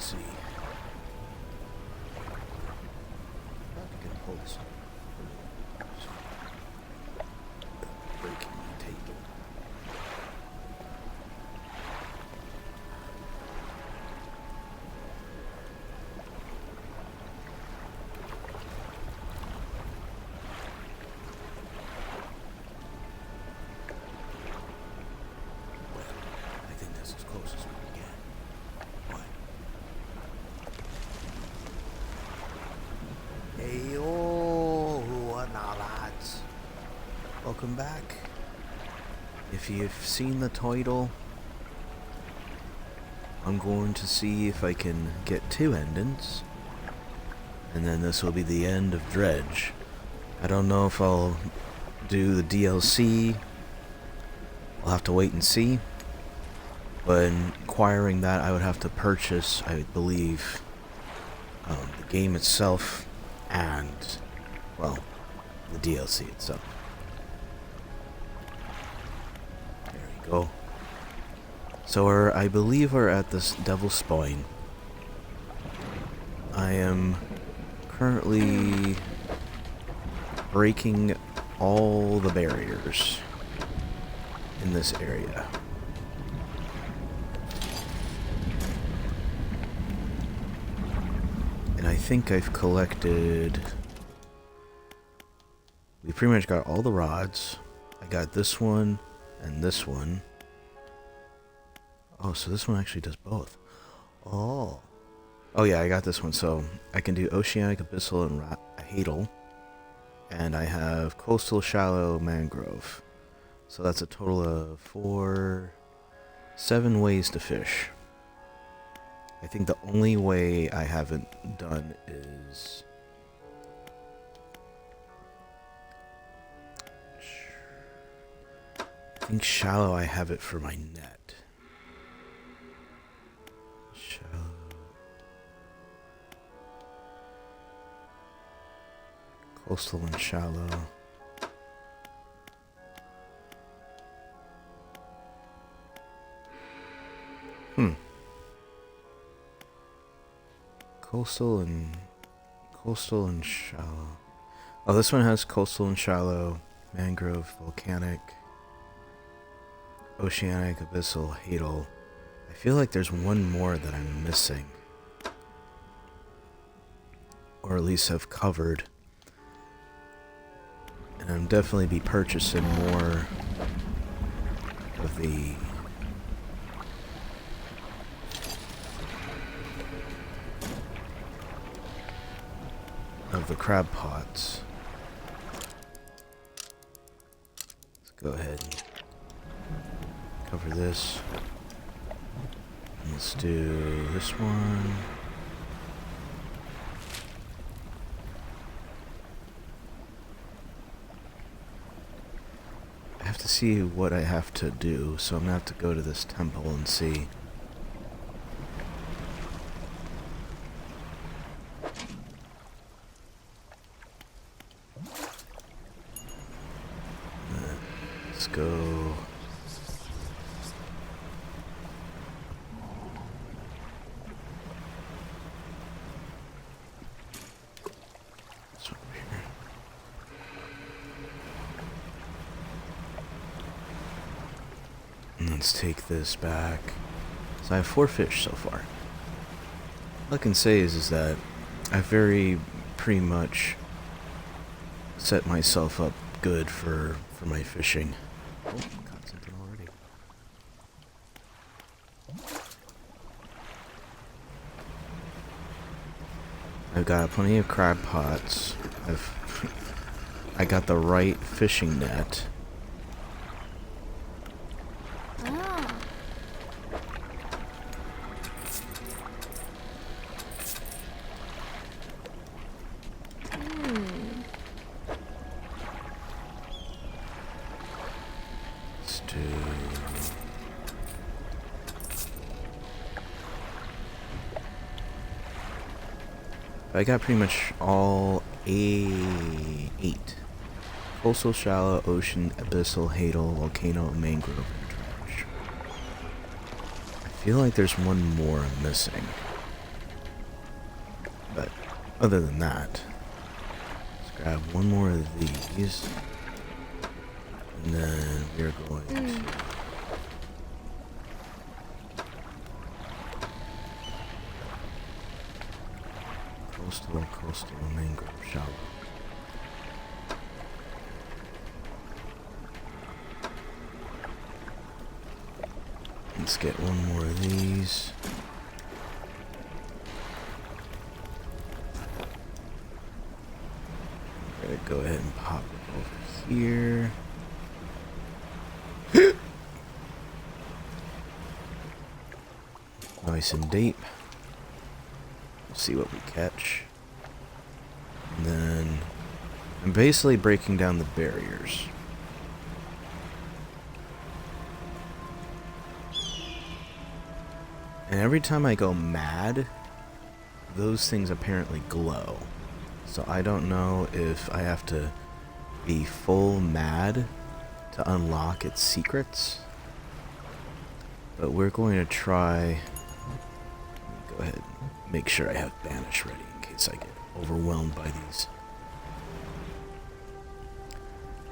see. I can pull this breaking my table. Well, I think that's as close as we can get. What? Hey-oh, what now, lads? Welcome back. If you've seen the title, I'm going to see if I can get 2 endings, and then this will be the end of Dredge. I don't know if I'll do the DLC. I'll have to wait and see. But in acquiring that, I would have to purchase, I believe, the game itself and, well, the DLC itself. There we go. So I believe we're at this Devil's Spine. I am currently breaking all the barriers in this area. And I think I've collected... We pretty much got all the rods. I got this one and this one. Oh, so this one actually does both. Oh. Oh yeah, I got this one. So I can do Oceanic, Abyssal, and Hadal. And I have Coastal, Shallow, Mangrove. So that's a total of 7 ways to fish. I think the only way I haven't done is... I think Shallow, I have it for my net. Shallow. Coastal and Shallow. Coastal and Shallow. Oh, this one has Coastal and Shallow, Mangrove, Volcanic, Oceanic, Abyssal, Hadal. I feel like there's one more that I'm missing. Or at least have covered. And I'm definitely be purchasing more of the crab pots. Let's go ahead and cover this. And let's do this one. I have to see what I have to do, so I'm gonna have to go to this temple and see. Let's go. This one over here. And let's take this back. So I have 4 fish so far. All I can say is that I've pretty much set myself up good for my fishing. Oh, caught something already. I've got plenty of crab pots. I got the right fishing net. I got pretty much all 8. Coastal, Shallow, Ocean, Abyssal, Hadal, Volcano, Mangrove, and Dredge. I feel like there's one more I'm missing. other than that, let's grab one more of these. And then we're going to... Coastal mangrove shallow. Let's get one more of these. I'm gonna go ahead and pop it over here. Nice and deep. See what we catch. And then I'm basically breaking down the barriers. And every time I go mad, those things apparently glow. So I don't know if I have to be full mad to unlock its secrets. But we're going to try... Go ahead and make sure I have Banish ready in case I get overwhelmed by these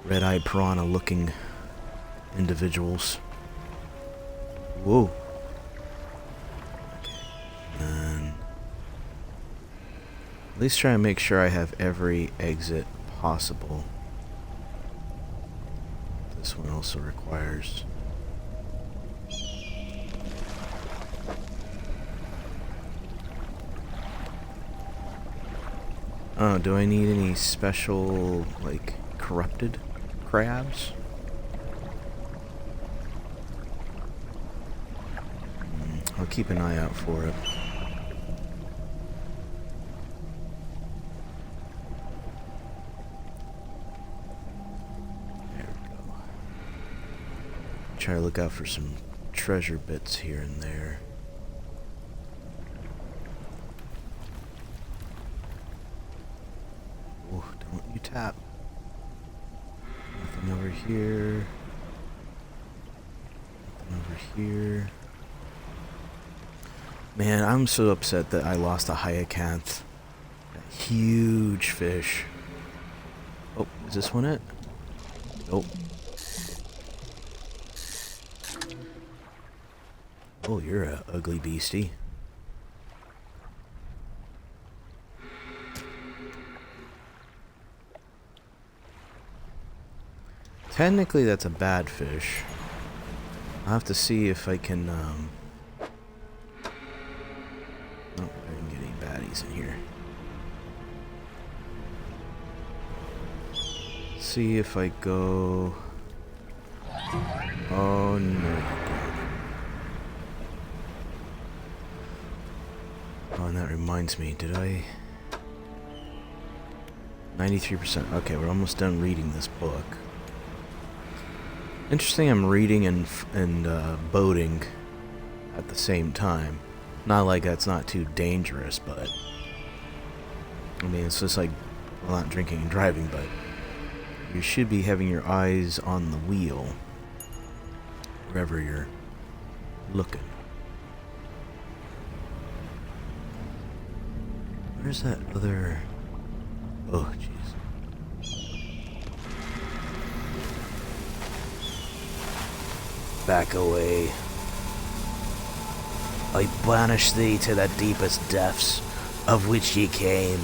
red-eyed piranha looking individuals. Whoa. Okay. And at least try and make sure I have every exit possible. This one also requires... Oh, do I need any special, like, corrupted crabs? I'll keep an eye out for it. There we go. Try to look out for some treasure bits here and there. Don't you tap. Nothing over here. Nothing over here. Man, I'm so upset that I lost a hyacinth. That huge fish. Oh, is this one it? Nope. Oh, you're a ugly beastie. Technically, that's a bad fish. I'll have to see if I can, Oh, I didn't get any baddies in here. See if I go... Oh, no, you don't. Oh, and that reminds me, did I... 93%. Okay, we're almost done reading this book. Interesting, I'm reading and boating at the same time. Not like that's not too dangerous, but... I mean, it's just like, well, not drinking and driving, but... You should be having your eyes on the wheel. Wherever you're looking. Where's that other... Oh, jeez. Back away. I banish thee to the deepest depths of which ye came.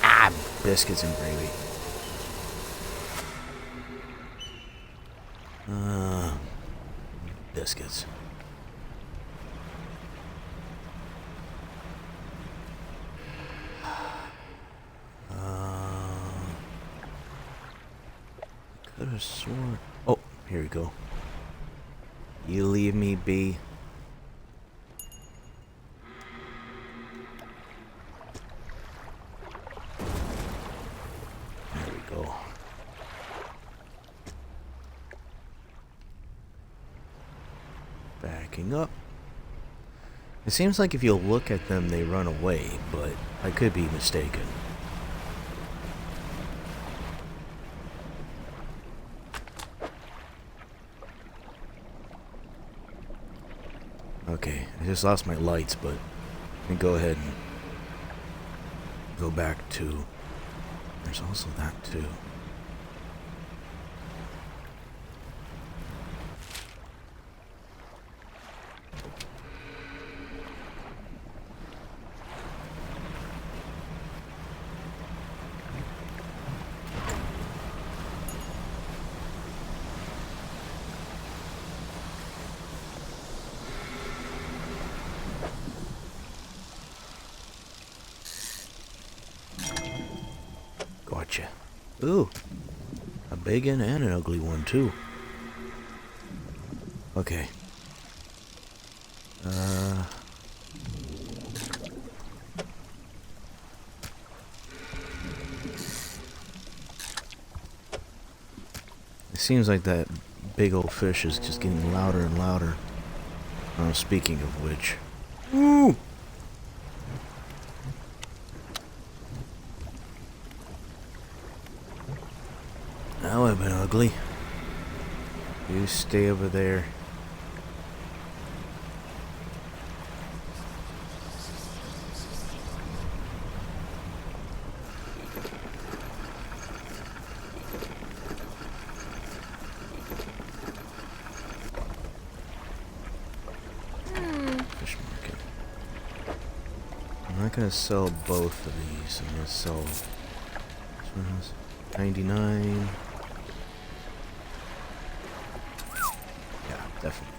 Ah, biscuits and gravy. Biscuits. Could have sworn. Oh, here we go. You leave me be. There we go. Backing up. It seems like if you look at them, they run away, but I could be mistaken. Okay, I just lost my lights, but let me go ahead and Go back to... There's also that too. Gotcha. Ooh. A big one and an ugly one, too. Okay. It seems like that big old fish is just getting louder and louder. Speaking of which. Ooh! That would have been ugly. You stay over there. Fish market. I'm not gonna sell both of these. I'm gonna sell this one has 99. Yeah, definitely.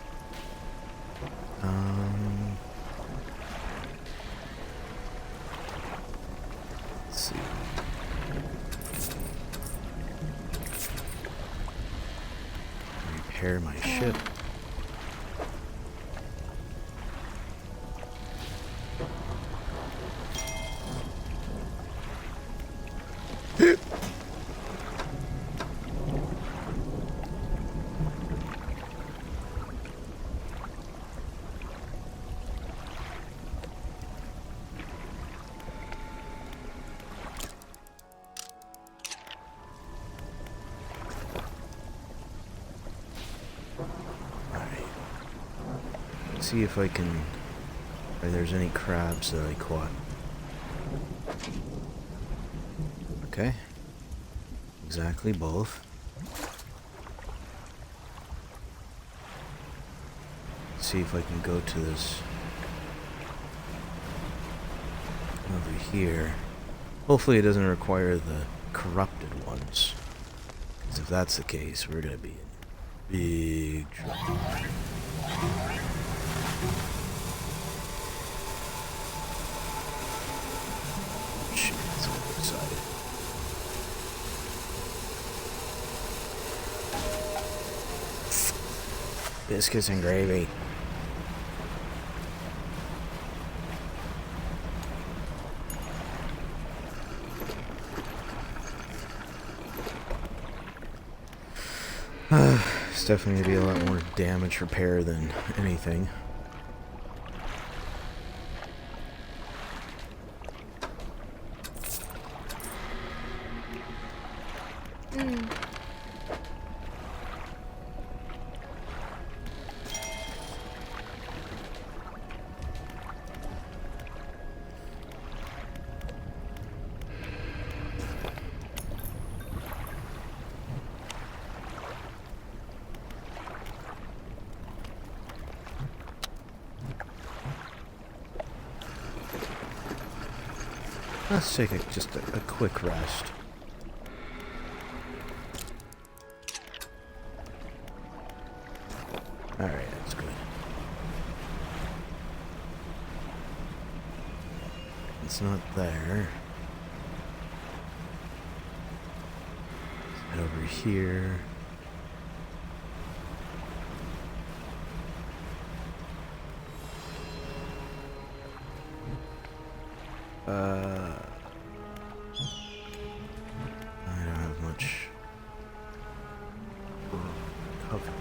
Let's see. Repair my ship. See if I can, if there's any crabs that I caught. Okay. Exactly, both. See if I can go to this over here. Hopefully it doesn't require the corrupted ones. Because if that's the case, we're gonna be in big trouble. Shit, so excited. Biscuits and gravy. It's definitely gonna be a lot more damage repair than anything. Let's take just a quick rest. Alright, that's good. It's not there. Let's head over here. I don't have much cover.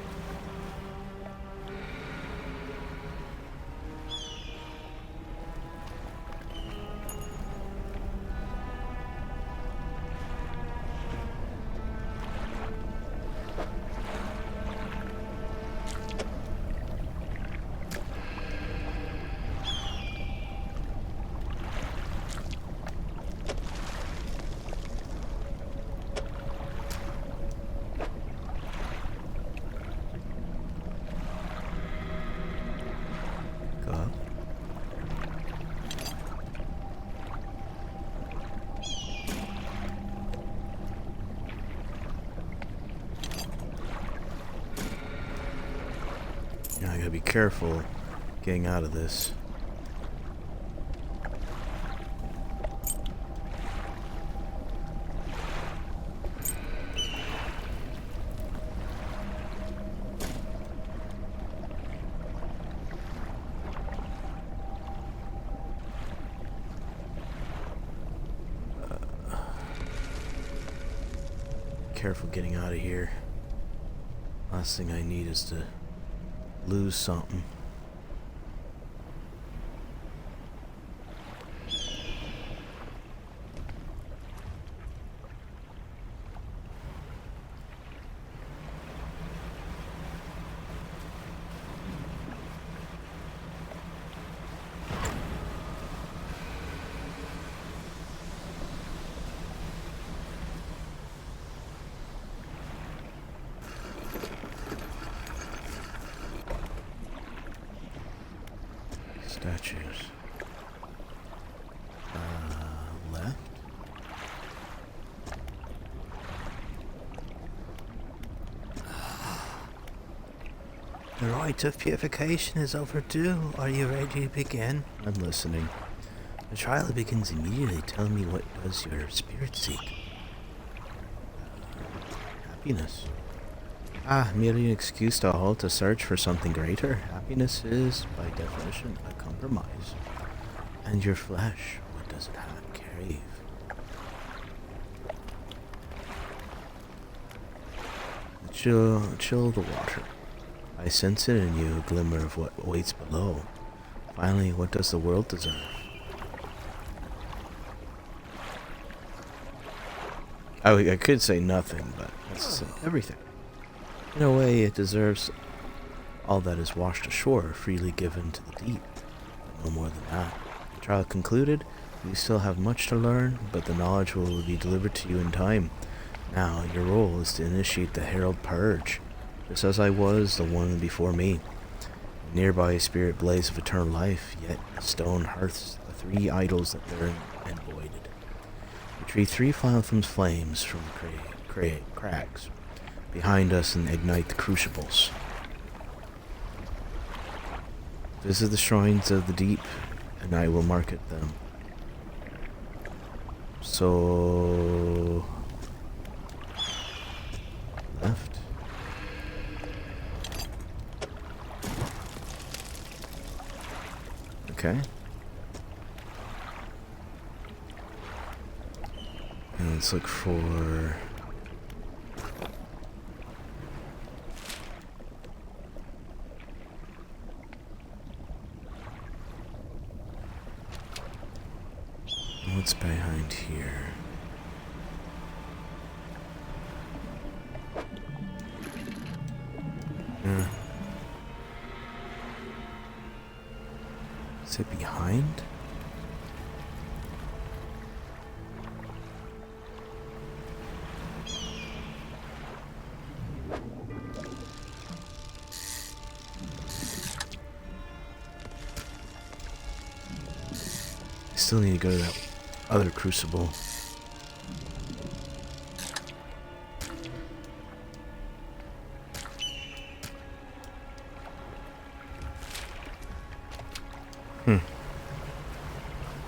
up. Now I gotta be careful getting out of this. Careful getting out of here. Last thing I need is to lose something. Statues. Left? The rite of purification is overdue. Are you ready to begin? I'm listening. The trial begins immediately. Tell me, what does your spirit seek? Happiness. Ah, merely an excuse to halt a search for something greater. Happiness is, by definition, a compromise. And your flesh, what does it have? Crave. Chill the water. I sense it in you, a glimmer of what awaits below. Finally, what does the world deserve? I could say nothing, but that's everything. In a way, it deserves all that is washed ashore, freely given to the deep. But no more than that. The trial concluded, you still have much to learn, but the knowledge will be delivered to you in time. Now, your role is to initiate the Herald Purge, just as I was the one before me. Nearby a spirit blaze of eternal life, yet a stone hearths the 3 idols that burn and voided. Retrieve 3 phantoms flames from the crags behind us and ignite the crucibles. Visit the shrines of the deep, and I will market them. So... left. Okay. And let's look for... what's behind here? Is it behind? I still need to go to that other crucible.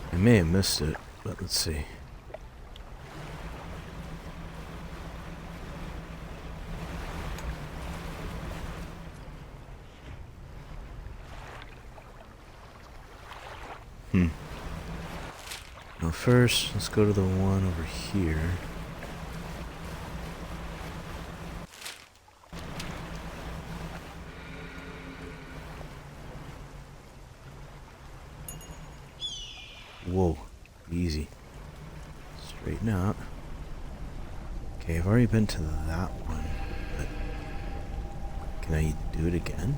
I may have missed it, but let's see. Now first, let's go to the one over here. Whoa, easy. Straighten out. Okay, I've already been to that one, but can I do it again?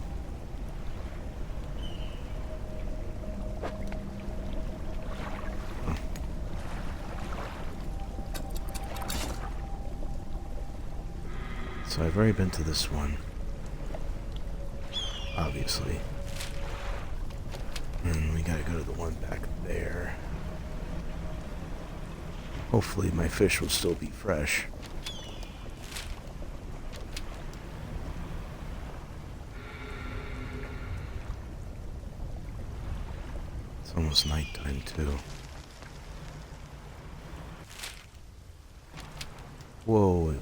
So I've already been to this one, obviously. one back there. Hopefully my fish will still be fresh. It's almost nighttime too. Whoa, wait.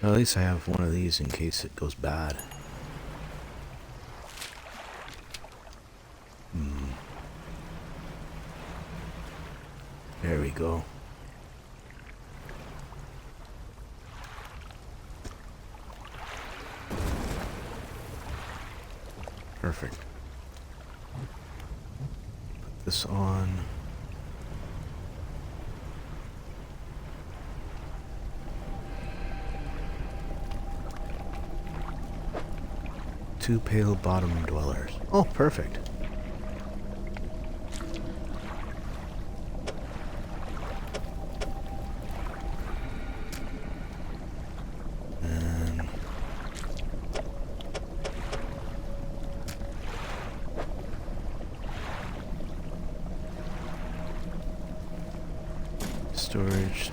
Well, at least I have one of these in case it goes bad. There we go. Perfect. Put this on. Two pale bottom dwellers. Oh, perfect. And storage.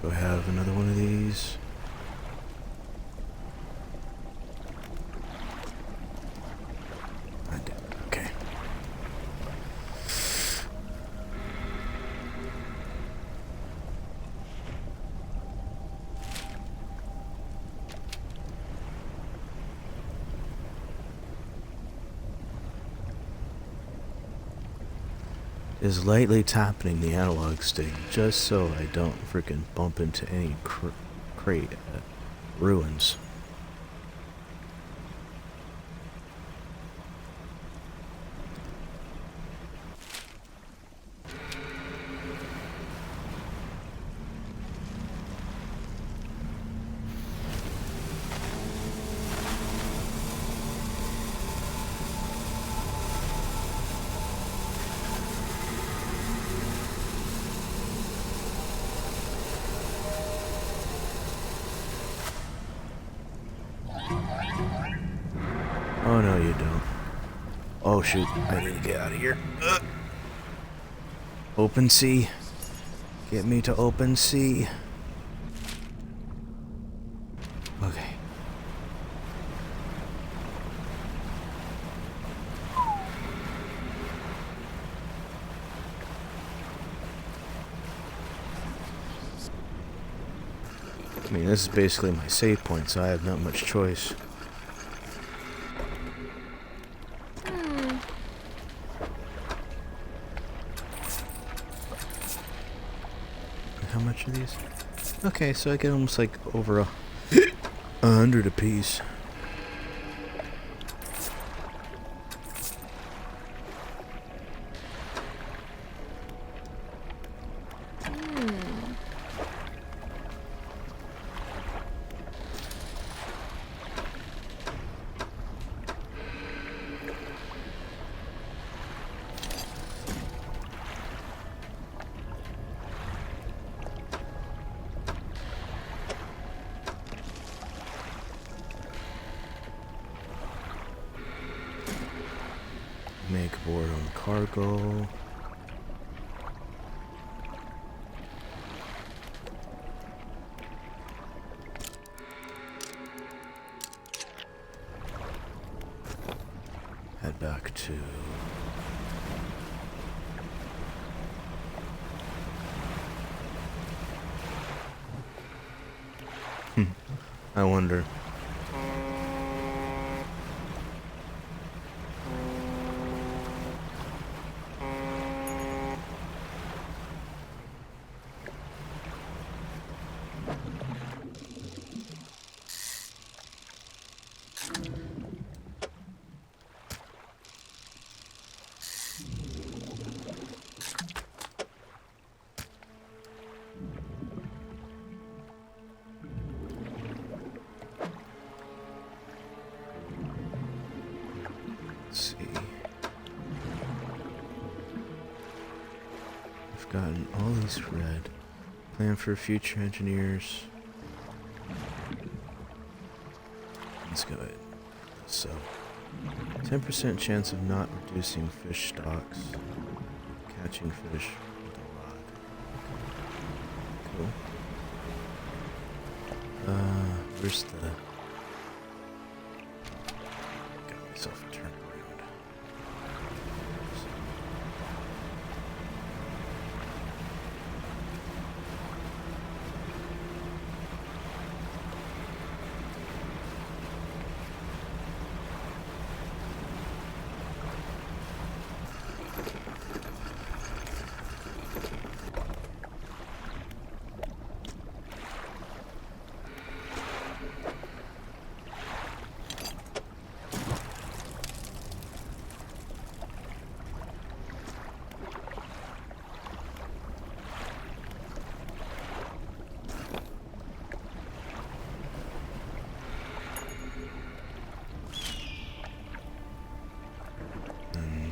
So I have another one of these. I did. Okay. Is lightly tapping the analog stick just so I don't freaking bump into any crate ruins. Oh no, you don't. Oh shoot, I need to get out of here. Open sea. Get me to open sea. Okay. I mean, this is basically my save point, so I have not much choice. How much are these? Okay, so I get almost like over 100 apiece. Make board on cargo. Head back to... I wonder. gotten all these red. Plan for future engineers. Let's go ahead. So, 10% chance of not reducing fish stocks. Catching fish with a rod. Cool. Where's the... Got myself turned around.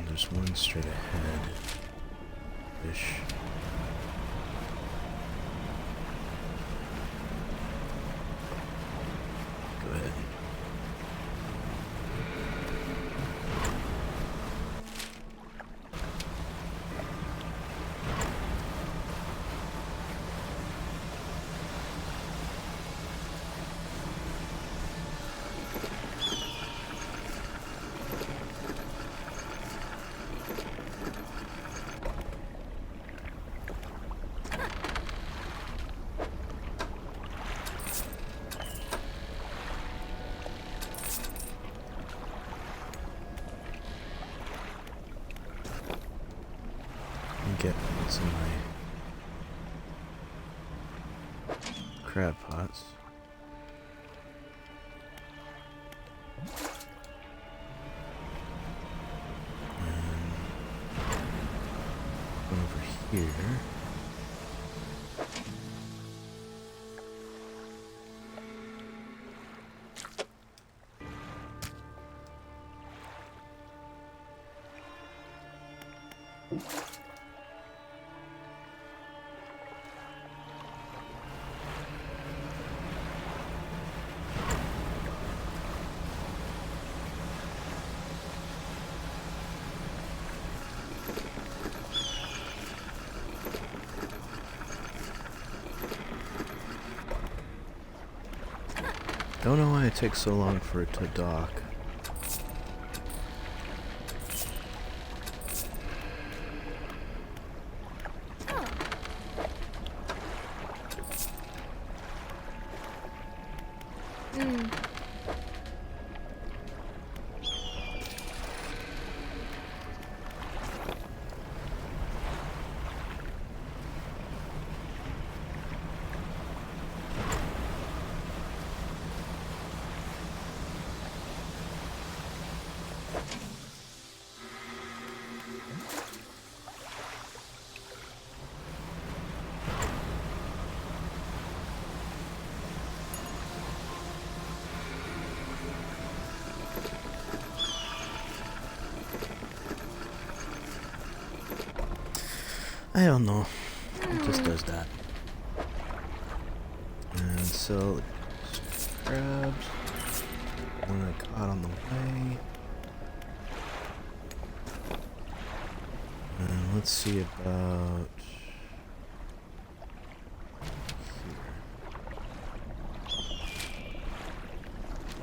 There's one straight ahead. Fish. Go ahead. Get some of my crab pots. And go over here. Don't know why it takes so long for it to dock. I don't know. It just does that. And so, crabs. One I caught on the way. And let's see about here.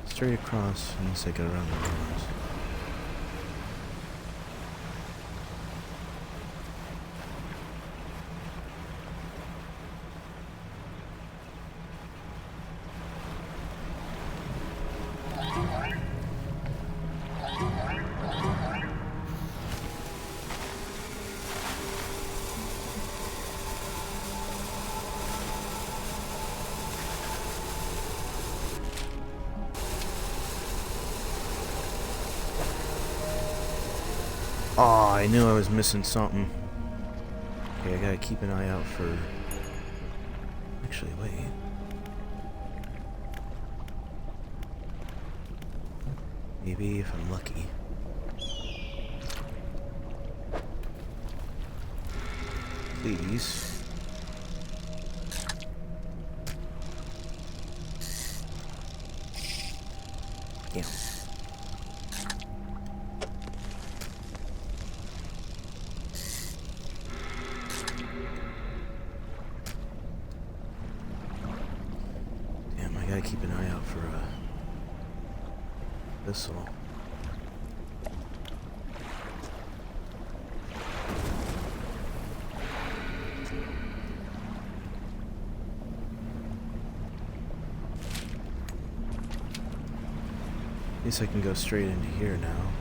Straight across, unless I get around the corners. Oh, I knew I was missing something. Okay, I gotta keep an eye out for... Actually, wait. Maybe if I'm lucky. please. Damn. Damn, I gotta keep an eye out for a thistle. I guess I can go straight into here now.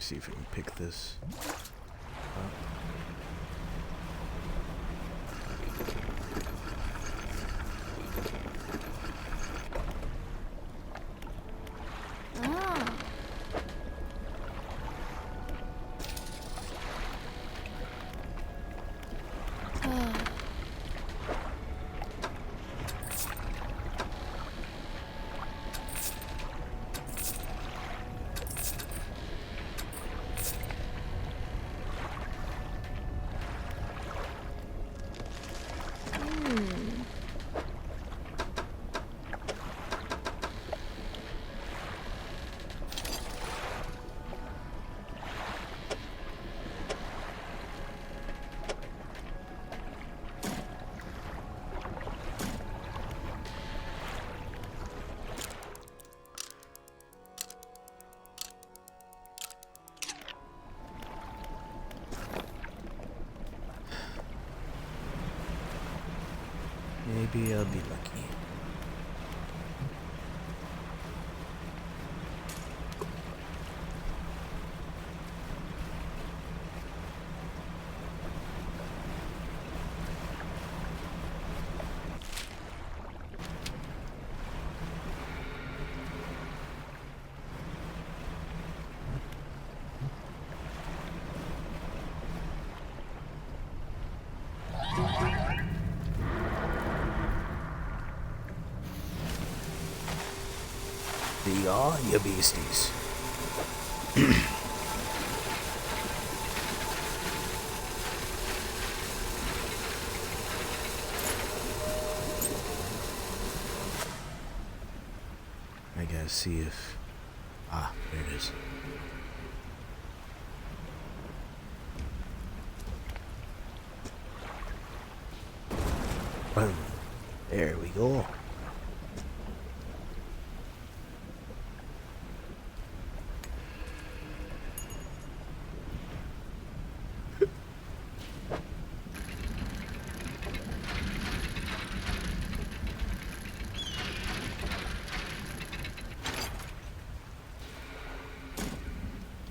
See if I can pick this up. Maybe I'll be lucky. Be all you beasties. I gotta see if... Ah, there it is. Boom. There we go.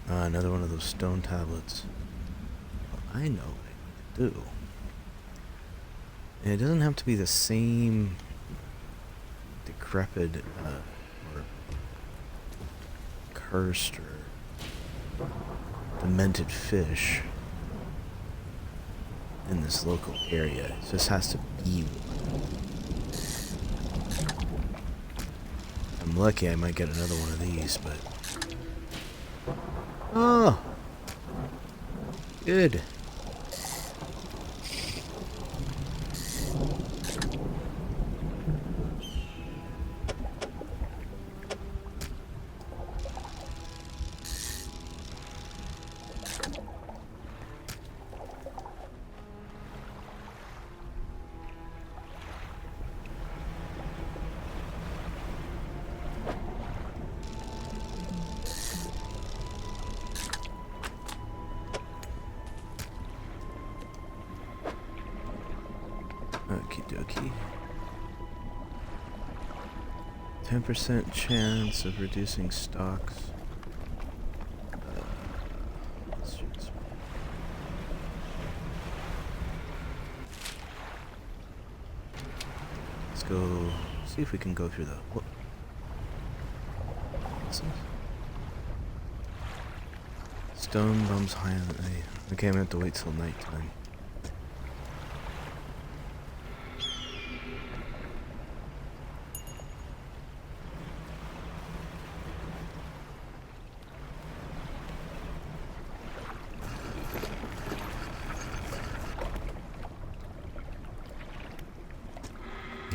Another one of those stone tablets. Well, I know what I need to do. And it doesn't have to be the same decrepit or cursed or demented fish in this local area. It just has to be one. I'm lucky I might get another one of these, but... Oh! Good. Okie dokie. 10% chance of reducing stocks. go see if we can go through the... What's this? Stone bumps high on the... Okay, I'm gonna have to wait till nighttime.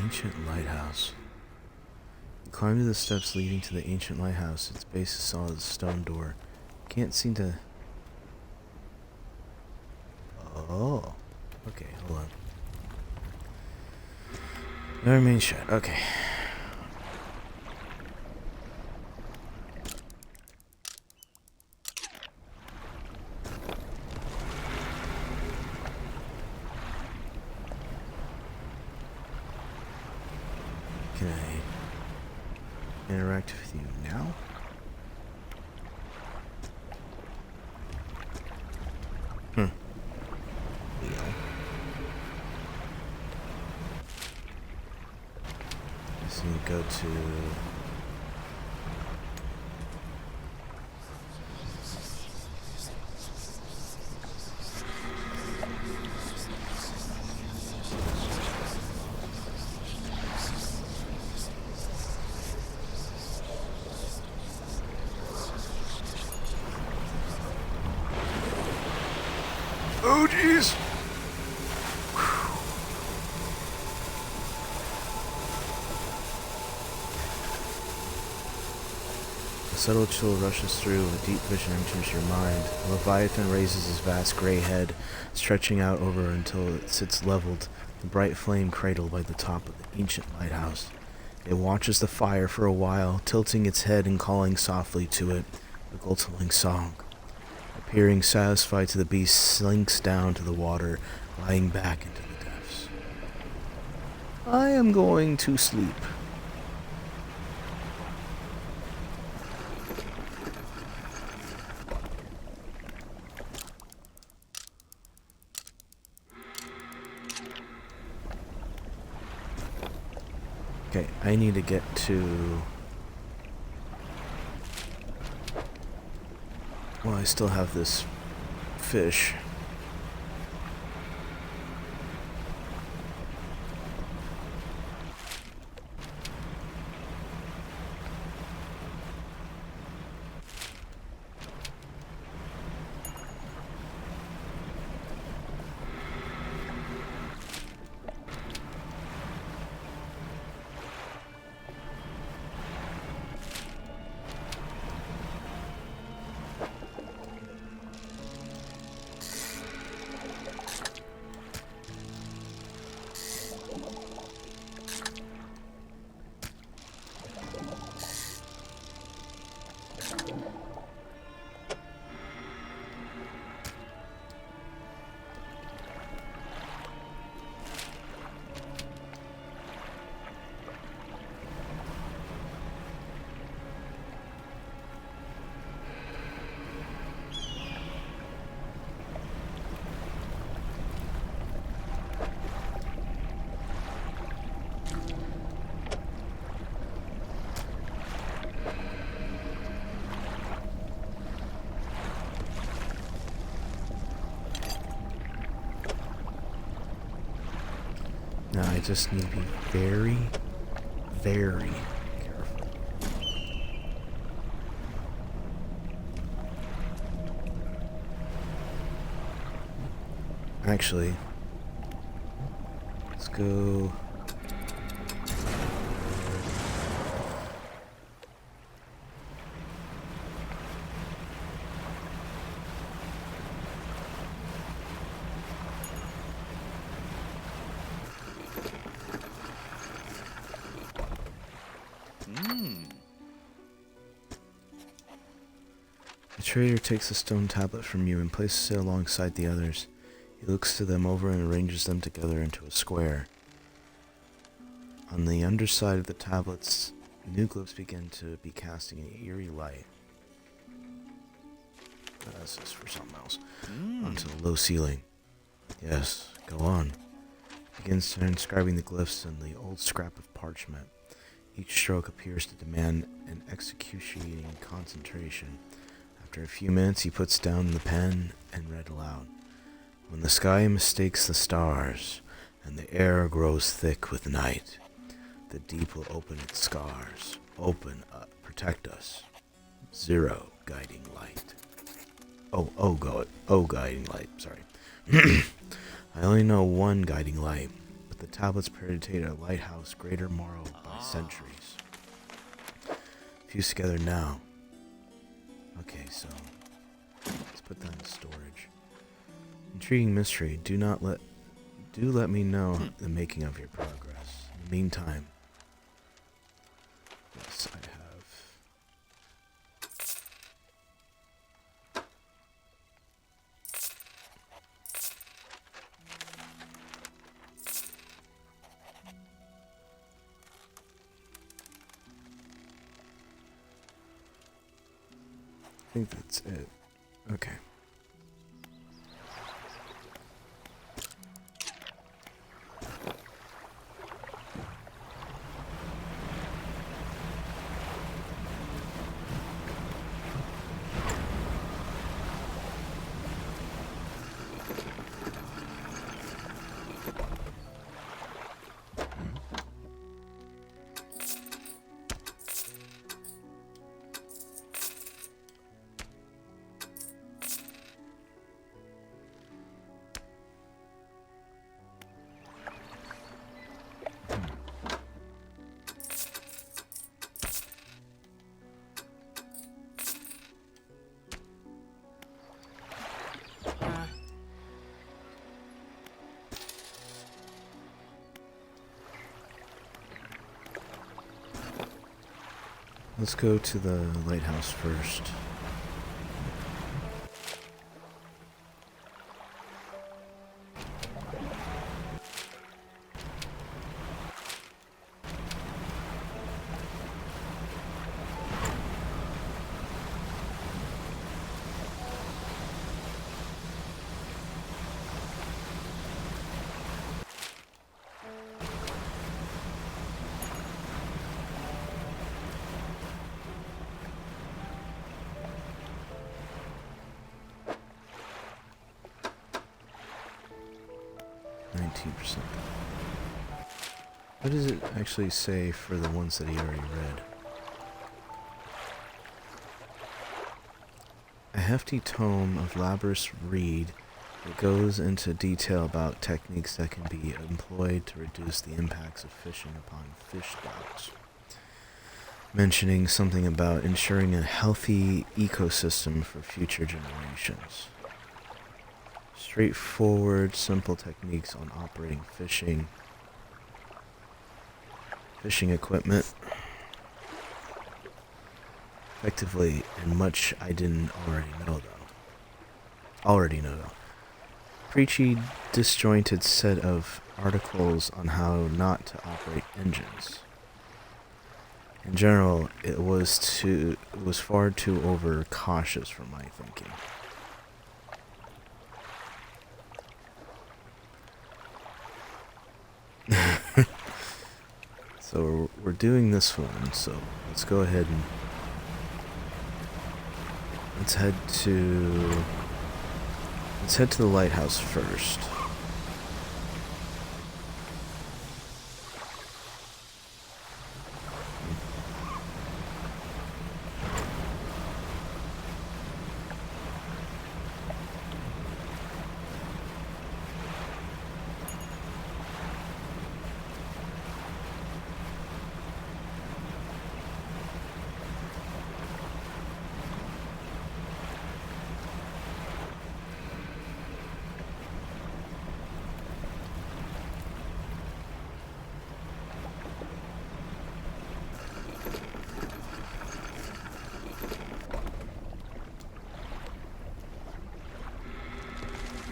Ancient lighthouse. Climb to the steps leading to the ancient lighthouse. Its base is solid stone door. Can't seem to... Oh. Okay, hold on. No remain shut. Okay. Can I interact with you now? Just need to go to... Oh, jeez! A subtle chill rushes through, a deep vision enters your mind. A leviathan raises his vast gray head, stretching out over until it sits leveled, the bright flame cradled by the top of the ancient lighthouse. It watches the fire for a while, tilting its head and calling softly to it, a gultling song. Appearing satisfied to the beast, slinks down to the water, lying back into the depths. I am going to sleep. Okay, I need to get to... Well, I still have this fish. Now I just need to be very, very careful. Actually, let's go... The trader takes the stone tablet from you and places it alongside the others. He looks to them over and arranges them together into a square. On the underside of the tablets, new glyphs begin to be casting an eerie light. This is for something else. Onto the low ceiling. Yes, go on. Begins inscribing the glyphs in the old scrap of parchment. Each stroke appears to demand an excruciating concentration. After a few minutes, he puts down the pen and read aloud. When the sky mistakes the stars, and the air grows thick with night, the deep will open its scars. Open up, protect us. 0 guiding light. Guiding light, sorry. I only know 1 guiding light, but the tablets predate a lighthouse greater morrow by centuries. Fused together now. Okay, so let's put that in storage. Intriguing mystery. Do let me know the making of your progress. In the meantime, yes, I have. I think that's it. Okay. Let's go to the lighthouse first. What does it actually say for the ones that he already read? A hefty tome of laborious read that goes into detail about techniques that can be employed to reduce the impacts of fishing upon fish stocks, mentioning something about ensuring a healthy ecosystem for future generations. Straightforward, simple techniques on operating fishing equipment effectively, and much I didn't already know though. Preachy, disjointed set of articles on how not to operate engines. In general, it was far too over cautious for my thinking. So we're doing this one, so let's go ahead and let's head to the lighthouse first.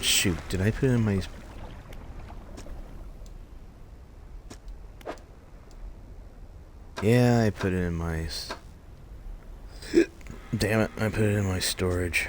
Shoot, did I put it in my... Yeah, I put it in my... Damn it, I put it in my storage.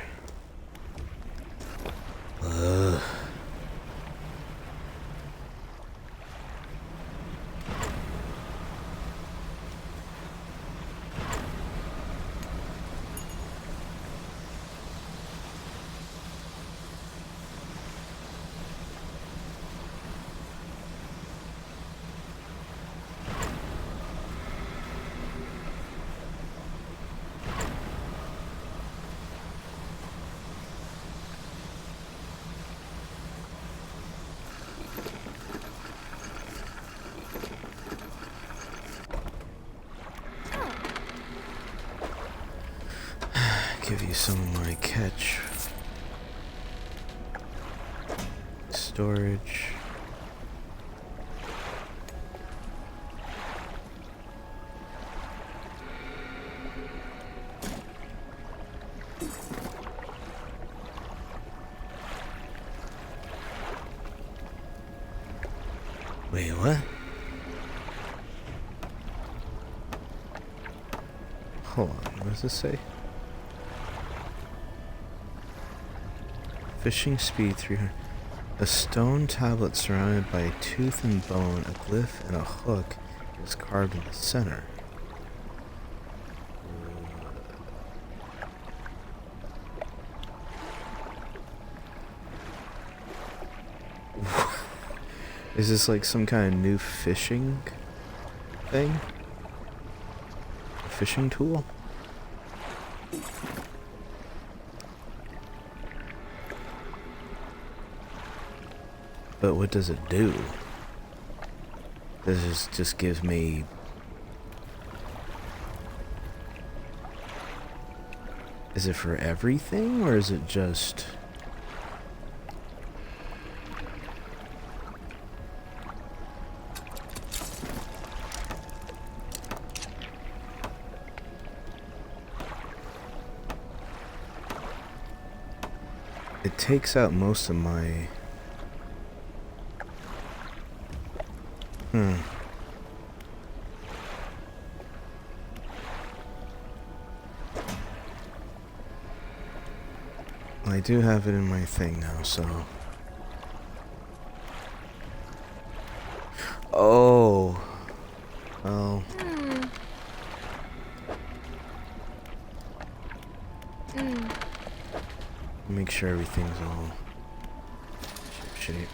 give you some of my catch. Storage. Wait, what? Hold on, what does this say? Fishing speed 300. A stone tablet surrounded by a tooth and bone, a glyph, and a hook is carved in the center. Is this like some kind of new fishing thing? A fishing tool? But what does it do? Does this just give me... Is it for everything, or is it just... It takes out most of my... I do have it in my thing now, so... Oh! Well... Make sure everything's all shape.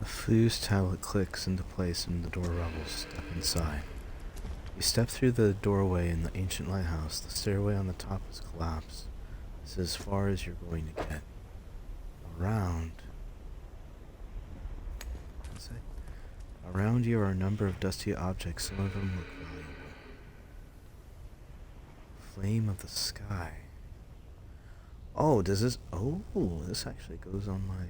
Fuse tablet clicks into place and the door rumbles. Step inside. You step through the doorway in the ancient lighthouse. The stairway on the top has collapsed. This is as far as you're going to get. Around. What's it? Around you are a number of dusty objects. Some of them look valuable. Flame of the sky. Oh, does this... Oh, this actually goes on my...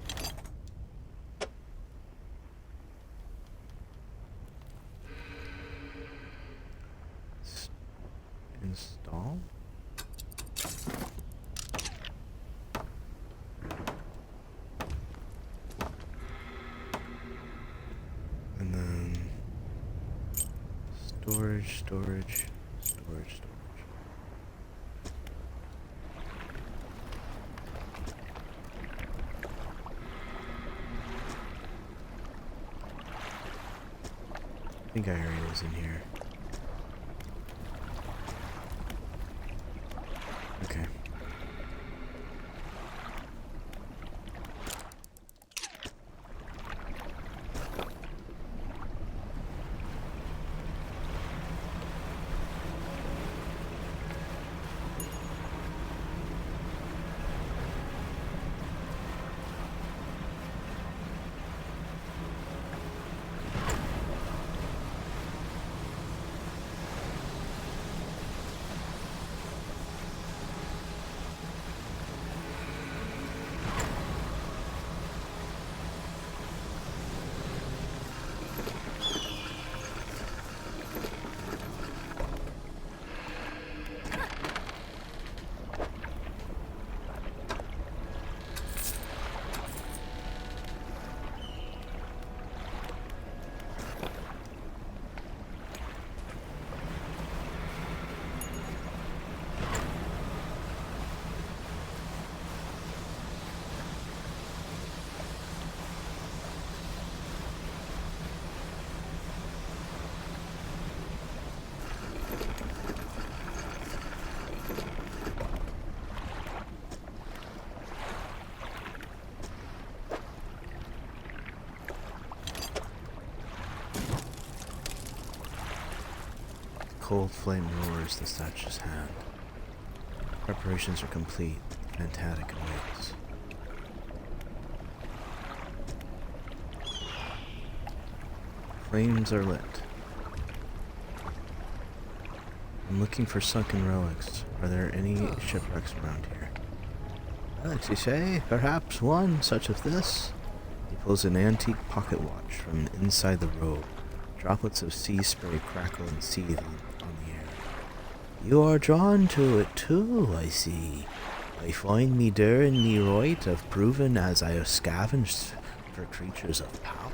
Install? And then storage. I think I already was in here. Okay. cold flame roars the statue's hand. Preparations are complete. Fantatic awaits. Flames are lit. I'm looking for sunken relics. Are there any shipwrecks around here? Relics, you say? Perhaps one such as this? He pulls an antique pocket watch from inside the robe. Droplets of sea spray crackle and seethe on the air. You are drawn to it too, I see. I find me there in me right of proven as I have scavenged for creatures of power.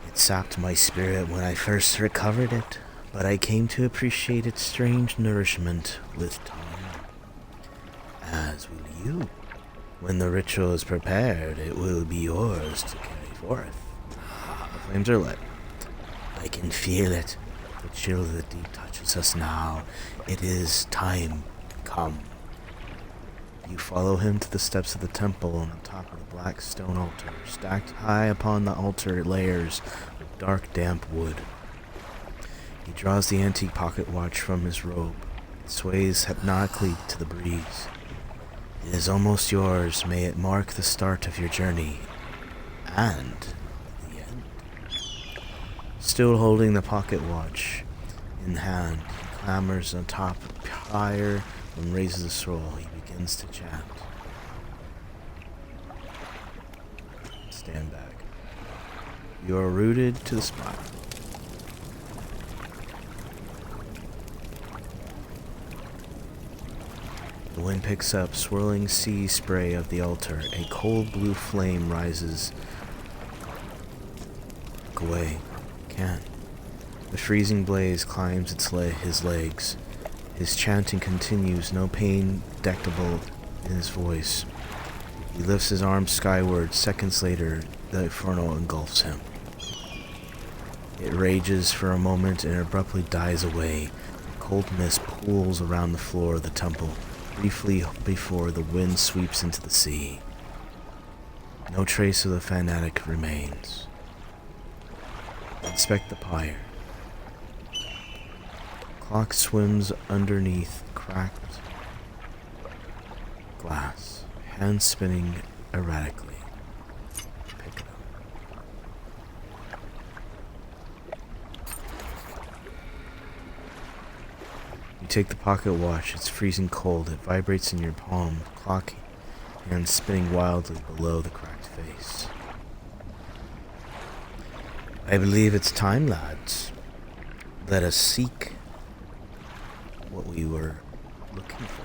It sapped my spirit when I first recovered it, but I came to appreciate its strange nourishment with time. As will you. When the ritual is prepared, it will be yours to carry forth. The flames are lit. I can feel it. The chill of the deep touches us now. It is time come. You follow him to the steps of the temple on the top of the black stone altar. Stacked high upon the altar layers of dark, damp wood. He draws the antique pocket watch from his robe. It sways hypnotically to the breeze. It is almost yours. May it mark the start of your journey. And the end. Still holding the pocket watch in hand, he clambers on top higher and raises a scroll. He begins to chant. Stand back. You are rooted to the spot. The wind picks up, swirling sea spray of the altar. A cold blue flame rises. Look away. Can't. The freezing blaze climbs his legs. His chanting continues, no pain detectable in his voice. He lifts his arms skyward. Seconds later, the inferno engulfs him. It rages for a moment and abruptly dies away. A cold mist pools around the floor of the temple, briefly before the wind sweeps into the sea. No trace of the fanatic remains. Inspect the pyre. Clock swims underneath cracked glass, hands spinning erratically. Pick it up. You take the pocket watch. It's freezing cold. It vibrates in your palm. Clock hands spinning wildly below the cracked face. I believe it's time, lads. Let us seek what we were looking for.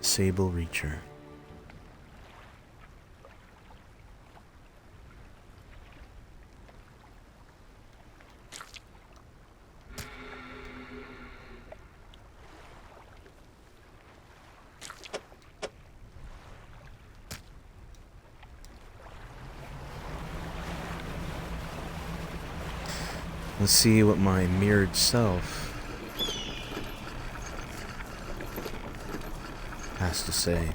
Sable Reacher. Let's see what my mirrored self has to say.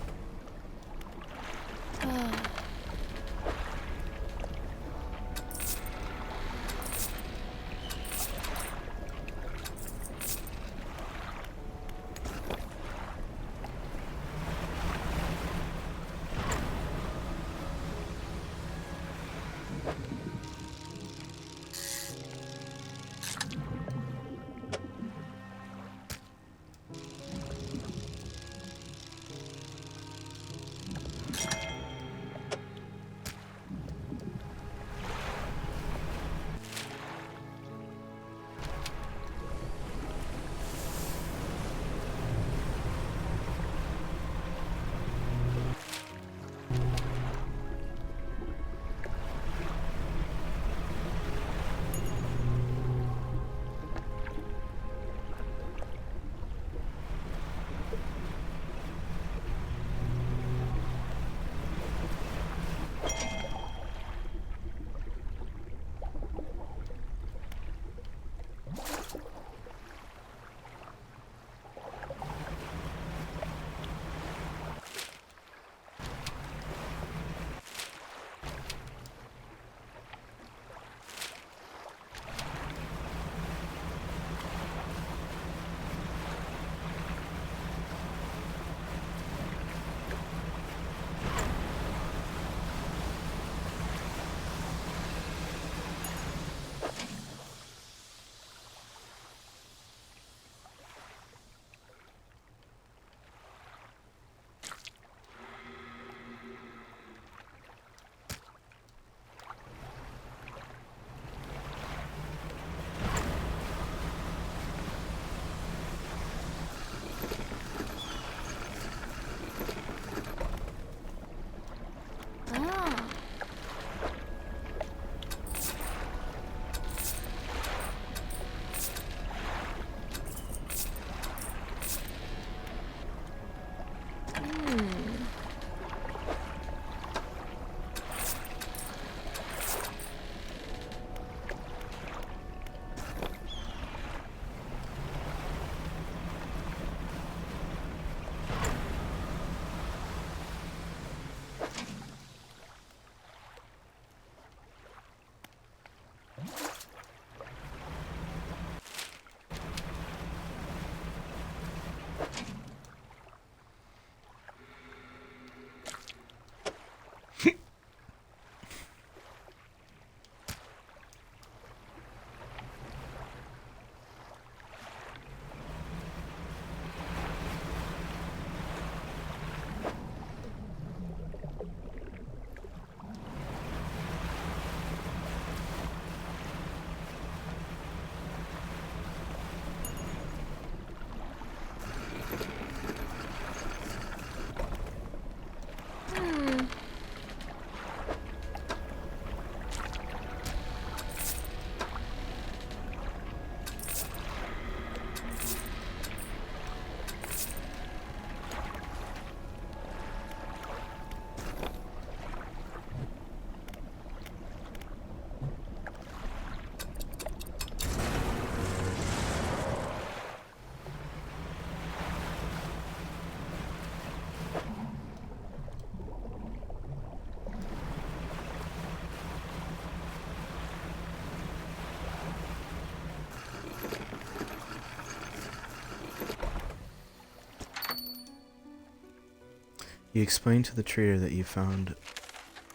You explained to the trader that you found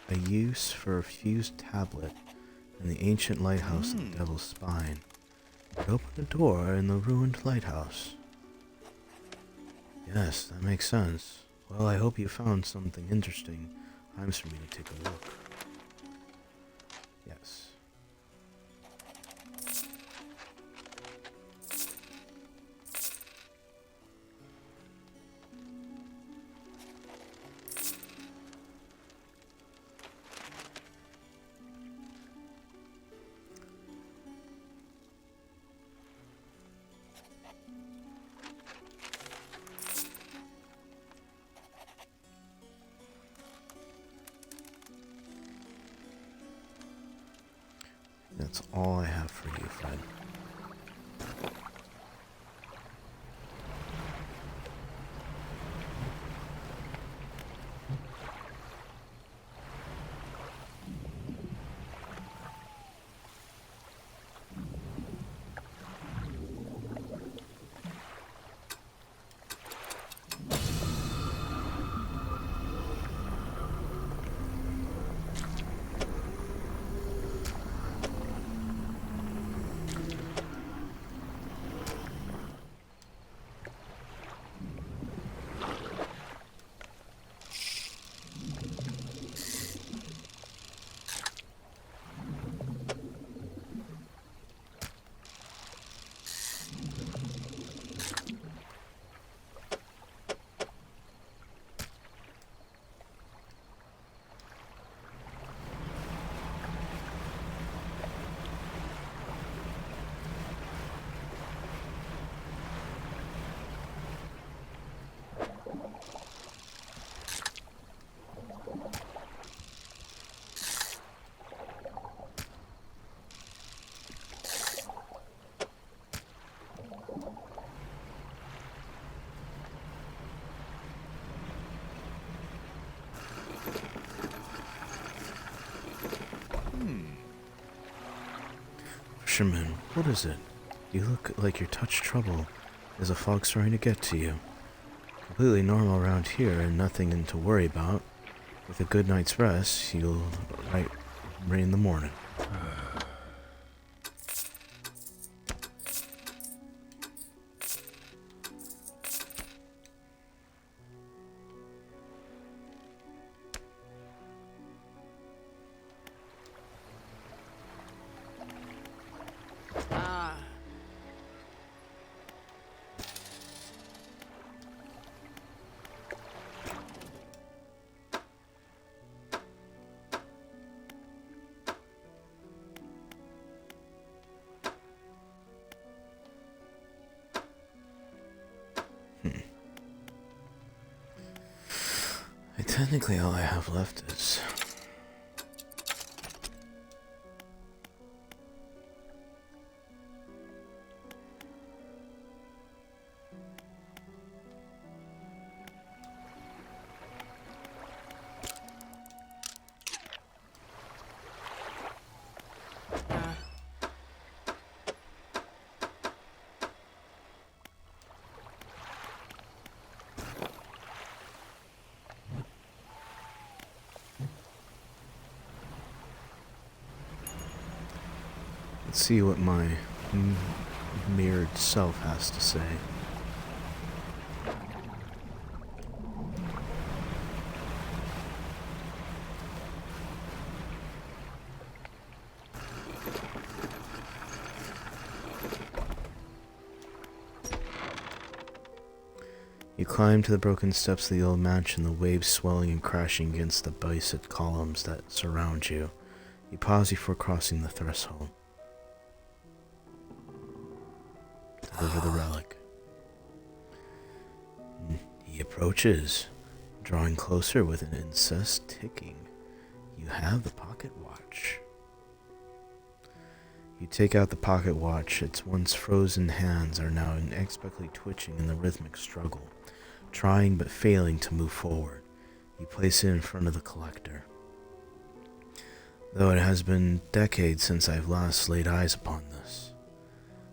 a use for a fused tablet in the ancient lighthouse of the Devil's Spine. It opened a door in the ruined lighthouse. Yes, that makes sense. Well, I hope you found something interesting. Time's for me to take a look. Yes. That's all I have for you, Fred. Fisherman, what is it? You look like you're touched trouble. Is a fog starting to get to you? Completely normal around here and nothing to worry about. With a good night's rest, you'll right in the morning. Technically, all I have left is... Let's see what my mirrored self has to say. You climb to the broken steps of the old mansion, the waves swelling and crashing against the bicep columns that surround you. You pause before crossing the threshold. Deliver the relic. He approaches, drawing closer with an incessant ticking. You have the pocket watch. You take out the pocket watch. Its once frozen hands are now inexplicably twitching in the rhythmic struggle, trying but failing to move forward. You place it in front of the collector. Though it has been decades since I've last laid eyes upon this,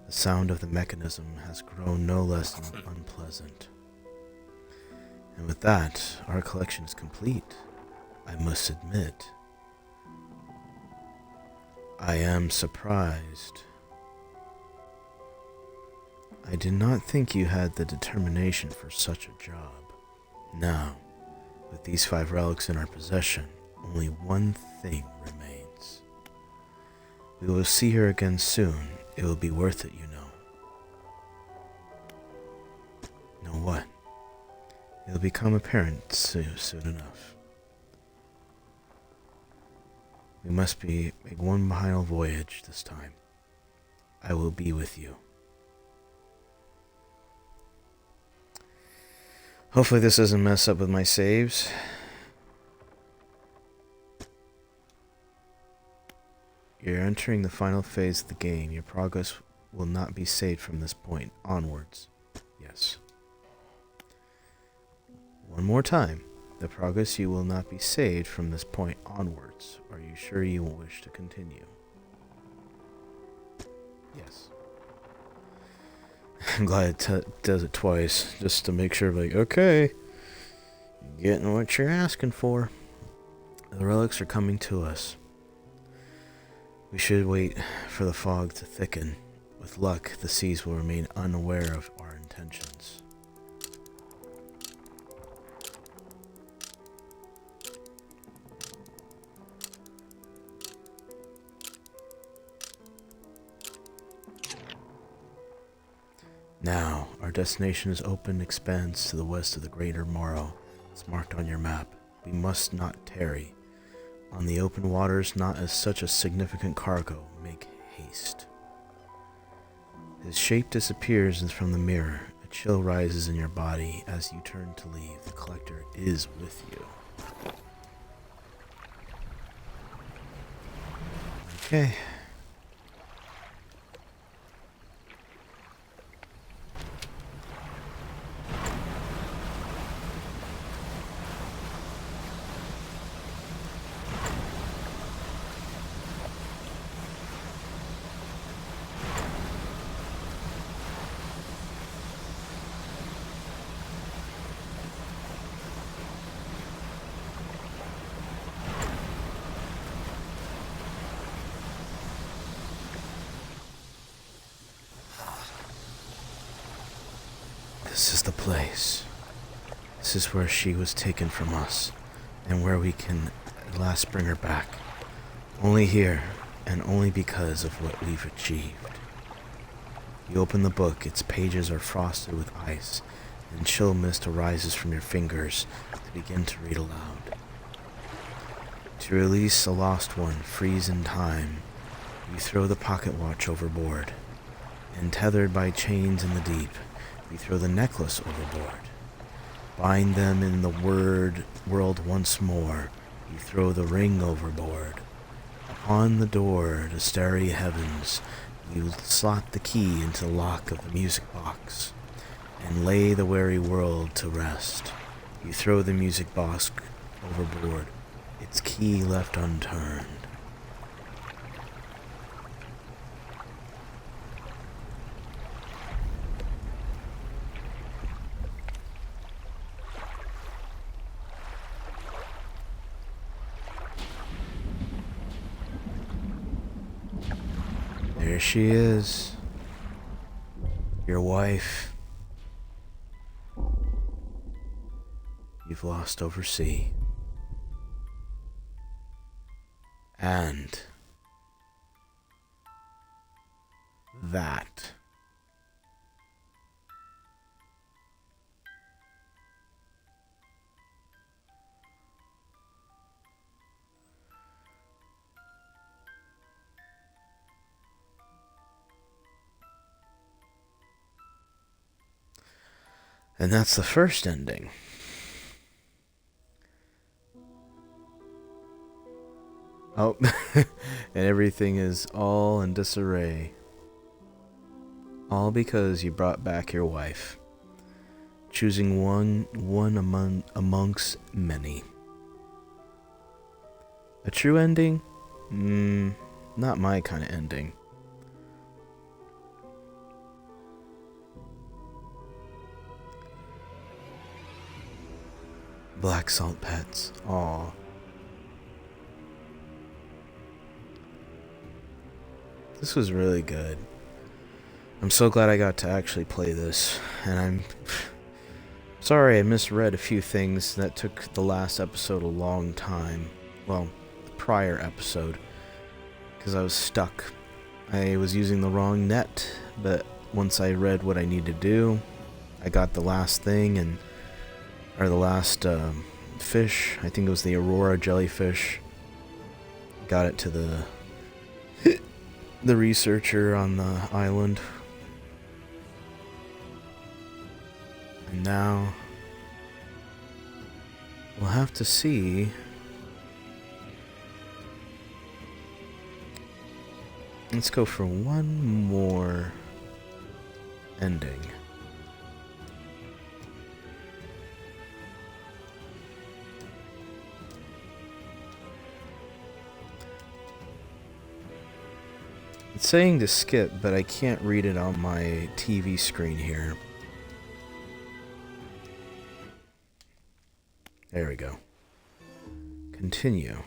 the sound of the mechanism has grown no less unpleasant. And with that, our collection is complete. I must admit, I am surprised. I did not think you had the determination for such a job. Now, with these 5 relics in our possession, only one thing remains. We will see her again soon. It will be worth it, you know. Know what? It will become apparent soon enough. We must make one final voyage this time. I will be with you. Hopefully this doesn't mess up with my saves. You're entering the final phase of the game. Your progress will not be saved from this point onwards. Yes. One more time. The progress you will not be saved from this point onwards. Are you sure you will wish to continue? Yes. I'm glad it does it twice, just to make sure, like, okay, you're getting what you're asking for. The relics are coming to us. We should wait for the fog to thicken. With luck, the seas will remain unaware of our intentions. Now, our destination is open expanse to the west of the Greater Morrow. It's marked on your map. We must not tarry. On the open waters, not as such a significant cargo. Make haste. His shape disappears from the mirror. A chill rises in your body as you turn to leave. The collector is with you. Okay. This is the place. This is where she was taken from us, and where we can at last bring her back. Only here, and only because of what we've achieved. You open the book, its pages are frosted with ice, and chill mist arises from your fingers to begin to read aloud. To release a lost one, freeze in time, you throw the pocket watch overboard, and tethered by chains in the deep, you throw the necklace overboard. Bind them in the world once more. You throw the ring overboard. Upon the door to starry heavens, you slot the key into the lock of the music box, and lay the weary world to rest. You throw the music box overboard, its key left unturned. There she is, your wife. You've lost overseas. And that. And that's the first ending. Oh, and everything is all in disarray. All because you brought back your wife. Choosing one amongst many. A true ending? Not my kind of ending. Black salt pets. Aw. This was really good. I'm so glad I got to actually play this, and I'm sorry I misread a few things that took the last episode a long time. Well, the prior episode, because I was stuck. I was using the wrong net, but once I read what I need to do, I got the last thing, or the last fish. I think it was the Aurora jellyfish. Got it to the researcher on the island. And now we'll have to see. Let's go for one more ending. It's saying to skip, but I can't read it on my TV screen here. There we go. Continue.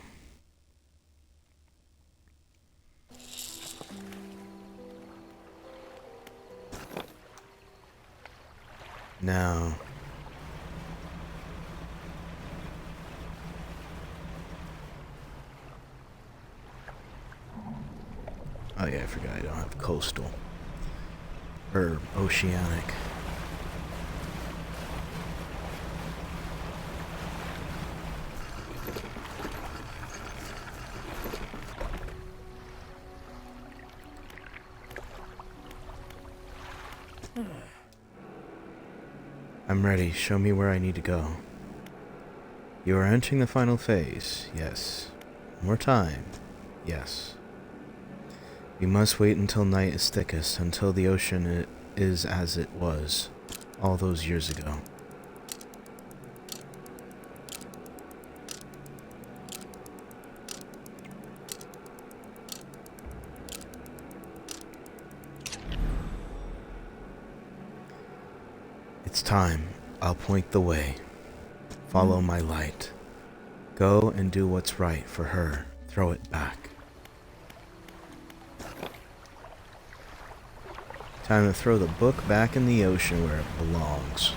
Now, oh yeah, I forgot I don't have coastal or oceanic. I'm ready. Show me where I need to go. You are entering the final phase. Yes. More time. Yes. We must wait until night is thickest, until the ocean is as it was all those years ago. It's time. I'll point the way. Follow my light. Go and do what's right for her. Throw it back. Time to throw the book back in the ocean where it belongs.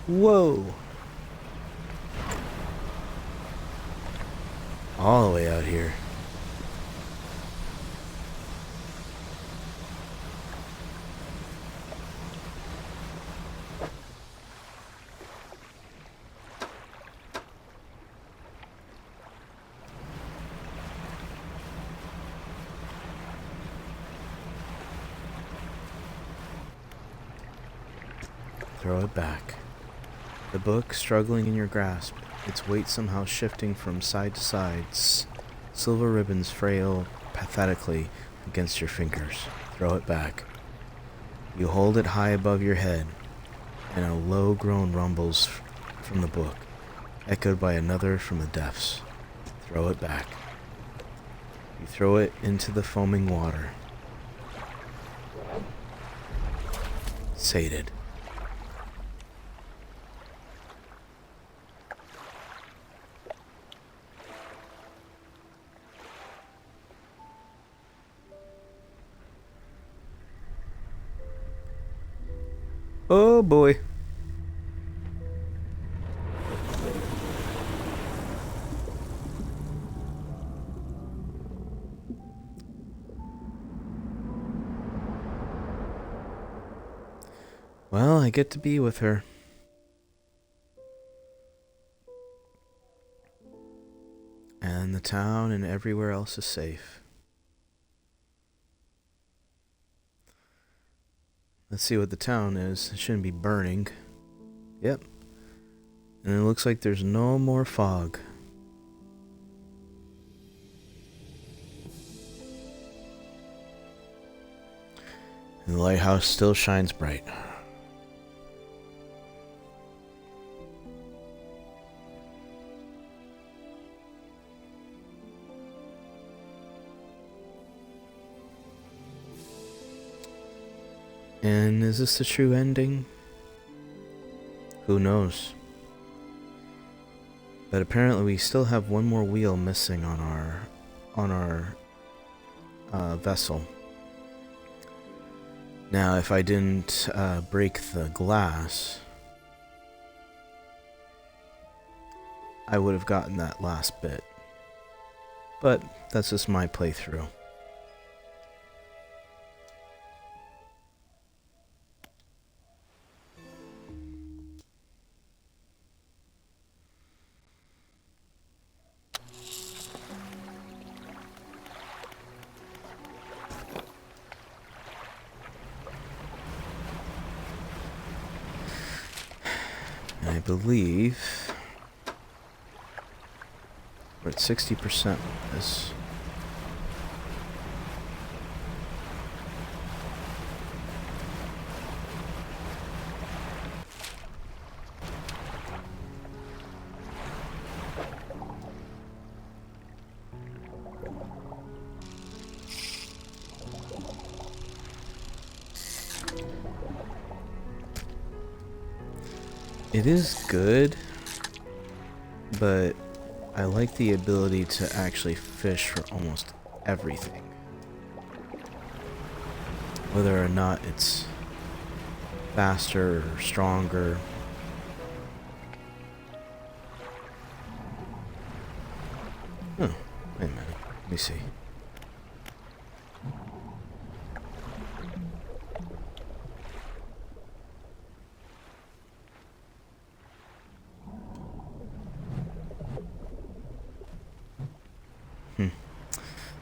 Whoa! All the way out here. Throw it back. The book struggling in your grasp, its weight somehow shifting from side to side, silver ribbons frail pathetically against your fingers. Throw it back. You hold it high above your head, and a low groan rumbles from the book, echoed by another from the depths. Throw it back. You throw it into the foaming water. Sated. Oh boy. Well, I get to be with her. And the town and everywhere else is safe. Let's see what the town is. It shouldn't be burning. Yep. And it looks like there's no more fog. And the lighthouse still shines bright. And is this the true ending? Who knows? But apparently we still have one more wheel missing on our vessel. Now, if I didn't break the glass, I would have gotten that last bit. But that's just my playthrough. I believe we're at 60% with this. It is good, but I like the ability to actually fish for almost everything. Whether or not it's faster or stronger. Oh, wait a minute. Let me see.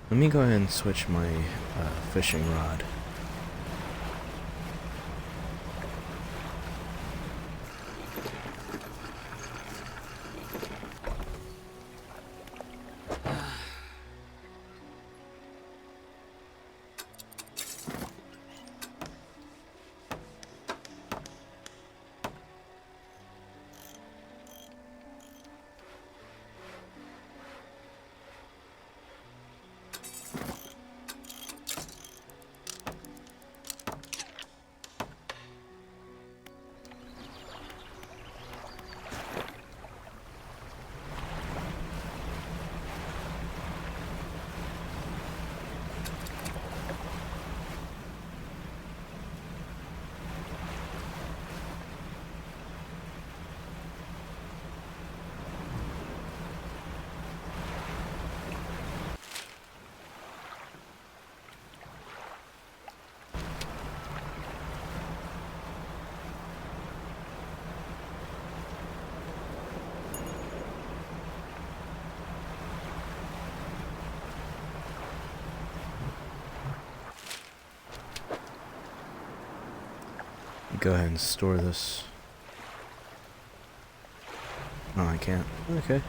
Let me go ahead and switch my fishing rod. Go ahead and store this. Oh, I can't. Okay.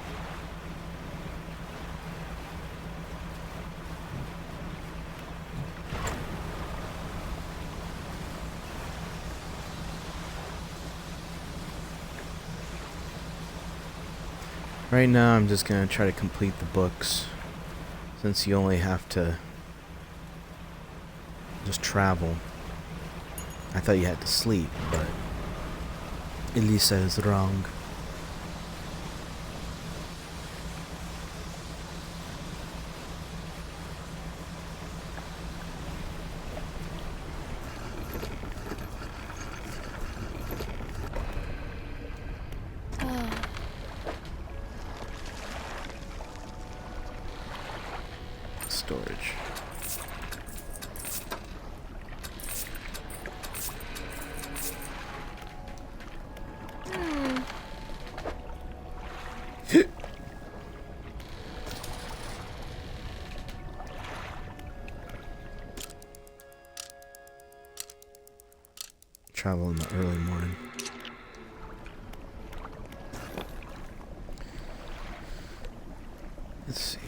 Right now, I'm just gonna try to complete the books, since you only have to just travel. I thought you had to sleep, but Elisa is wrong. Storage. Travel in the early morning. Let's see.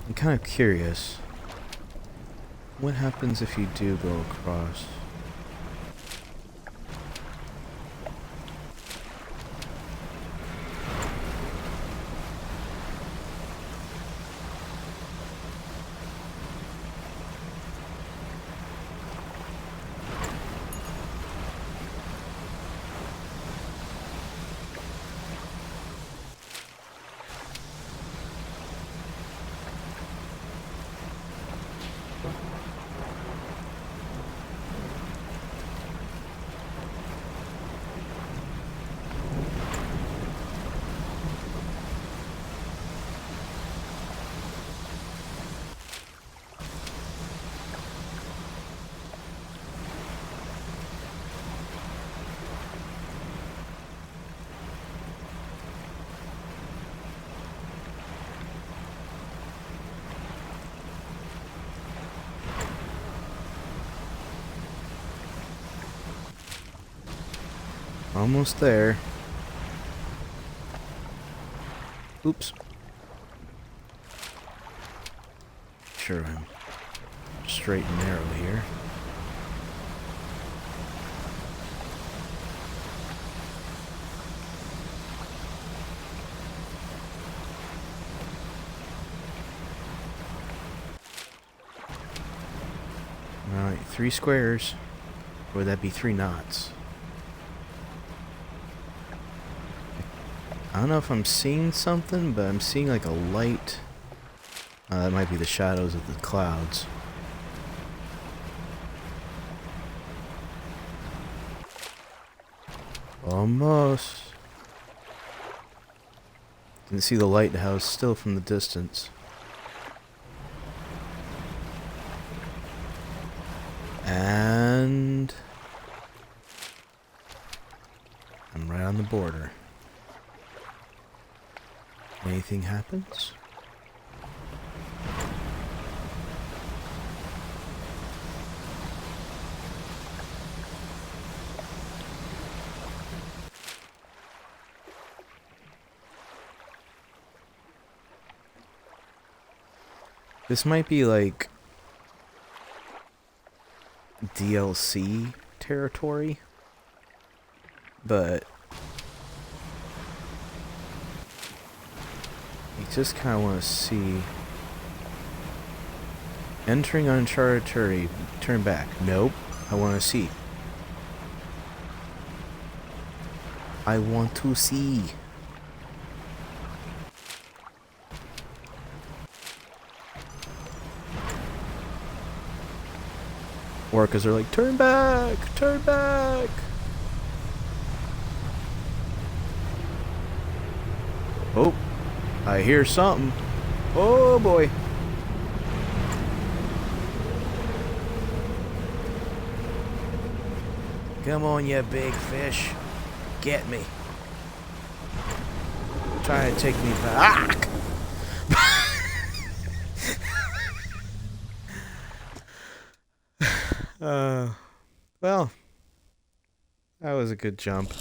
I'm kind of curious. What happens if you do go across? Almost there. Oops. Sure, I'm straight and narrow here. Alright, 3 squares. Or would that be 3 knots? I don't know if I'm seeing something, but I'm seeing like a light. That might be the shadows of the clouds. Almost. Can see the lighthouse still from the distance. And I'm right on the border. Anything happens? This might be like DLC territory, but you just kind of want to see. Entering uncharted territory, turn back. Nope, I want to see. I want to see. Or because they're like, turn back, turn back. Oh, I hear something. Oh boy. Come on, you big fish. Get me. Try to take me back. Well, that was a good jump.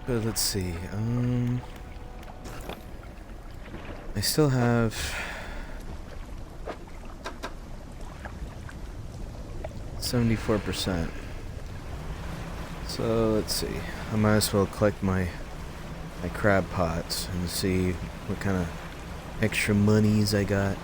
But let's see, I still have 74%. So let's see, I might as well collect my crab pots and see what kind of extra monies I got.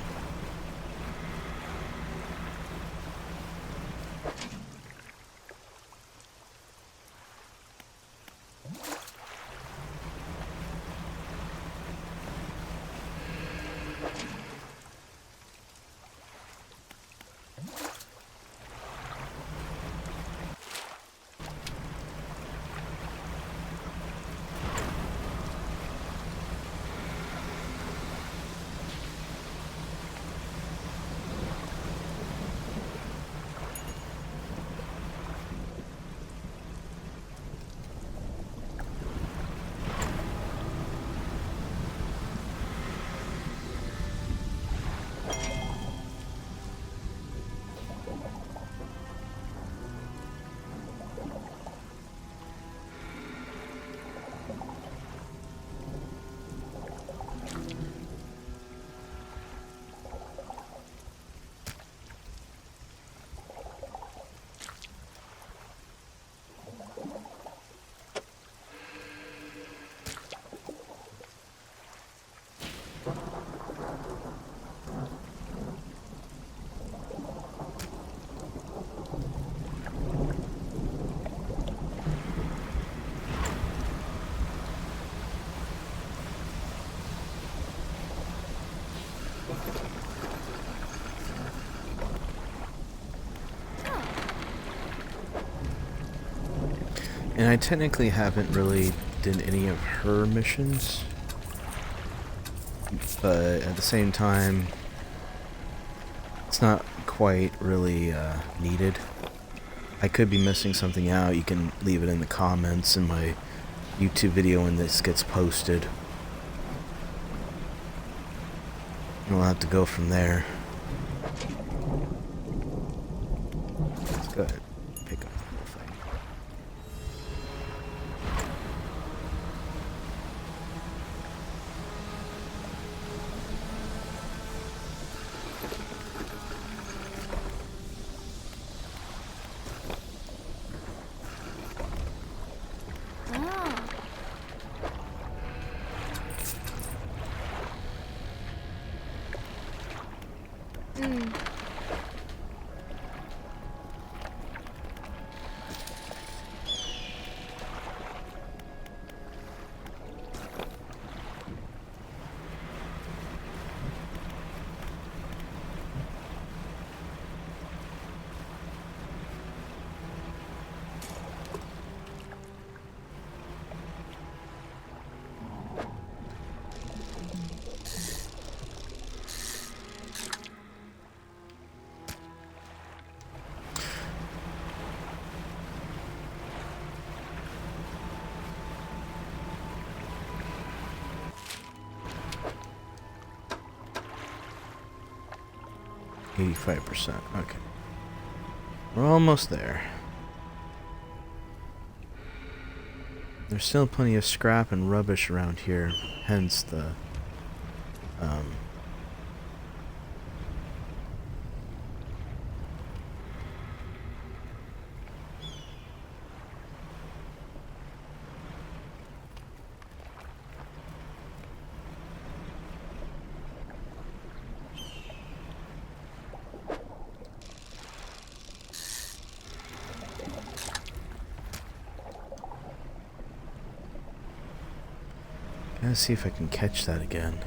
And I technically haven't really done any of her missions, but at the same time, it's not quite really needed. I could be missing something out. You can leave it in the comments in my YouTube video when this gets posted. And we'll have to go from there. Go ahead. Pick up the whole thing. %. Okay. We're almost there. There's still plenty of scrap and rubbish around here, hence the Let's see if I can catch that again.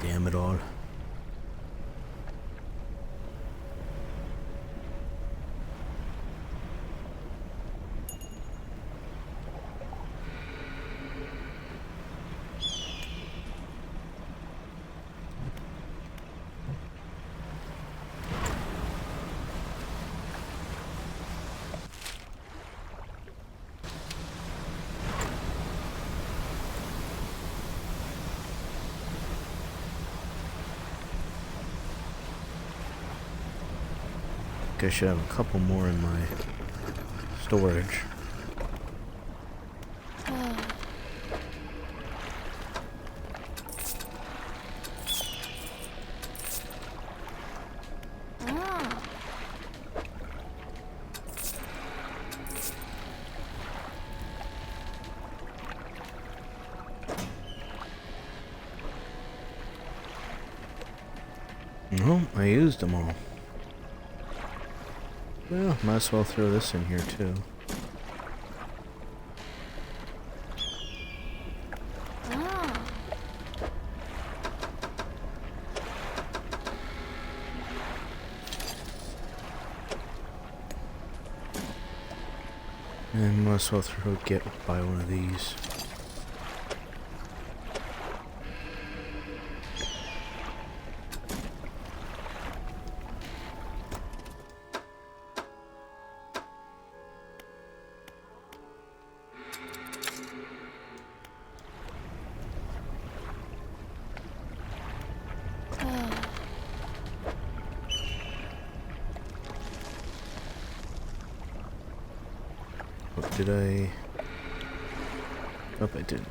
Damn it all. I should have a couple more in my storage. Well, I used them all. Well, might as well throw this in here too. And might as well buy one of these. Did I? Nope, I didn't.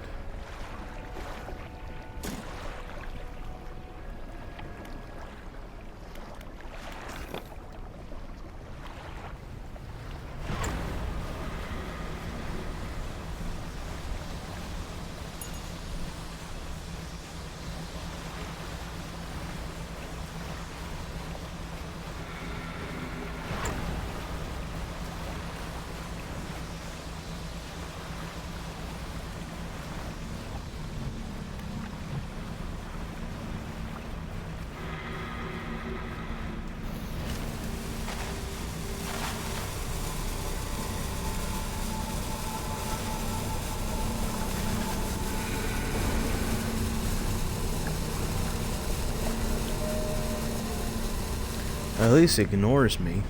At least ignores me.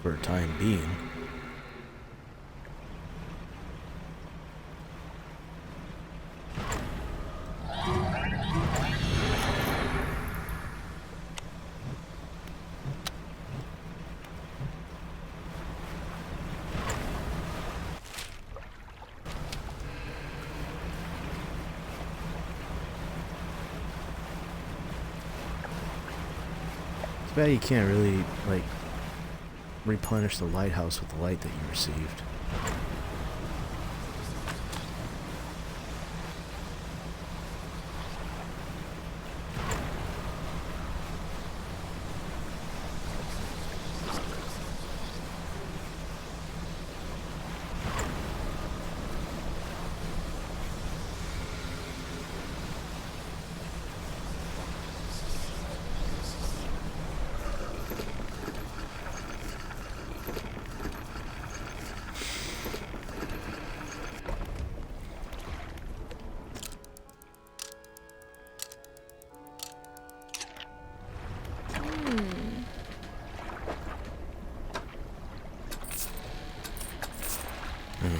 for a time being. Too bad you can't really, like, replenish the lighthouse with the light that you received.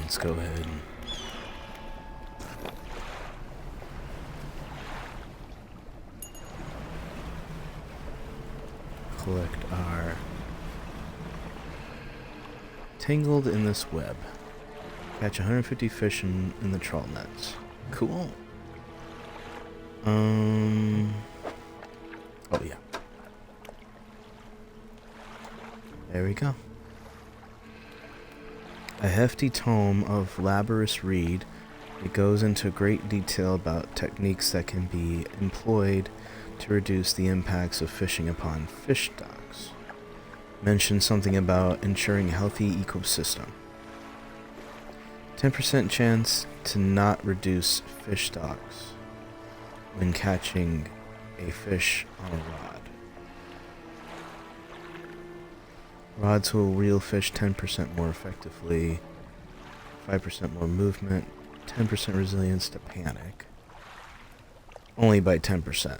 Let's go ahead and collect our tangled in this web. Catch 150 fish in the trawl nets. Cool. Oh yeah. There we go. A hefty tome of laborious read. It goes into great detail about techniques that can be employed to reduce the impacts of fishing upon fish stocks. Mentions something about ensuring a healthy ecosystem. 10% chance to not reduce fish stocks when catching a fish on a rod. Rods will reel fish 10% more effectively, 5% more movement, 10% resilience to panic. Only by 10%.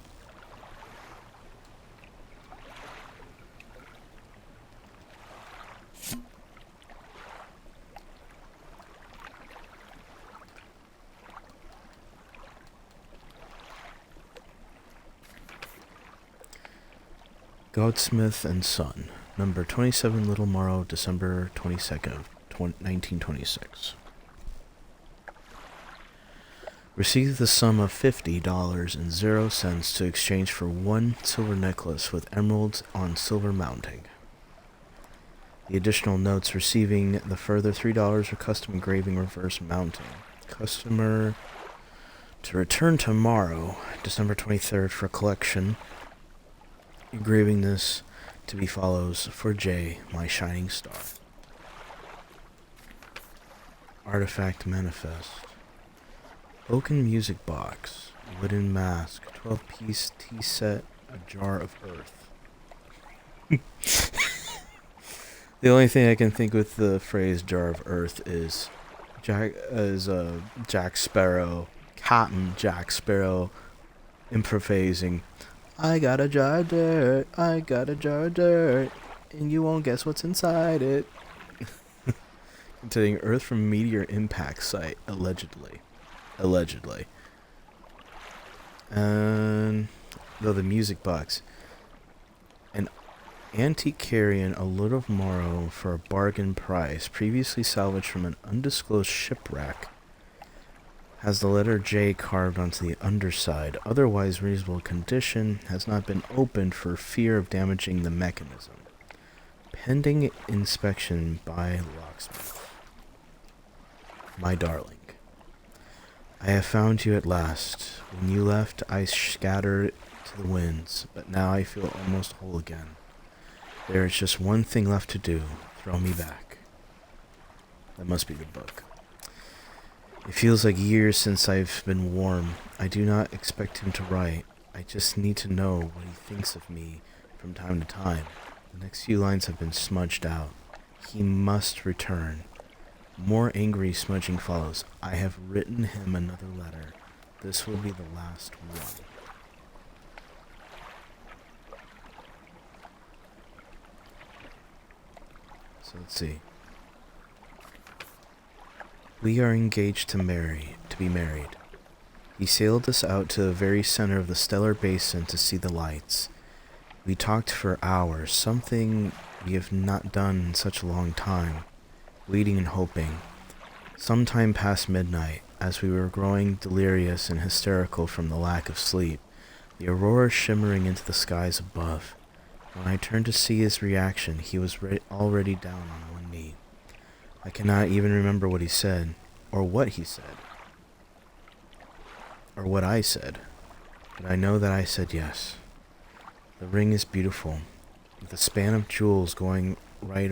Goldsmith and Son. Number 27 Little Morrow, December 22nd, 1926. Received the sum of $50.00 to exchange for one silver necklace with emeralds on silver mounting. The additional notes receiving the further $3 for custom engraving reverse mounting. Customer to return tomorrow, December 23rd, for collection. Engraving this to be follows for Jay, my shining star. Artifact manifest. Oaken music box. Wooden mask. 12-piece tea set. A jar of earth. The only thing I can think with the phrase jar of earth is Jack Sparrow, Captain Jack Sparrow, improvising. I got a jar of dirt, I got a jar of dirt, and you won't guess what's inside it. Containing earth from meteor impact site, allegedly. Allegedly. And though the music box. An antique carrion, a load of morrow for a bargain price, previously salvaged from an undisclosed shipwreck. Has the letter J carved onto the underside, otherwise reasonable condition, has not been opened for fear of damaging the mechanism. Pending inspection by locksmith. My darling, I have found you at last. When you left, I scattered to the winds, but now I feel almost whole again. There is just one thing left to do, throw me back. That must be the book. It feels like years since I've been warm. I do not expect him to write. I just need to know what he thinks of me from time to time. The next few lines have been smudged out. He must return. More angry smudging follows. I have written him another letter. This will be the last one. So let's see. We are engaged to be married. He sailed us out to the very center of the stellar basin to see the lights. We talked for hours, something we have not done in such a long time, waiting and hoping. Sometime past midnight, as we were growing delirious and hysterical from the lack of sleep, the aurora shimmering into the skies above. When I turned to see his reaction, he was already down on one knee. I cannot even remember what he said, or what he said, or what I said, but I know that I said yes. The ring is beautiful, with a span of jewels going right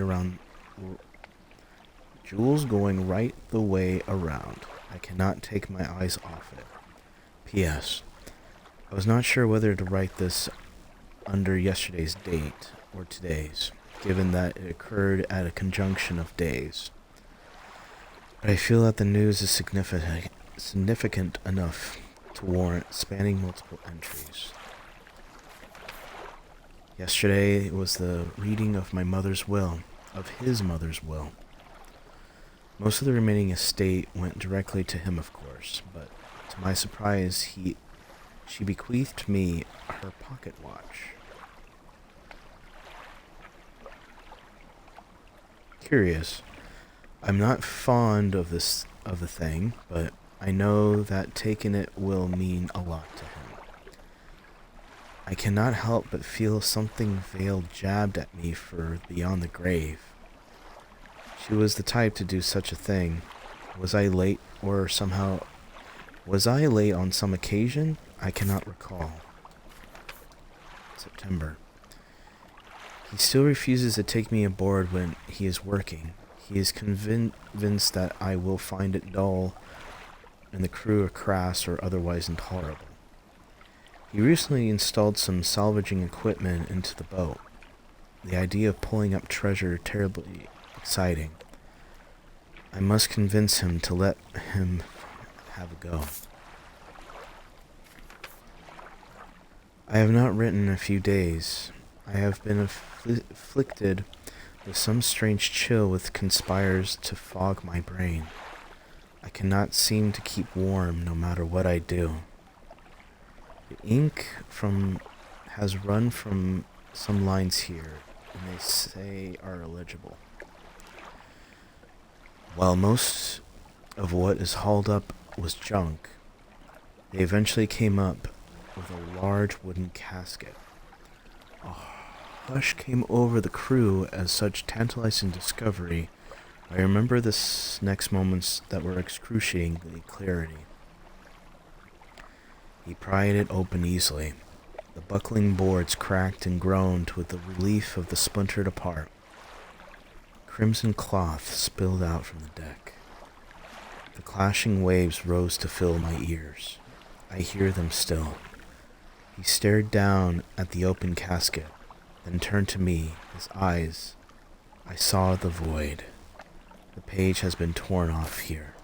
the way around. I cannot take my eyes off it. P.S. I was not sure whether to write this under yesterday's date or today's, given that it occurred at a conjunction of days. But I feel that the news is significant enough to warrant spanning multiple entries. Yesterday was the reading of my mother's will, of his mother's will. Most of the remaining estate went directly to him, of course, but to my surprise, she bequeathed me her pocket watch. Curious. I'm not fond of the thing, but I know that taking it will mean a lot to him. I cannot help but feel something veiled jabbed at me for beyond the grave. She was the type to do such a thing. Was I late on some occasion? I cannot recall. September. He still refuses to take me aboard when he is working. He is convinced that I will find it dull and the crew are crass or otherwise intolerable. He recently installed some salvaging equipment into the boat. The idea of pulling up treasure terribly exciting. I must convince him to let him have a go. I have not written in a few days. I have been afflicted with some strange chill which conspires to fog my brain. I cannot seem to keep warm no matter what I do. The ink has run from some lines here, and they say are illegible. While most of what is hauled up was junk, they eventually came up with a large wooden casket. A hush came over the crew as such tantalizing discovery. I remember the next moments that were excruciatingly clarity. He pried it open easily. The buckling boards cracked and groaned with the relief of the splintered apart. Crimson cloth spilled out from the deck. The clashing waves rose to fill my ears. I hear them still. He stared down at the open casket, then turned to me, his eyes. I saw the void. The page has been torn off here.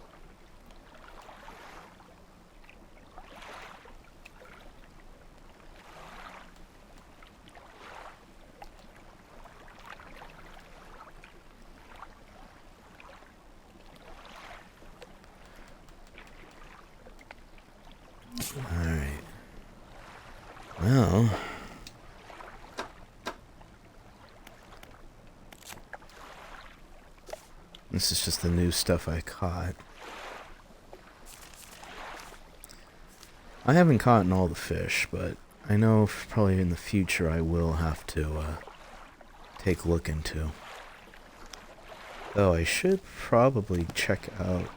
Alright. Well, this is just the new stuff I caught. I haven't caught all the fish, but I know probably in the future I will have to take a look into. Though I should probably check out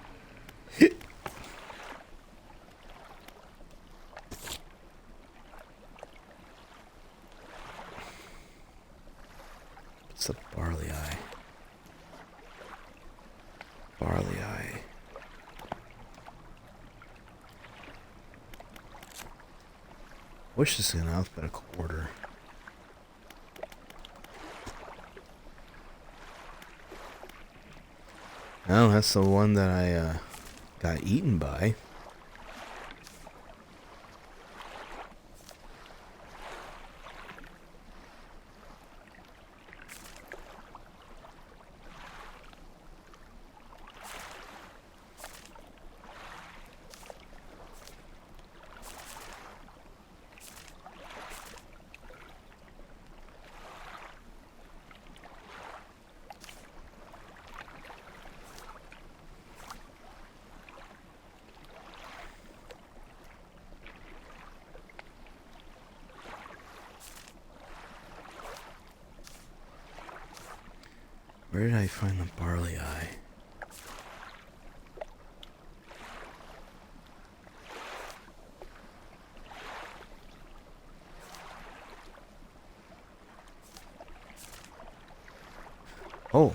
what's a barley eye? Barley eye. Wish this is in alphabetical order. Oh, that's the one that I got eaten by. Where did I find the barley eye? Oh!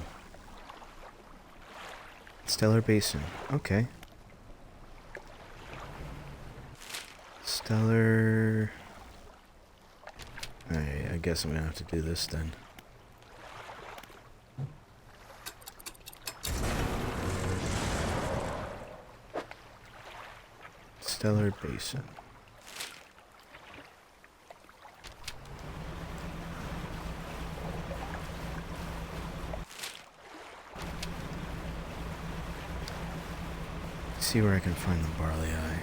Stellar Basin. Okay. Stellar... Alright, I guess I'm gonna have to do this then. Stellar Basin. See where I can find the barley eye.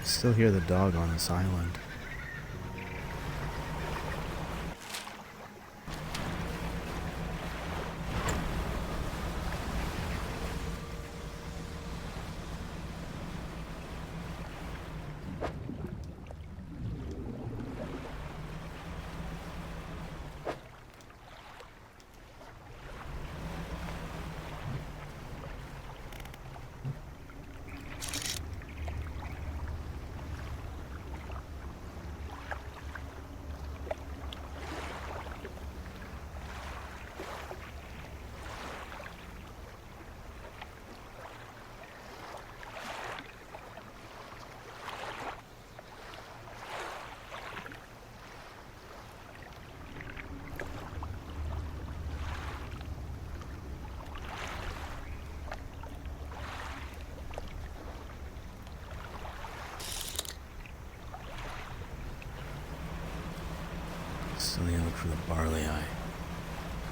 Still hear the dog on this island. Still need to look for the barley eye.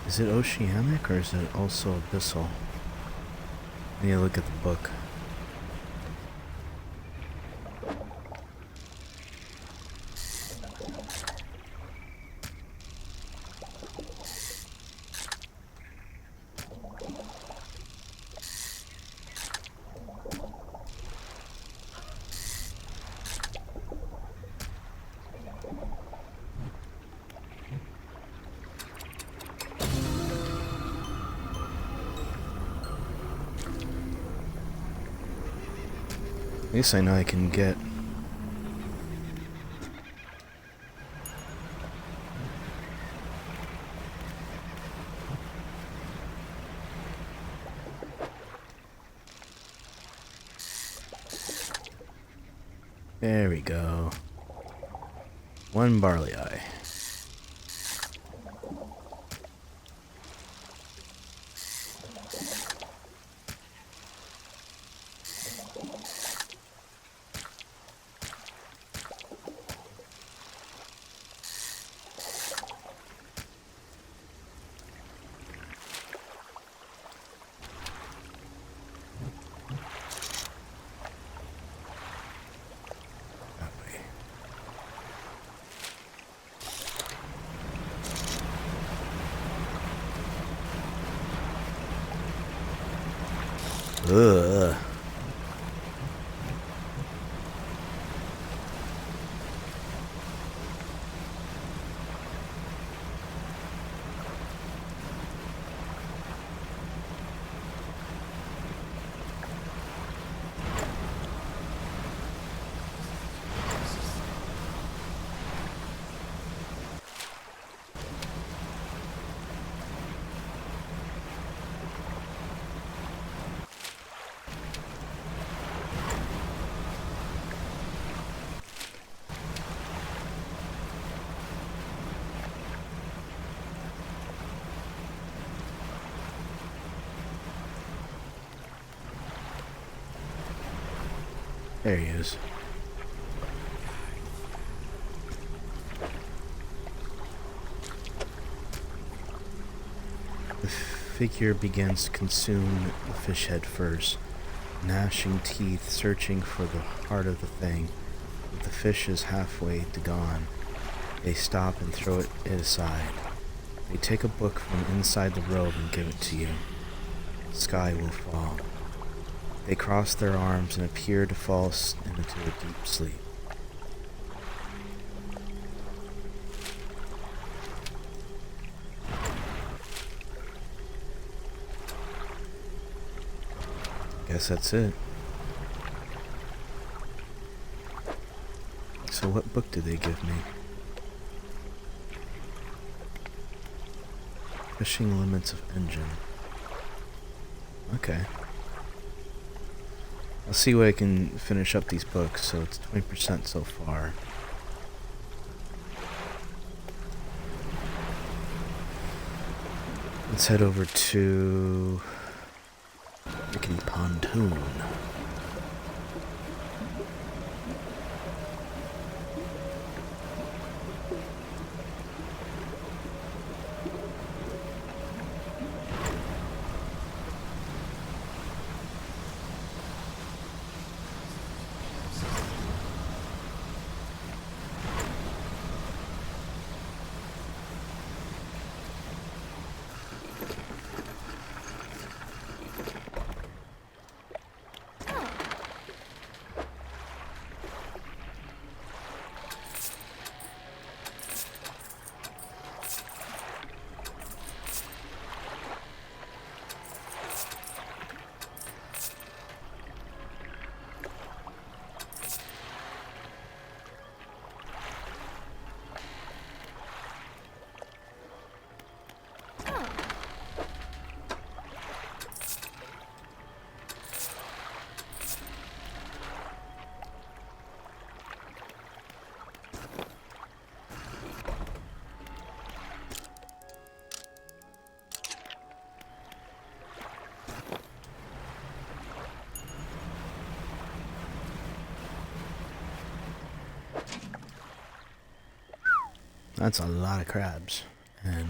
Is it oceanic or is it also abyssal? I need to look at the book. At least I know I can get... There we go. One barley eye. Ugh. There he is. The figure begins to consume the fish head first, gnashing teeth, searching for the heart of the thing. But the fish is halfway to gone. They stop and throw it aside. They take a book from inside the robe and give it to you. The sky will fall. They cross their arms and appear to fall into a deep sleep. Guess that's it. So what book did they give me? Pushing limits of engine. Okay. I'll see what I can finish up these books, so it's 20% so far. Let's head over to Rickety Pontoon. That's a lot of crabs. And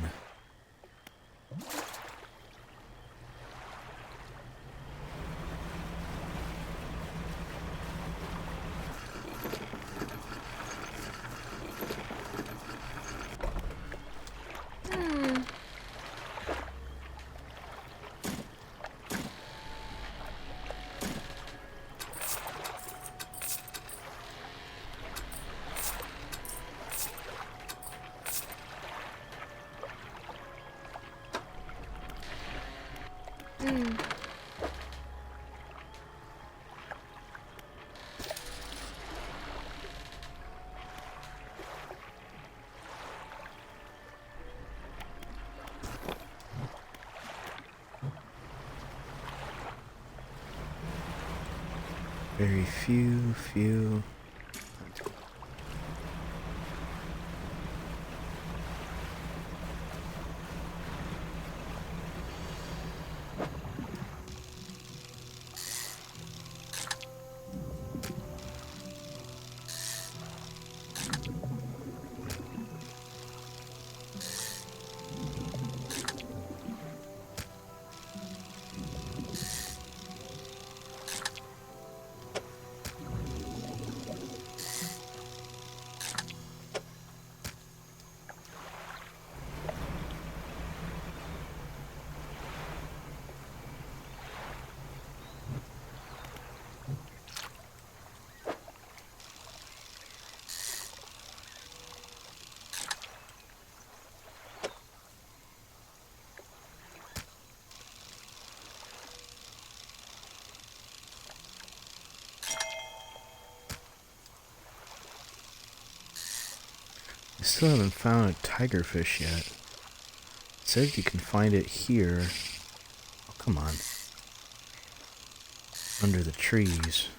very few. I still haven't found a tigerfish yet. It says you can find it here. Oh, come on. Under the trees.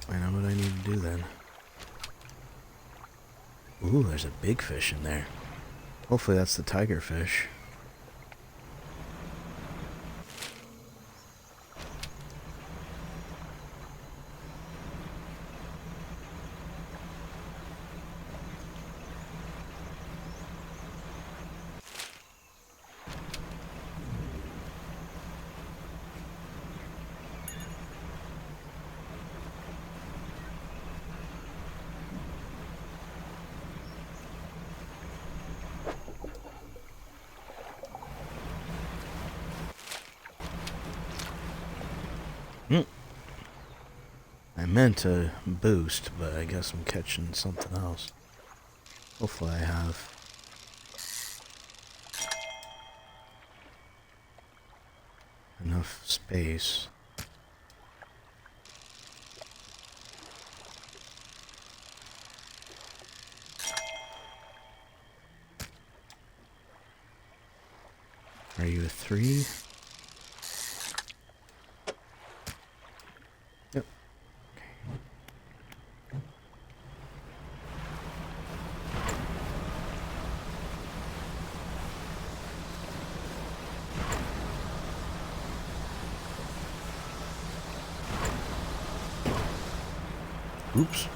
I know what I need to do then. Ooh, there's a big fish in there. Hopefully that's the tiger fish. I meant to boost, but I guess I'm catching something else. Hopefully I have. Enough space. Are you a 3? Yep. Oops.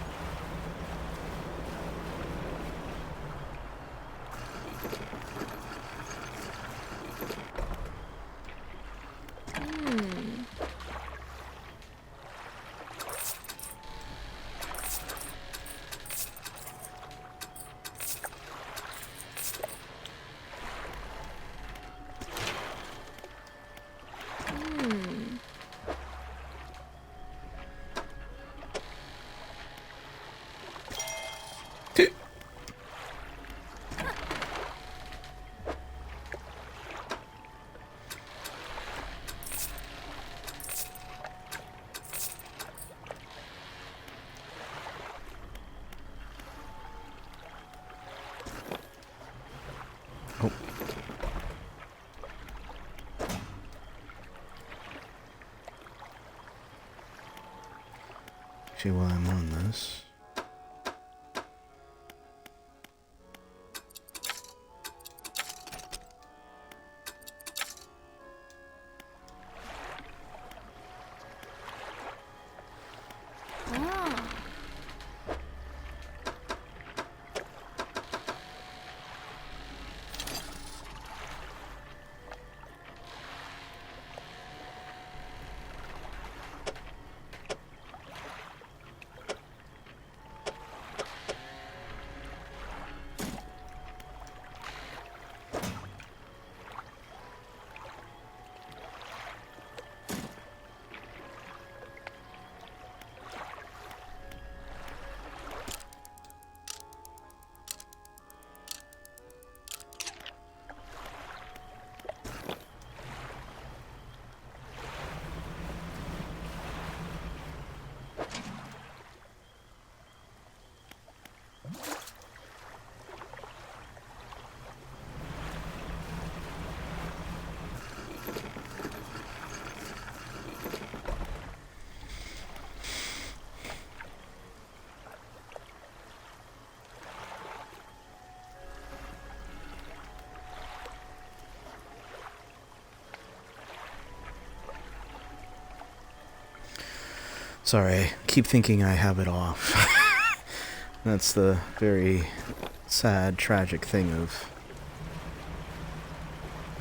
Oh. Actually, while I'm on this... Sorry, I keep thinking I have it off. That's the very sad, tragic thing of...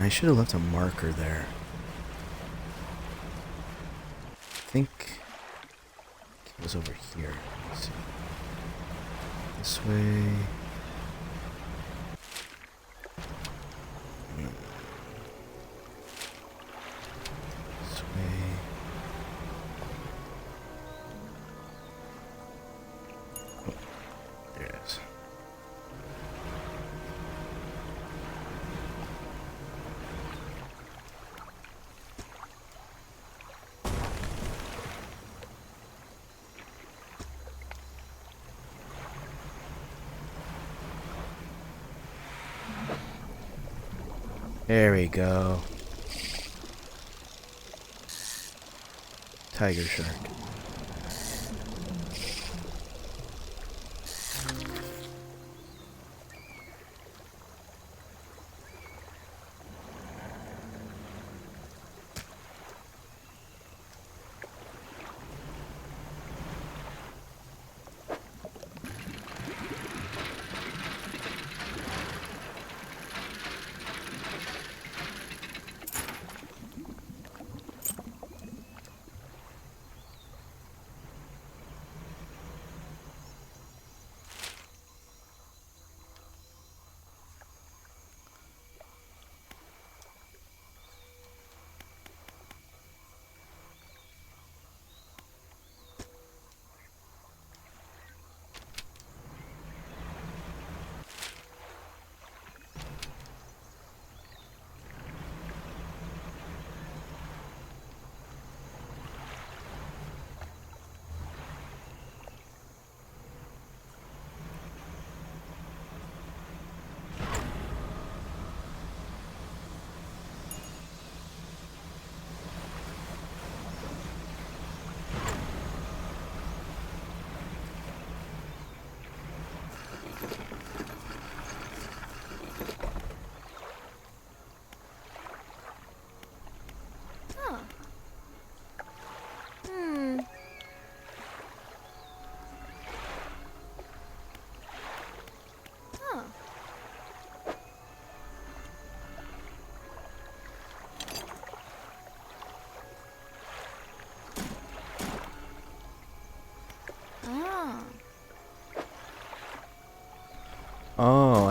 I should have left a marker there. I think it was over here. Let's see. This way. This way. Oh, there it is. There we go. Tiger shark.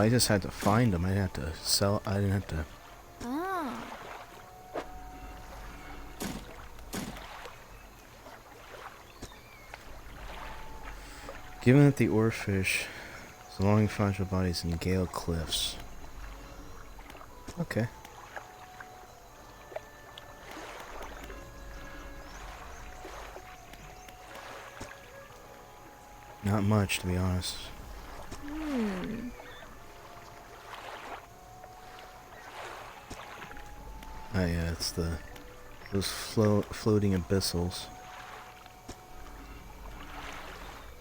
I just had to find them. I didn't have to sell. I didn't have to. Ah. Given that the oarfish is long fragile bodies in gale cliffs. Okay. Not much, to be honest. Oh yeah, it's those floating abyssals.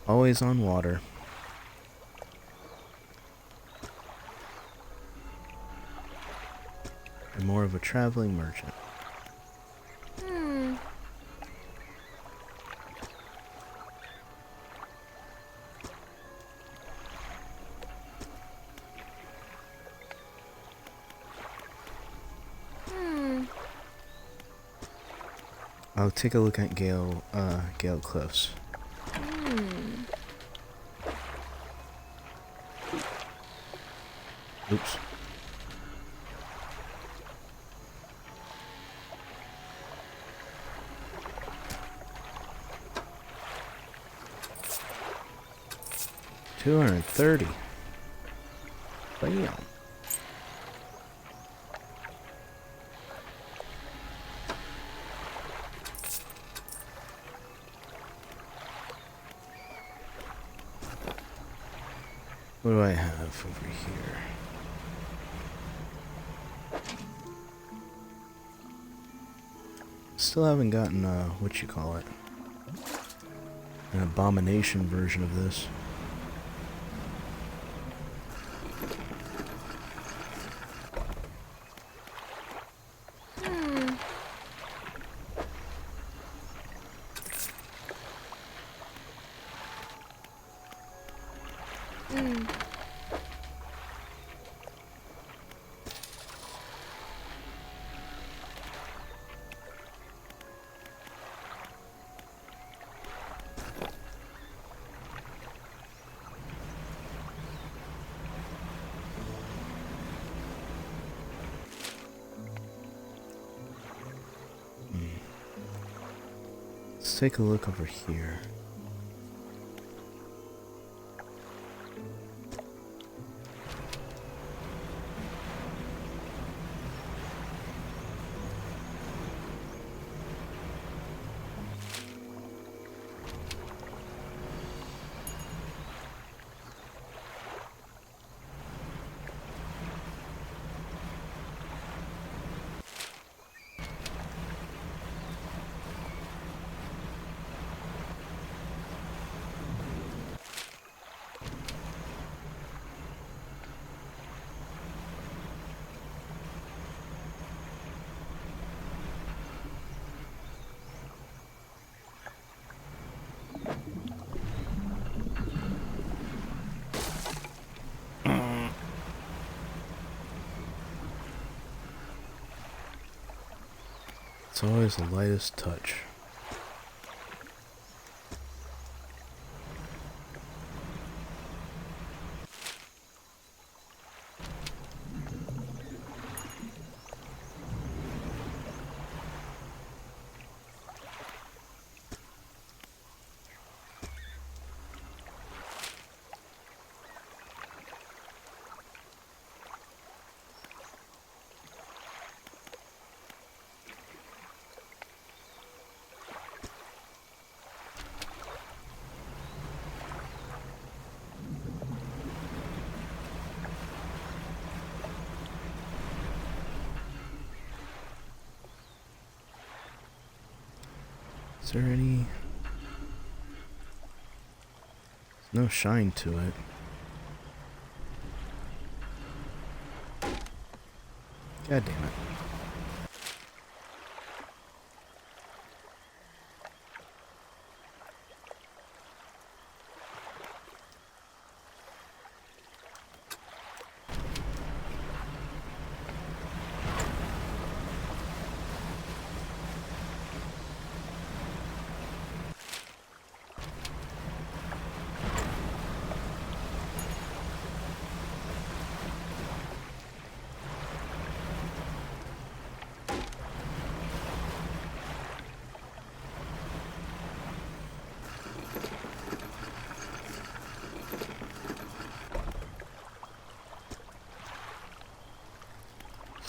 Always on water. And more of a traveling merchant. I'll take a look at Gale Cliffs. Oops. $230. Bam. What do I have over here? Still haven't gotten, what you call it? An abomination version of this. Let's take a look over here. It's always the lightest touch. Is there any... There's no shine to it. God damn it.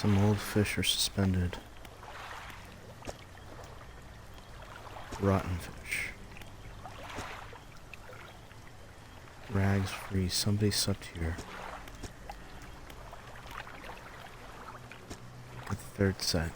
Some old fish are suspended. Rotten fish. Rags free. Somebody slept here. A third set.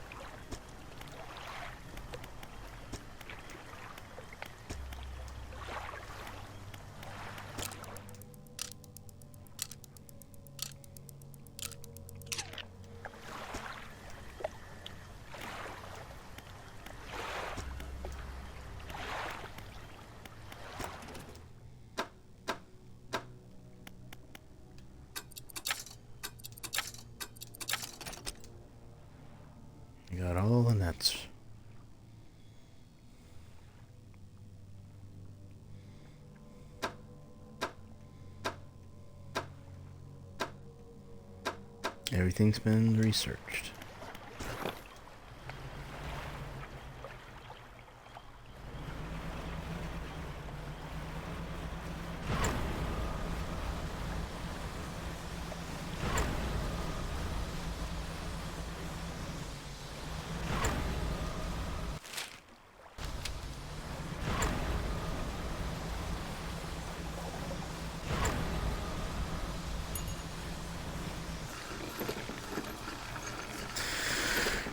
You got all the nets. Everything's been researched.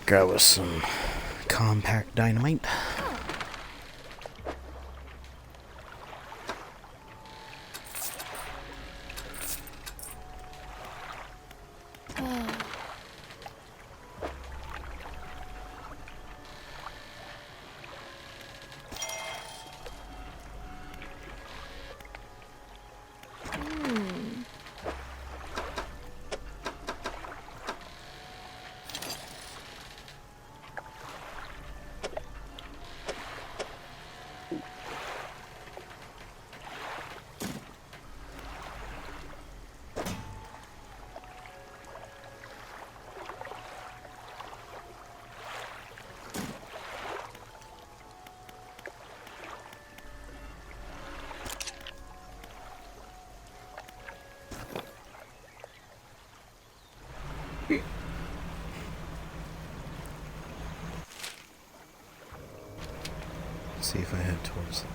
Grab us some compact dynamite. See if I head towards them.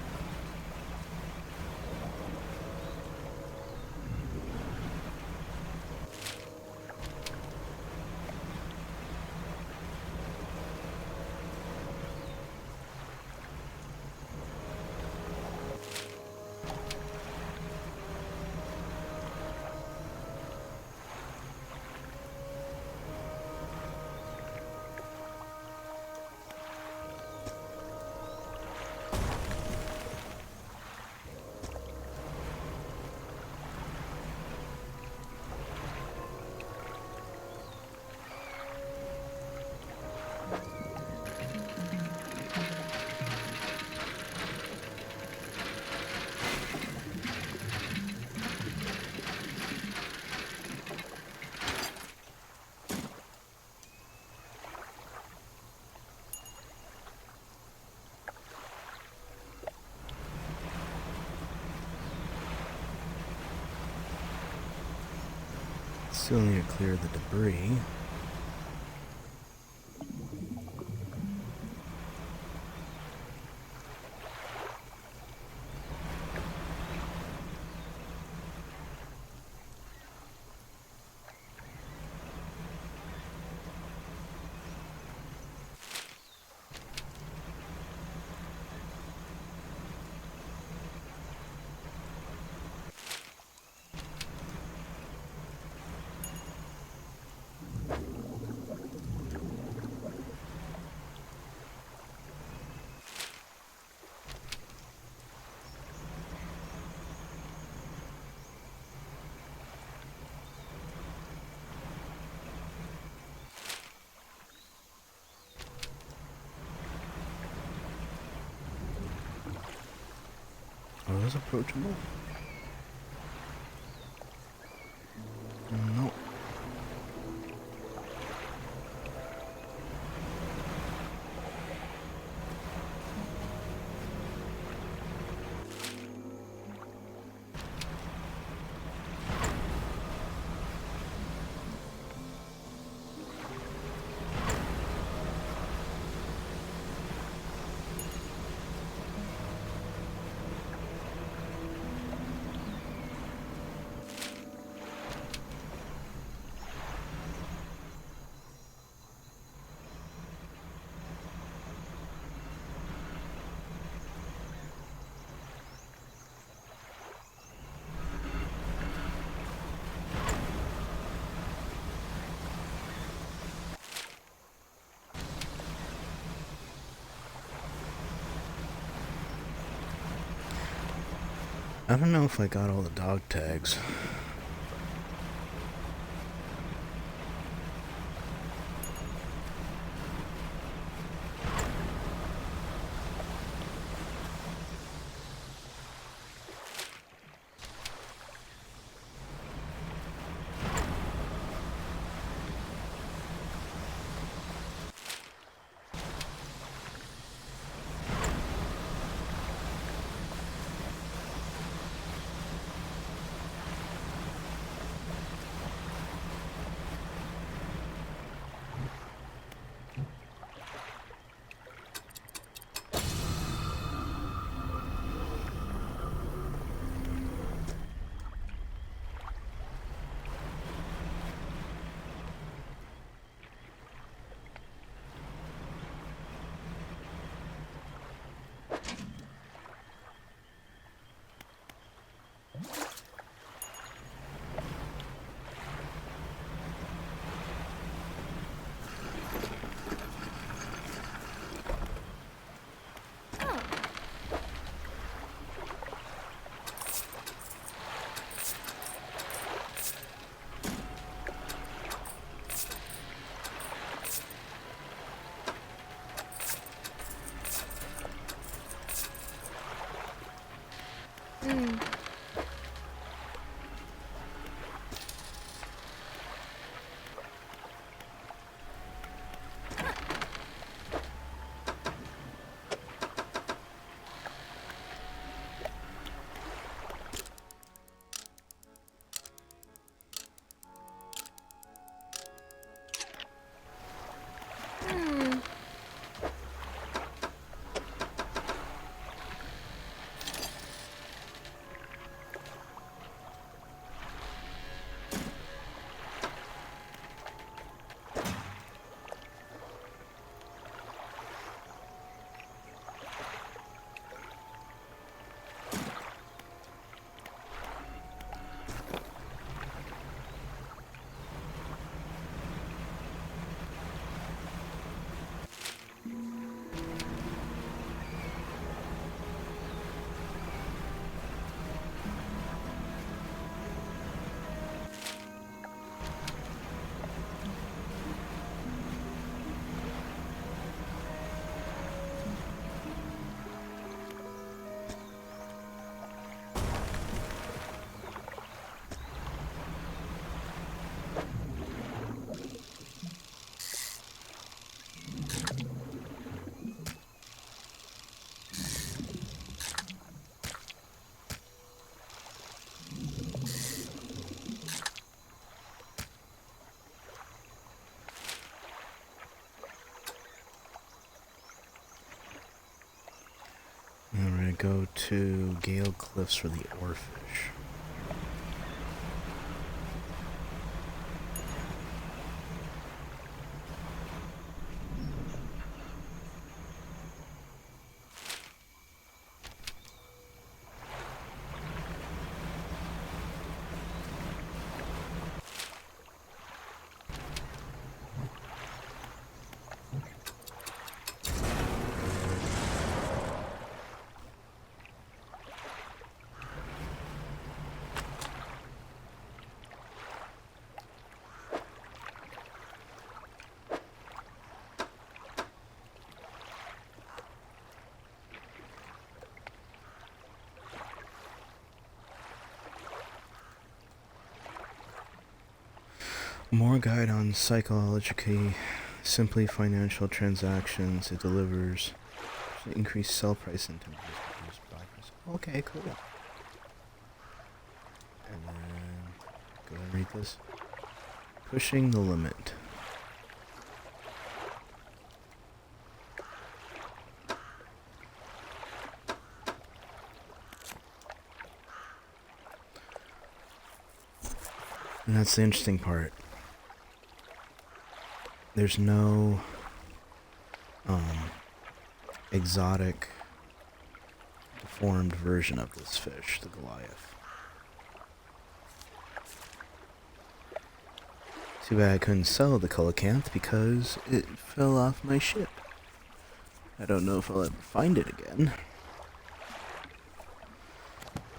Still need to clear the debris. Are those approachable? No. I don't know if I got all the dog tags. And we're gonna go to Gale Cliffs for the oarfish. More guide on psychologically simply financial transactions. It delivers increased sell price and reduce buy price. Okay, cool. And then go ahead and read this. Pushing the limit. And that's the interesting part. There's no exotic deformed version of this fish, the Goliath. Too bad I couldn't sell the coelacanth because it fell off my ship. I don't know if I'll ever find it again.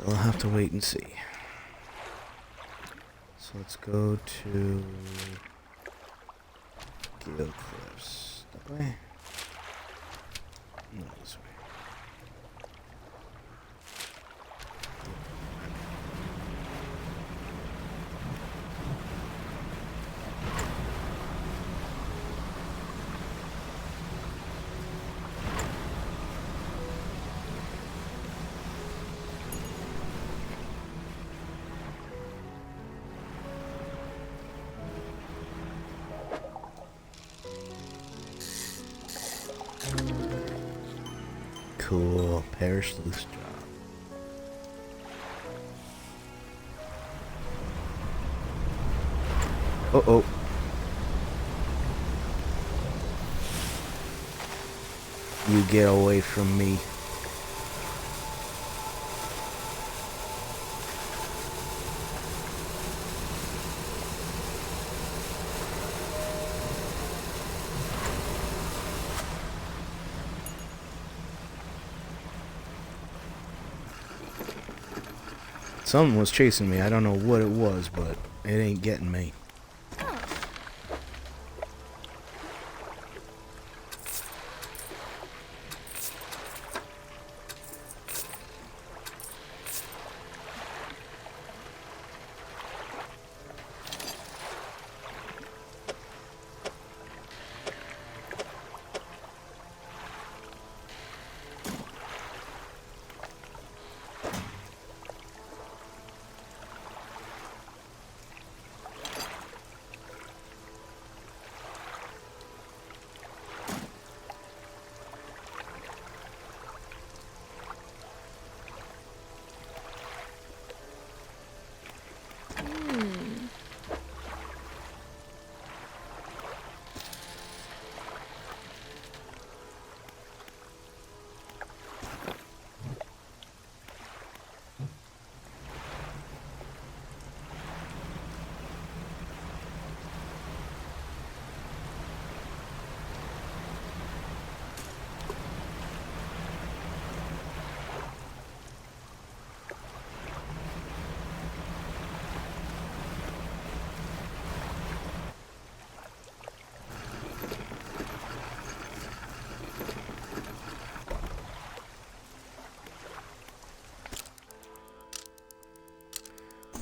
I'll have to wait and see. So let's go to Gale Cliffs. That way? No, this way. Cool. Parish loose job. Uh-oh. You get away from me. Something was chasing me. I don't know what it was, but it ain't getting me.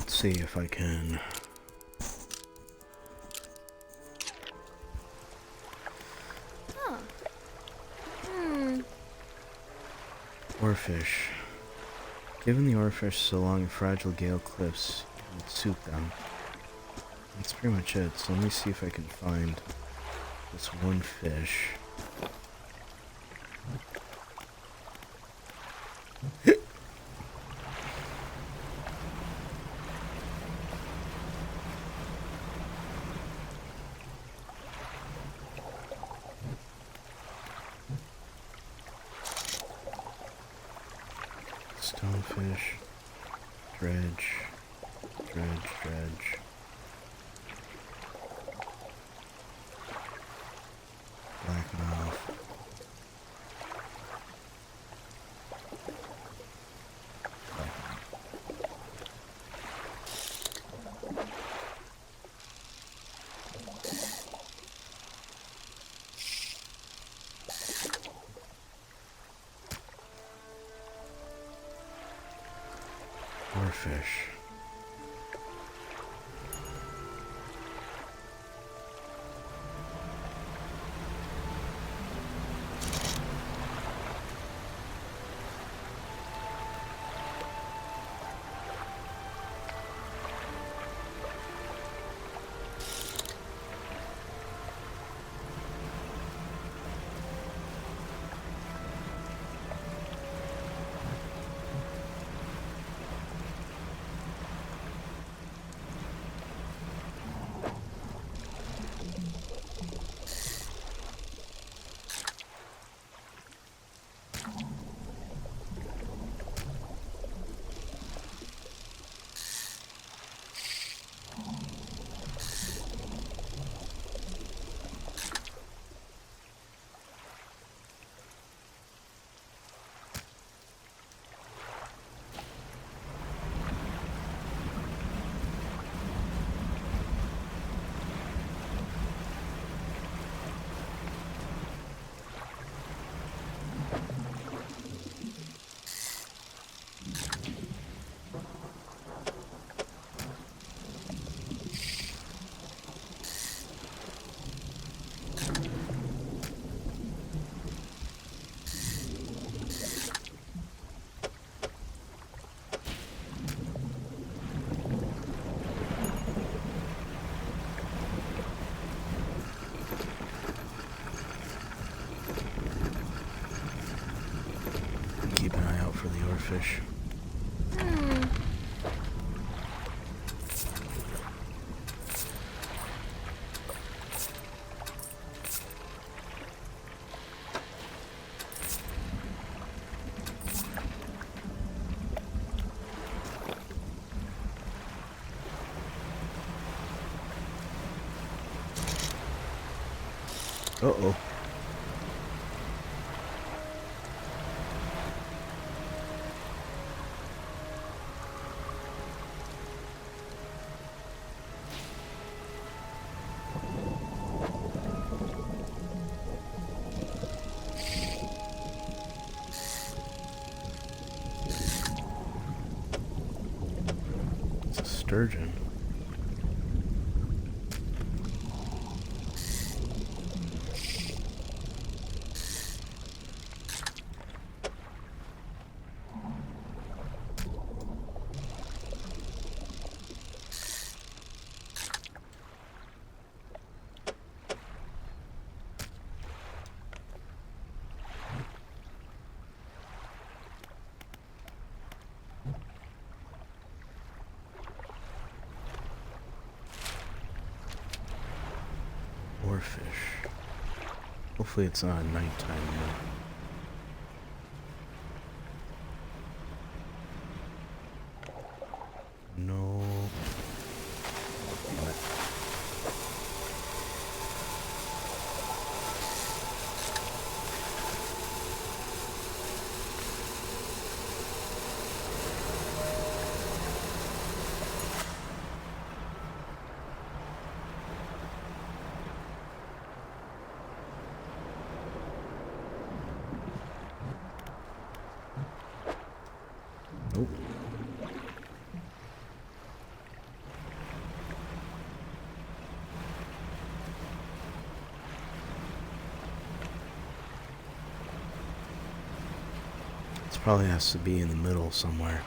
See if I can. Oarfish. Given the oarfish so long and fragile Gale Cliffs, you would suit them. That's pretty much it. So let me see if I can find this one fish. Stonefish, dredge, dredge, blackmouth, oarfish. fish. Uh-oh. It's a sturgeon. Or fish. Hopefully it's not nighttime yet. No. Damn it. Nope. This probably has to be in the middle somewhere.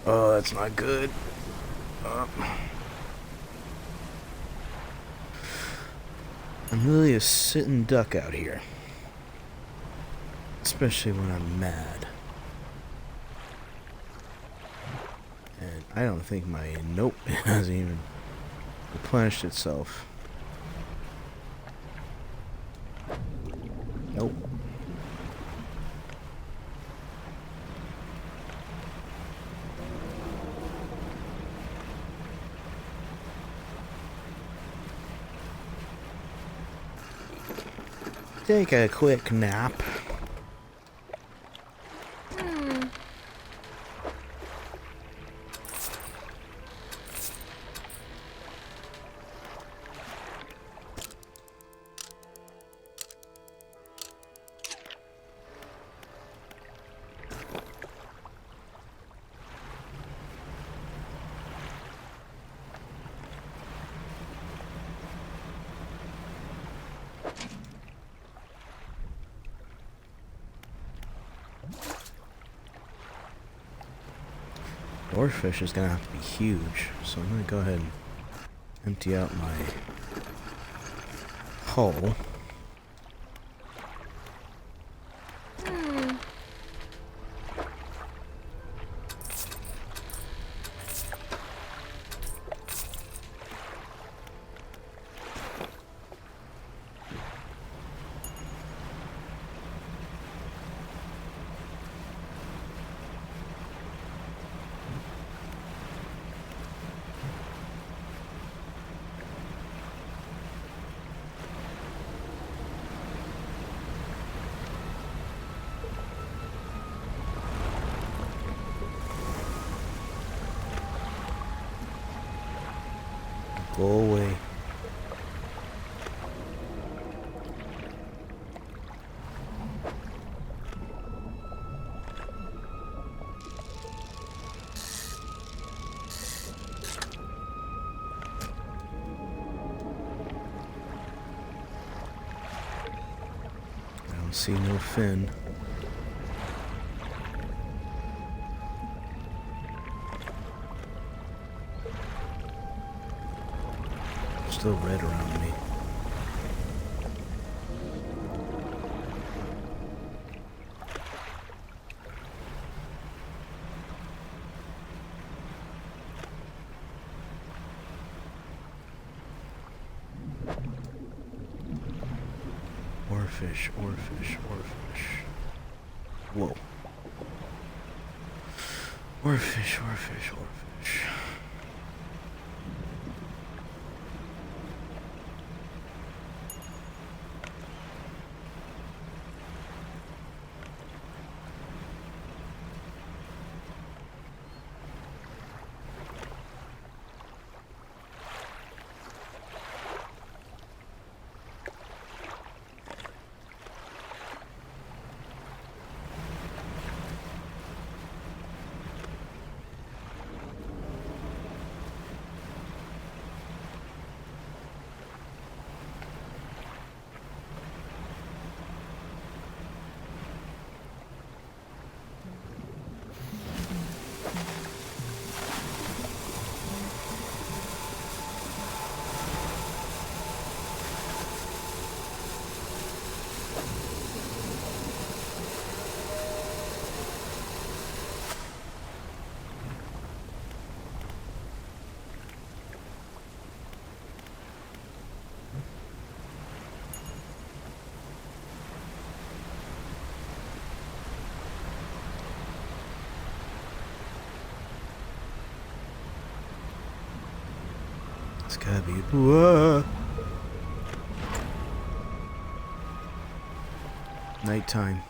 Oh, that's not good. I'm really a sitting duck out here. Especially when I'm mad. And I don't think my nope hasn't even replenished itself. Nope. Take a quick nap. Dwarffish is gonna have to be huge, so I'm gonna go ahead and empty out my hull. Go away. See no fin. Still red around me. Oarfish, oarfish, oarfish. Whoa. Oarfish, oarfish, oarfish. It's gotta be. Whoa. Nighttime.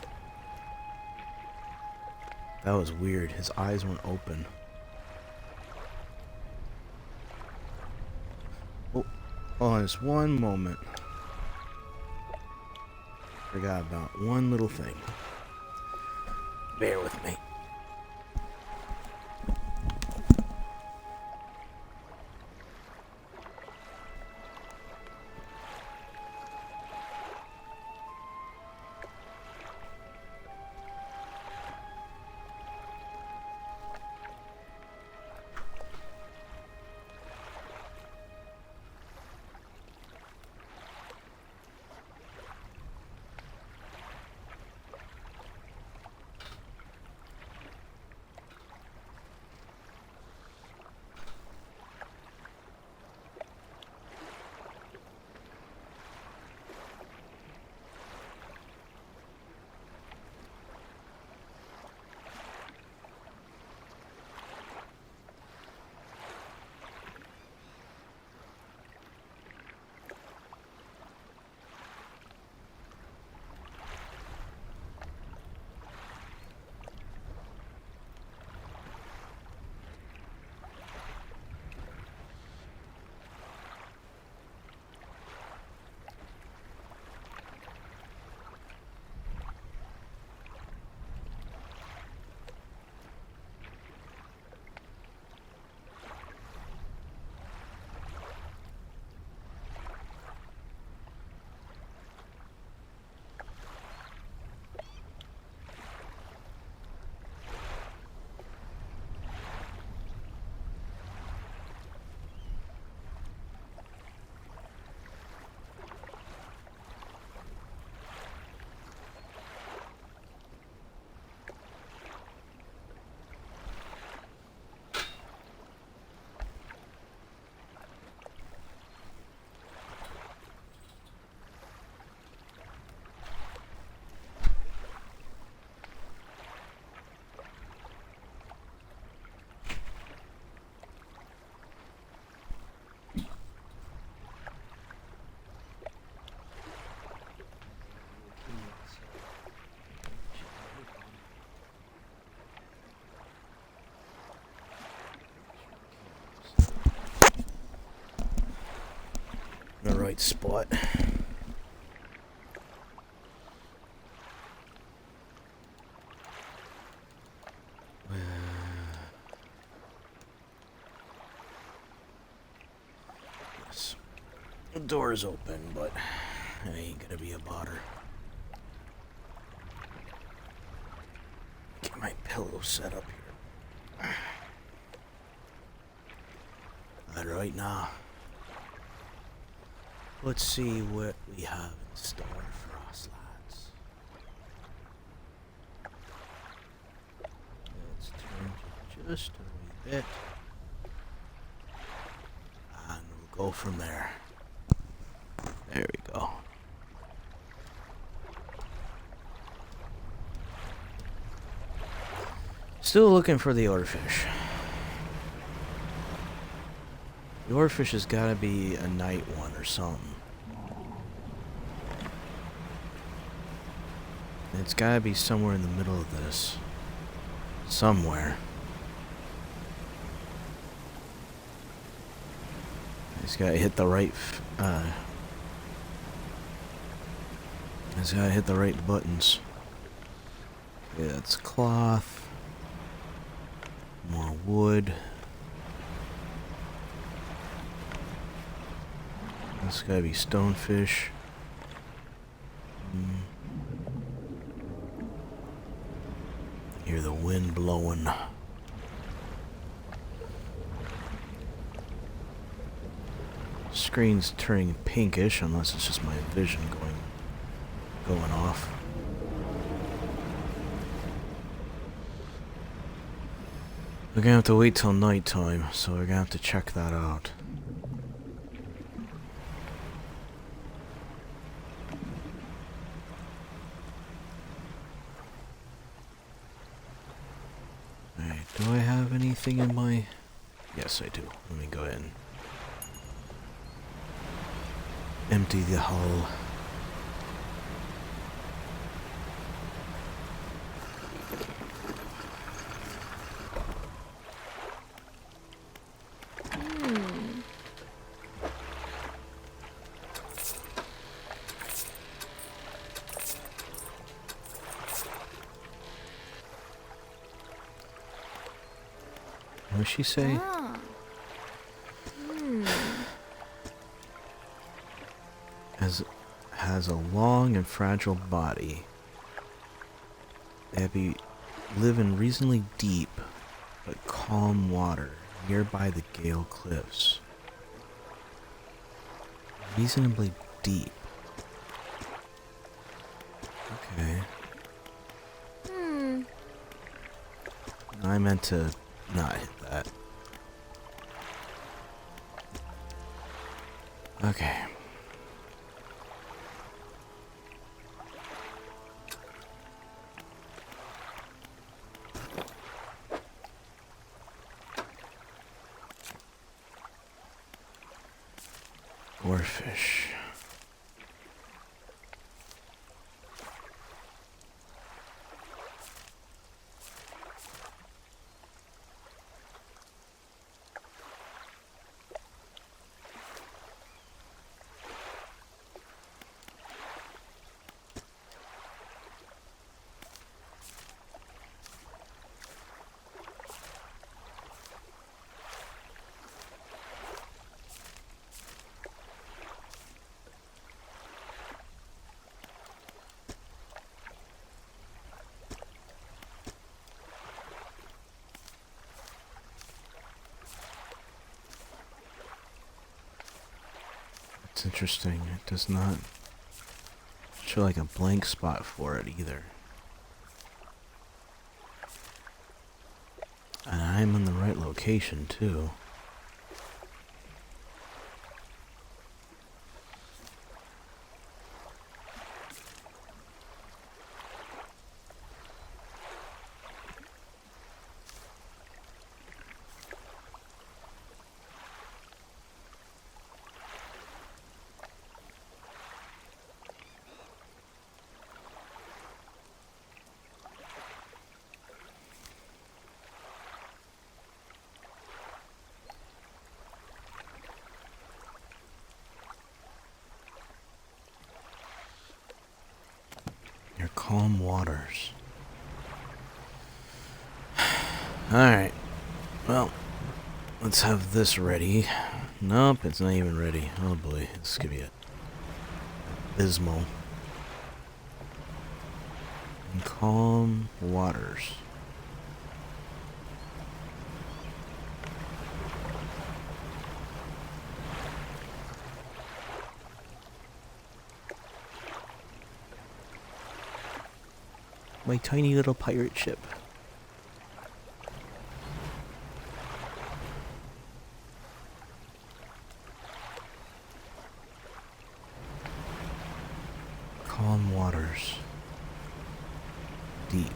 That was weird. His eyes weren't open. Oh, hold on, just one moment. Forgot about one little thing. Bear with me. The right spot. Yes. The door is open, but it ain't gonna be a bother. pillow set up here. Alright now. Let's see what we have in store for us, lads. Let's turn it just a wee bit. And we'll go from there. There we go. Still looking for the oarfish. The oarfish has got to be a night one or something. It's got to be somewhere in the middle of this. Somewhere. It's got to hit the right... it's got to hit the right buttons. Okay, that's cloth. More wood. This gotta be stonefish. Hear the wind blowing. Screen's turning pinkish, unless it's just my vision going off. We're gonna have to wait till nighttime, so we're gonna have to check that out. Alright, do I have anything in my... Yes, I do. Let me go ahead and empty the hull. What did she say? Has a long and fragile body. They live in reasonably deep but calm water nearby the Gale Cliffs. Reasonably deep. Okay. I meant to not hit that. Okay. Oarfish. It's interesting. It does not show like a blank spot for it either. And I'm in the right location too. Your calm waters. Alright. Well, let's have this ready. Nope, it's not even ready. Oh boy, this could be it. Abysmal. And calm waters. my tiny little pirate ship. Calm waters. Deep.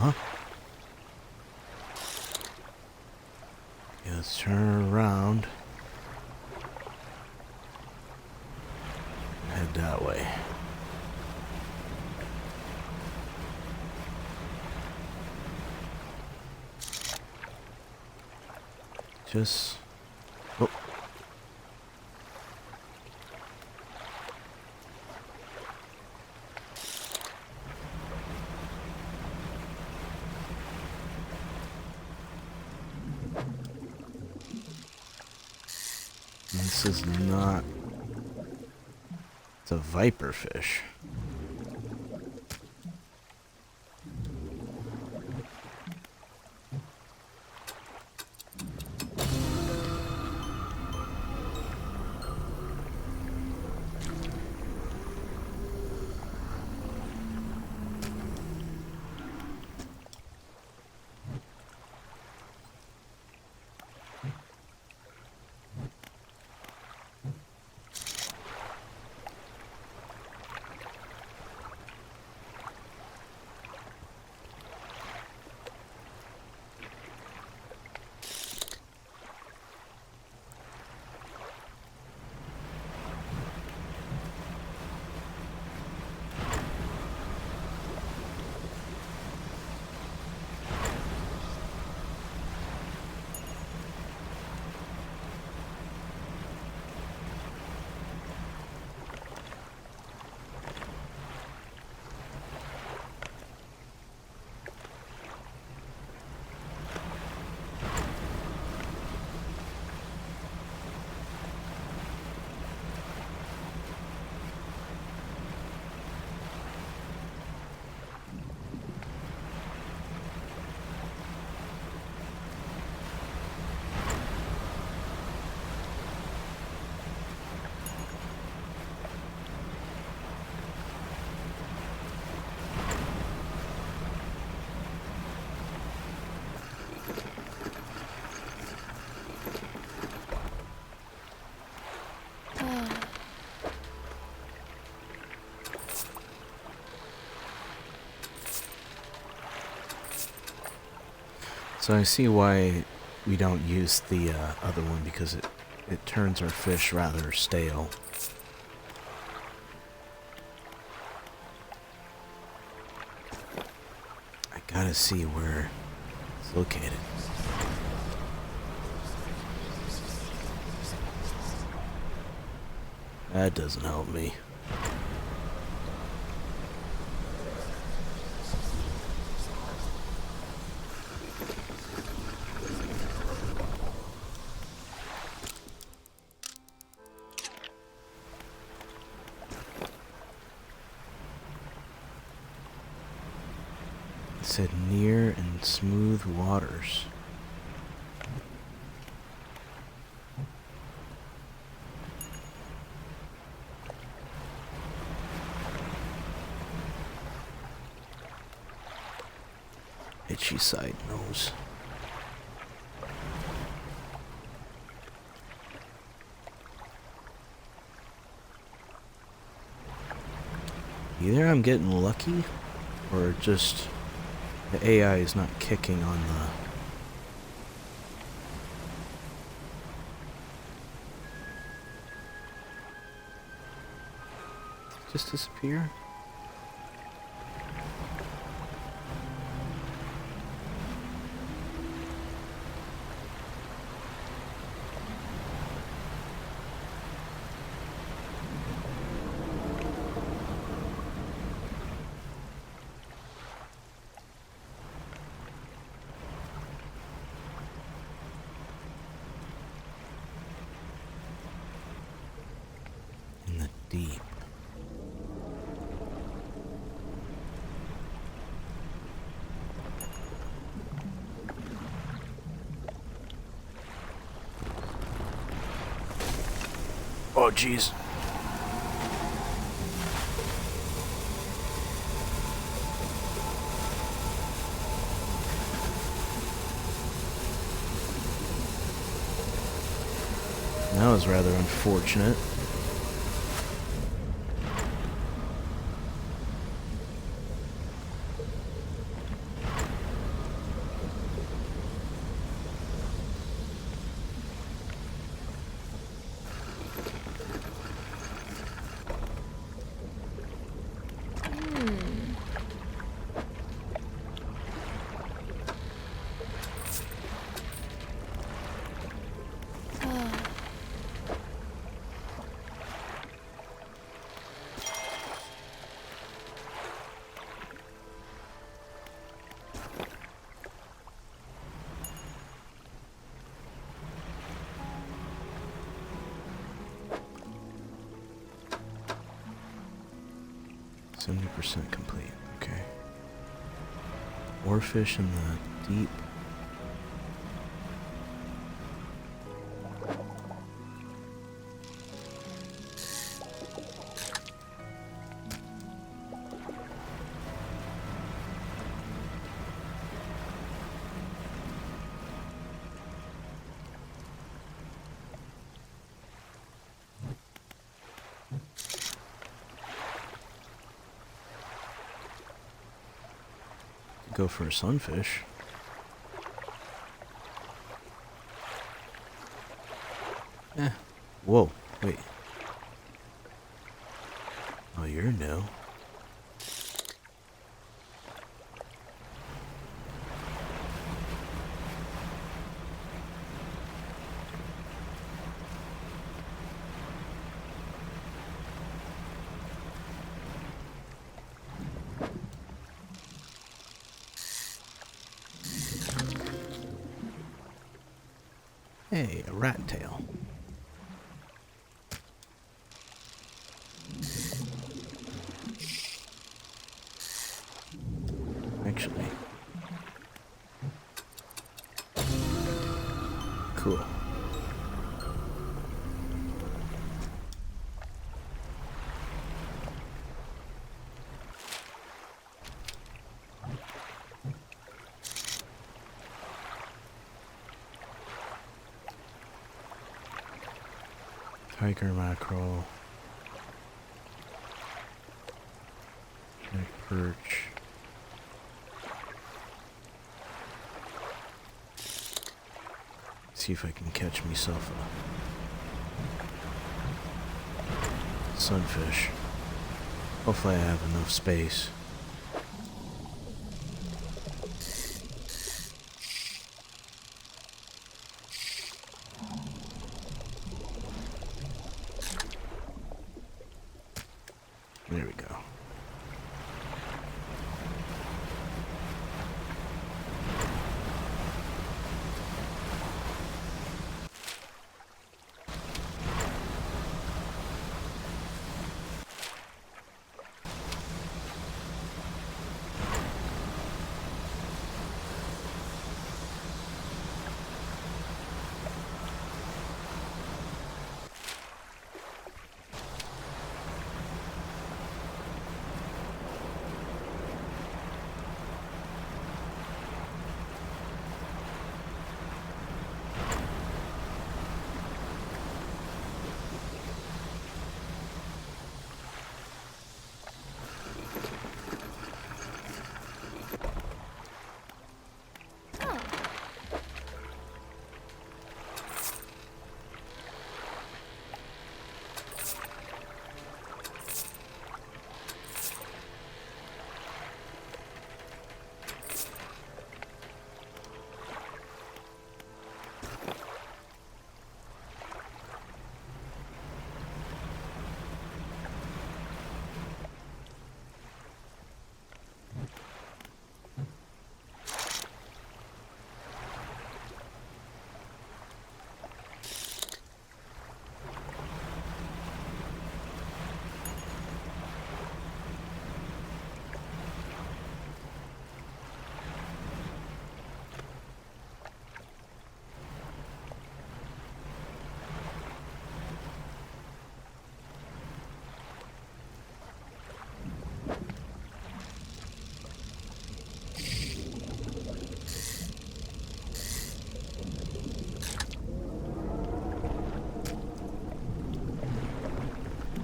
Huh? Yeah, let's turn around. Head that way. Just... Oh. This is not... It's a viper fish. So I see why we don't use the other one, because it turns our fish rather stale. I gotta see where it's located. That doesn't help me. It said near and smooth waters. Itchy side nose. Either I'm getting lucky, Or just the AI is not kicking on the... Just disappear? In the deep. Oh, jeez. That was rather unfortunate. %, complete. Okay. Oarfish in the deep. Go for a sunfish. Whoa, wait. Oh, you're new. Hey, a rat tail. Actually. Cool. Tiger mackerel. Neck perch. See if I can catch myself a sunfish. Hopefully I have enough space. There we go.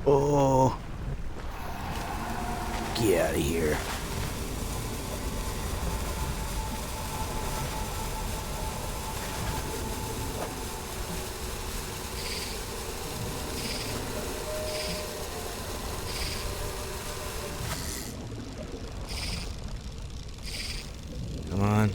Oh. Get out of here. Come on.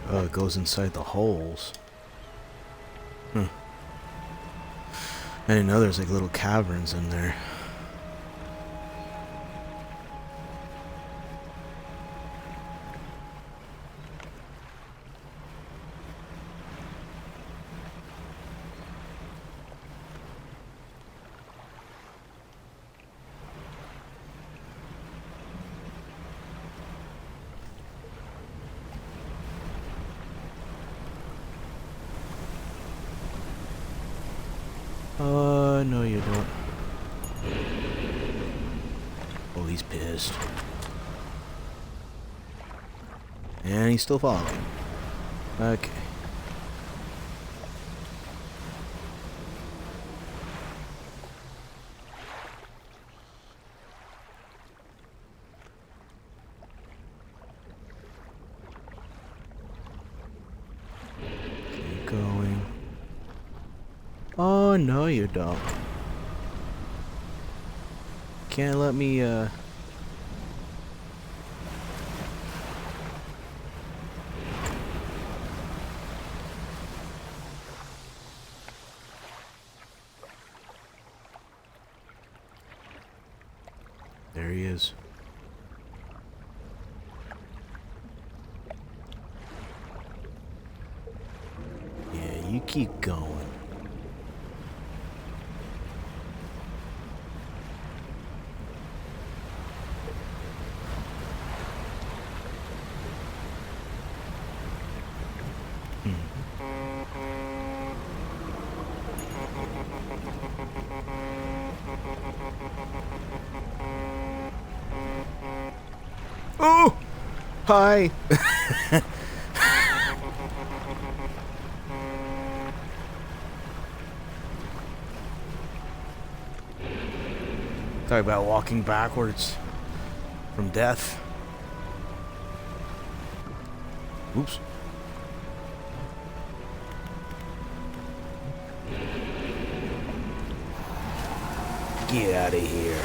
Oh, it goes inside the holes. I didn't know there's like little caverns in there. No you don't. Oh, he's pissed. And he's still following. Okay. Keep going. Oh, no you don't. Can't let me, There he is. Yeah, you keep going. Oh! Hi! Talk about walking backwards from death. Oops. Get out of here.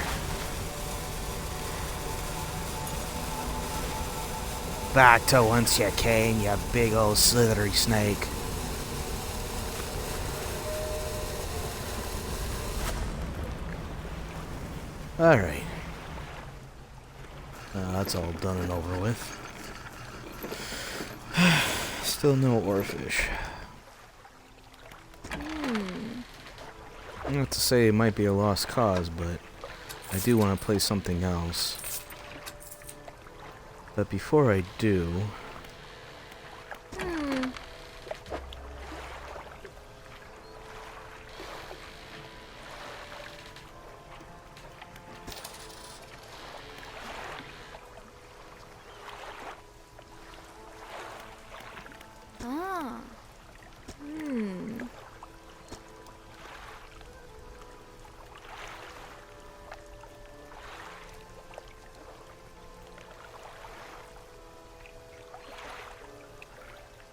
Back to whence you came, you big old slithery snake. Alright. That's all done and over with. Still no oarfish. Not to say it might be a lost cause, but I do want to play something else. But before I do...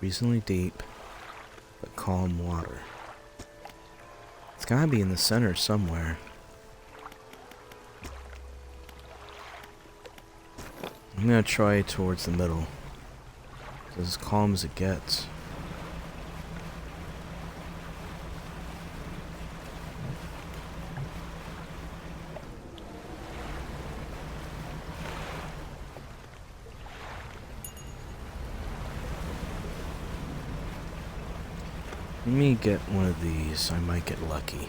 Reasonably deep, but calm water. It's gotta be in the center somewhere. I'm gonna try towards the middle. It's as calm as it gets. Let me get one of these. I might get lucky.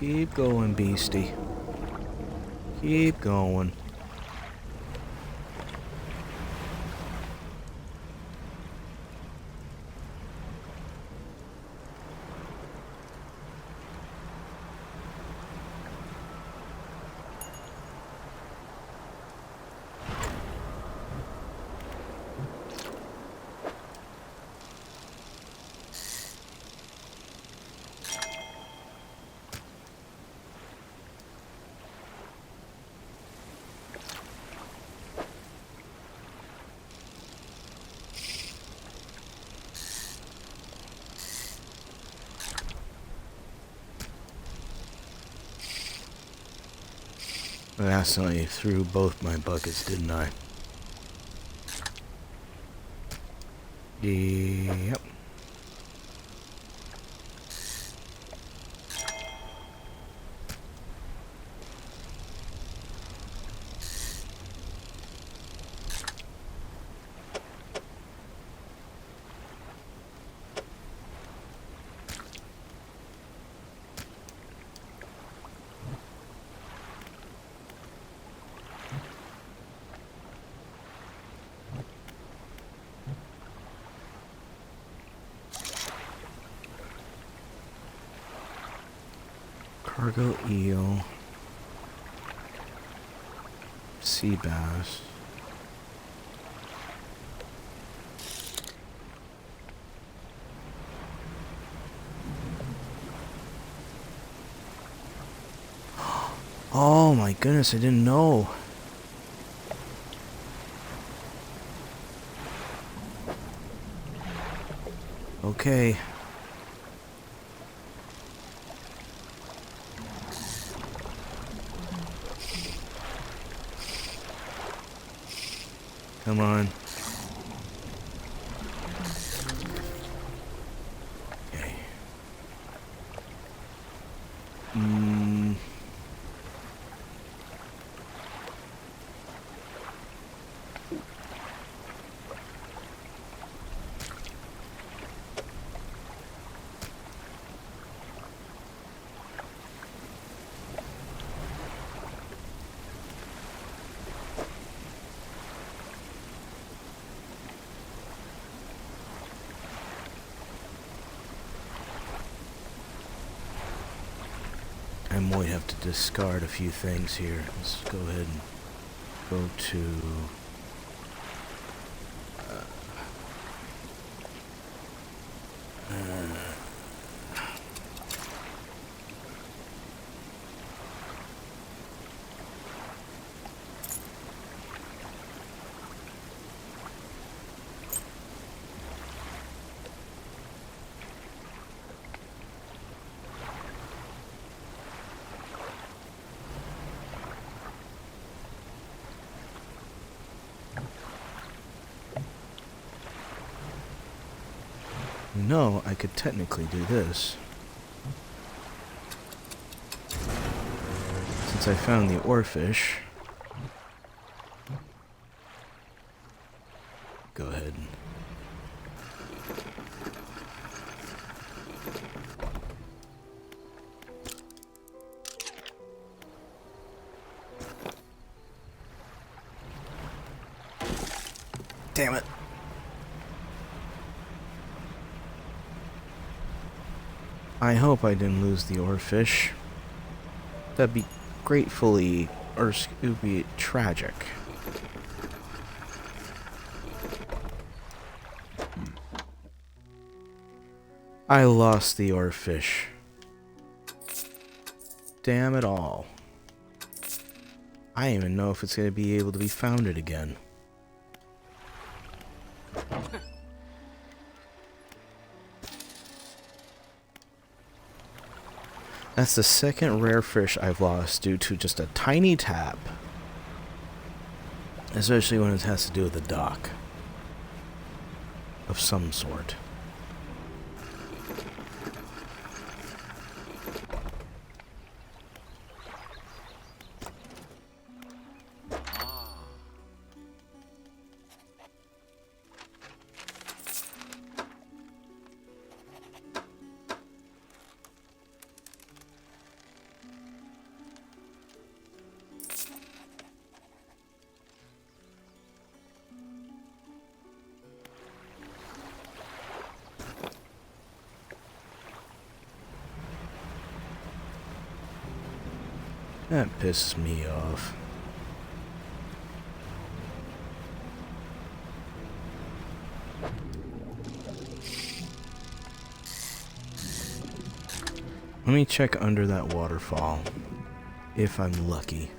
Keep going, beastie. Keep going. I accidentally threw both my buckets, didn't I? Yep. Cargo eel. Sea bass. Oh my goodness, I didn't know. Okay. Come on. Okay. I might have to discard a few things here. Let's go ahead and go to... know I could technically do this. Since I found the oarfish. Go ahead. Damn it. I hope I didn't lose the oarfish. That'd be gratefully, or it would be tragic. I lost the oarfish. Damn it all. I don't even know if it's going to be able to be founded again. That's the second rare fish I've lost due to just a tiny tap. Especially when it has to do with a dock. Of some sort. That pisses me off. Let me check under that waterfall, if I'm lucky.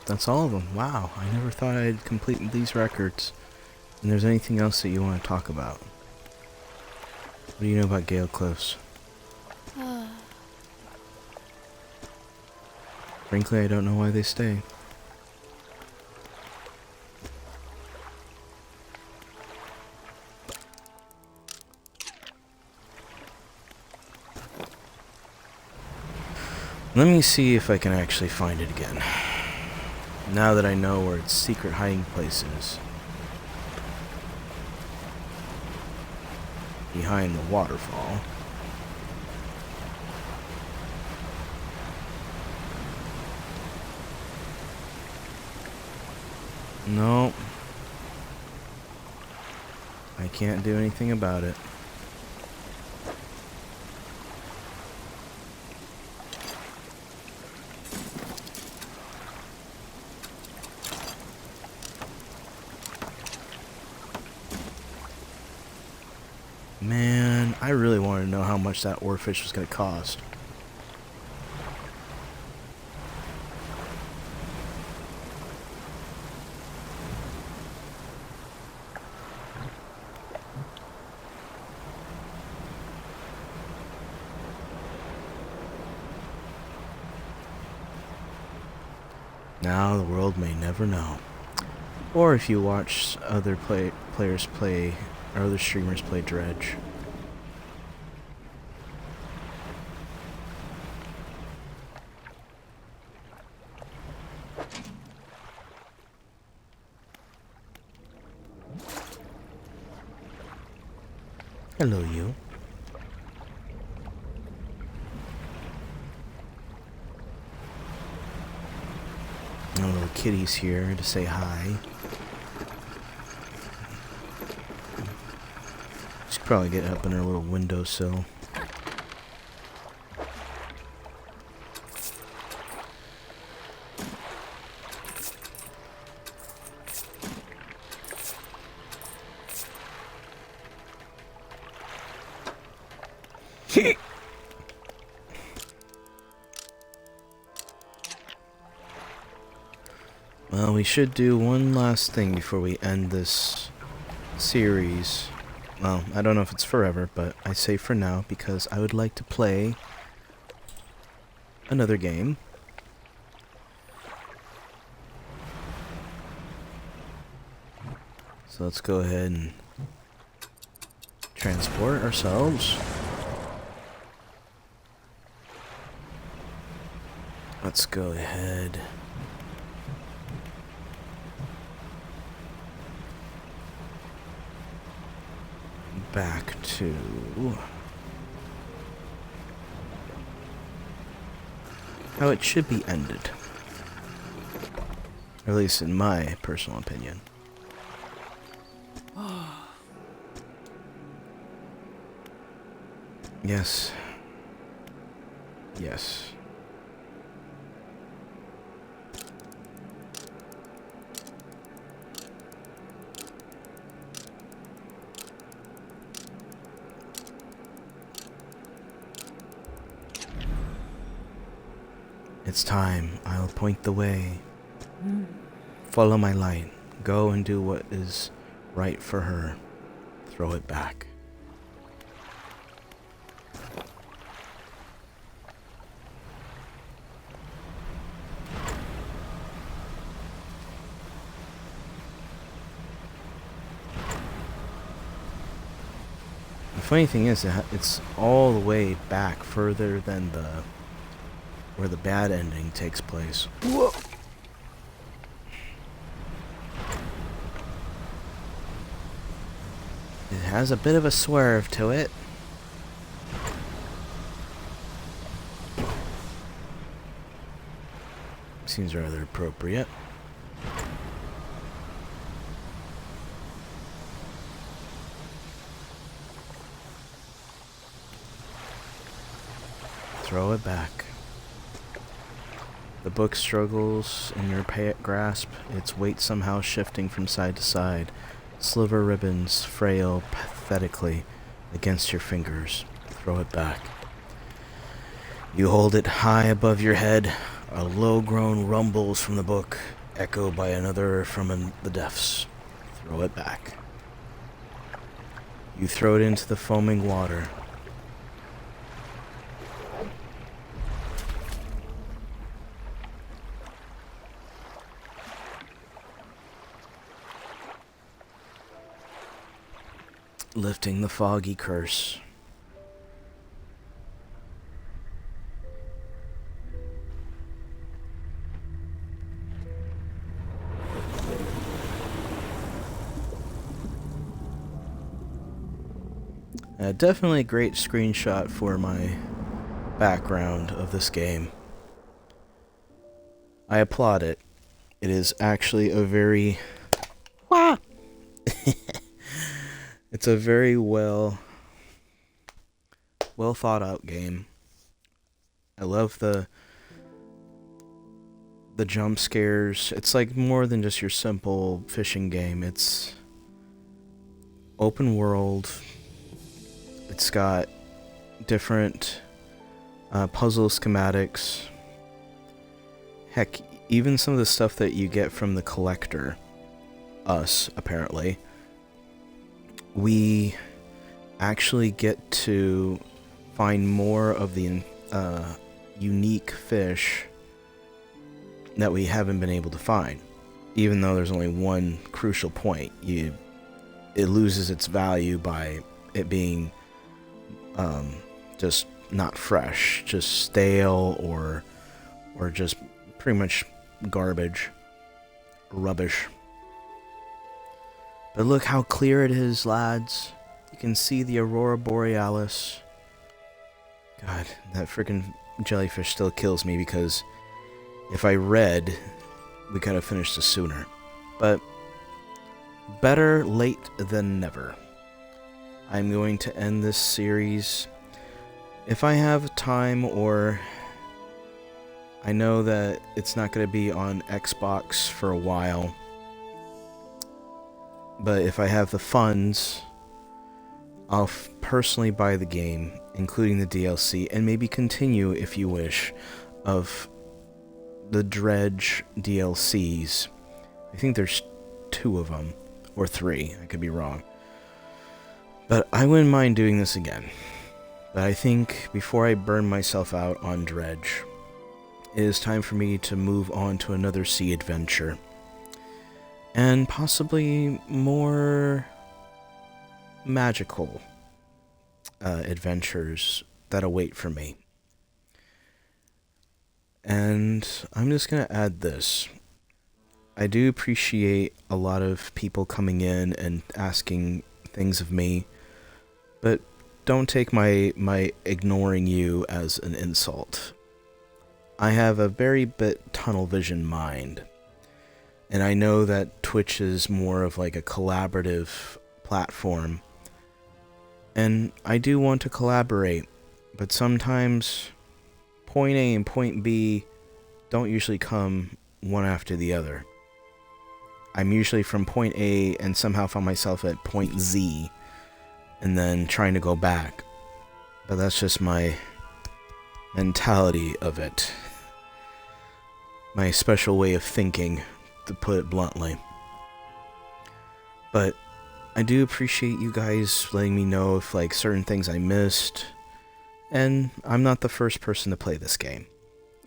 That's all of them. Wow, I never thought I'd complete these records. And there's anything else that you want to talk about? What do you know about Gale Cliffs? Frankly, I don't know why they stay. Let me see if I can actually find it again. Now that I know where its secret hiding place is. Behind the waterfall. No. I can't do anything about it. Man, I really wanted to know how much that oarfish was going to cost. Now the world may never know. Or if you watch other players play, or other streamers play Dredge. Hello, you. A little kitty's here to say hi. She's probably getting up in her little windowsill. Well, we should do one last thing before we end this series. Well, I don't know if it's forever, but I say for now because I would like to play another game. So let's go ahead and transport ourselves. Let's go ahead. Back to how it should be ended. Or at least in my personal opinion. Yes. Yes. It's time. I'll point the way. Follow my light. Go and do what is right for her. Throw it back. The funny thing is, it's all the way back further than where the bad ending takes place. Whoa! It has a bit of a swerve to it. Seems rather appropriate. Throw it back. The book struggles in your grasp, its weight somehow shifting from side to side. Silver ribbons frail pathetically against your fingers. Throw it back. You hold it high above your head. A low groan rumbles from the book, echoed by another from the depths. Throw it back. You throw it into the foaming water. lifting the foggy curse. Definitely a great screenshot for my background of this game. I applaud it. It is actually a very... Wah! It's a very well thought out game. I love the jump scares. It's like more than just your simple fishing game. It's open world. It's got different puzzle schematics. Heck, even some of the stuff that you get from the collector, us, apparently, we actually get to find more of the unique fish that we haven't been able to find. Even though there's only one crucial point, it loses its value by it being just not fresh, just stale, or just pretty much garbage, rubbish. But look how clear it is, lads. You can see the Aurora Borealis. God, that freaking jellyfish still kills me, because if I read, we could have finished this sooner. But better late than never. I'm going to end this series. If I have time, or I know that it's not going to be on Xbox for a while, but if I have the funds, I'll personally buy the game, including the DLC, and maybe continue, if you wish, of the Dredge DLCs. I think there's 2 of them, or 3, I could be wrong. But I wouldn't mind doing this again. But I think before I burn myself out on Dredge, it is time for me to move on to another sea adventure. And possibly more magical adventures that await for me. And I'm just going to add this. I do appreciate a lot of people coming in and asking things of me, but don't take my ignoring you as an insult. I have a very bit tunnel vision mind, and I know that Twitch is more of like a collaborative platform, and I do want to collaborate, but sometimes point A and point B don't usually come one after the other. I'm usually from point A and somehow find myself at point Z, and then trying to go back. But that's just my mentality of it. My special way of thinking, to put it bluntly. But I do appreciate you guys letting me know if like certain things I missed. And I'm not the first person to play this game.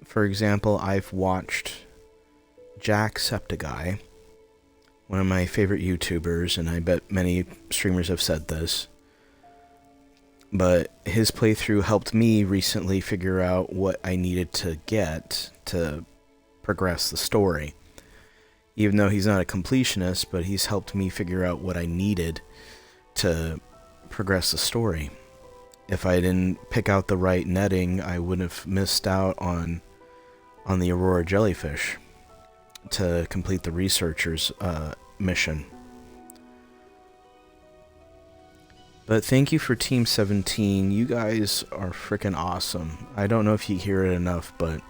For example, I've watched Jacksepticeye, one of my favorite YouTubers, and I bet many streamers have said this. But his playthrough helped me recently figure out what I needed to get to progress the story. Even though he's not a completionist, but he's helped me figure out what I needed to progress the story. If I didn't pick out the right netting, I would have missed out on the Aurora jellyfish to complete the researcher's mission. But thank you for Team 17. You guys are freaking awesome. I don't know if you hear it enough, but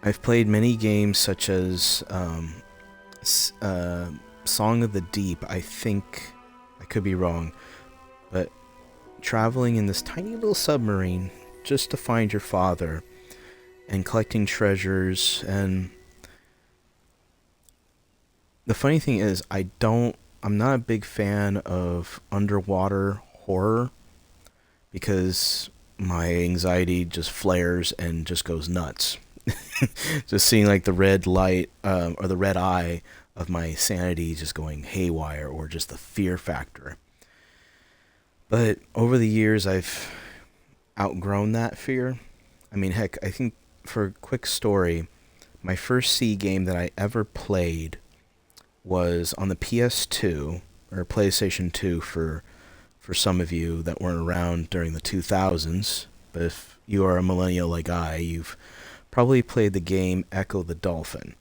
I've played many games such as Song of the Deep. I think, I could be wrong, but traveling in this tiny little submarine just to find your father and collecting treasures. And the funny thing is, I'm not a big fan of underwater horror because my anxiety just flares and just goes nuts. Just seeing like the red light or the red eye of my sanity just going haywire, or just the fear factor. But over the years, I've outgrown that fear. I mean, heck, I think, for a quick story, my first C game that I ever played was on the PS2, or PlayStation 2 for some of you that weren't around during the 2000s. But if you are a millennial like I, you've probably played the game Echo the Dolphin.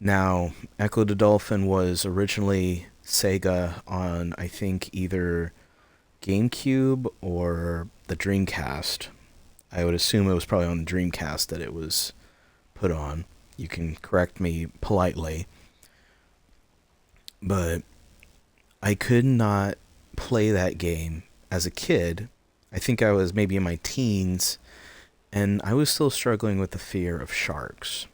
Now, Echo the Dolphin was originally Sega on, I think, either GameCube or the Dreamcast. I would assume it was probably on the Dreamcast that it was put on. You can correct me politely. But I could not play that game as a kid. I think I was maybe in my teens, and I was still struggling with the fear of sharks.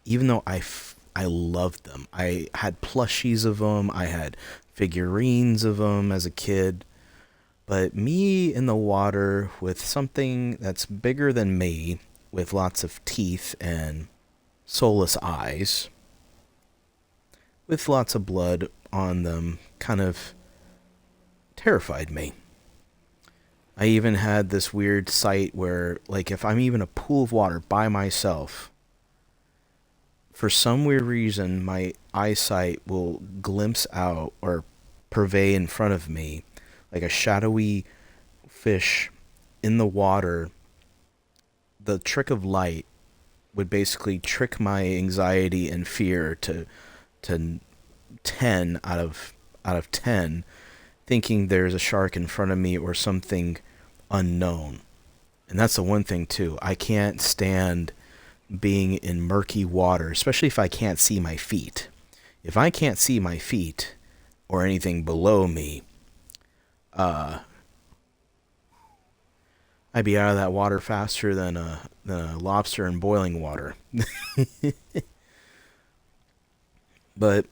Even though I loved them. I had plushies of them. I had figurines of them as a kid. But me in the water with something that's bigger than me, with lots of teeth and soulless eyes, with lots of blood on them, kind of terrified me. I even had this weird sight where, like, if I'm even in a pool of water by myself, for some weird reason, my eyesight will glimpse out or purvey in front of me, like a shadowy fish in the water. The trick of light would basically trick my anxiety and fear to 10 out of 10, thinking there's a shark in front of me or something unknown. And that's the one thing too. I can't stand being in murky water, especially if I can't see my feet. If I can't see my feet or anything below me, I'd be out of that water faster than a lobster in boiling water. But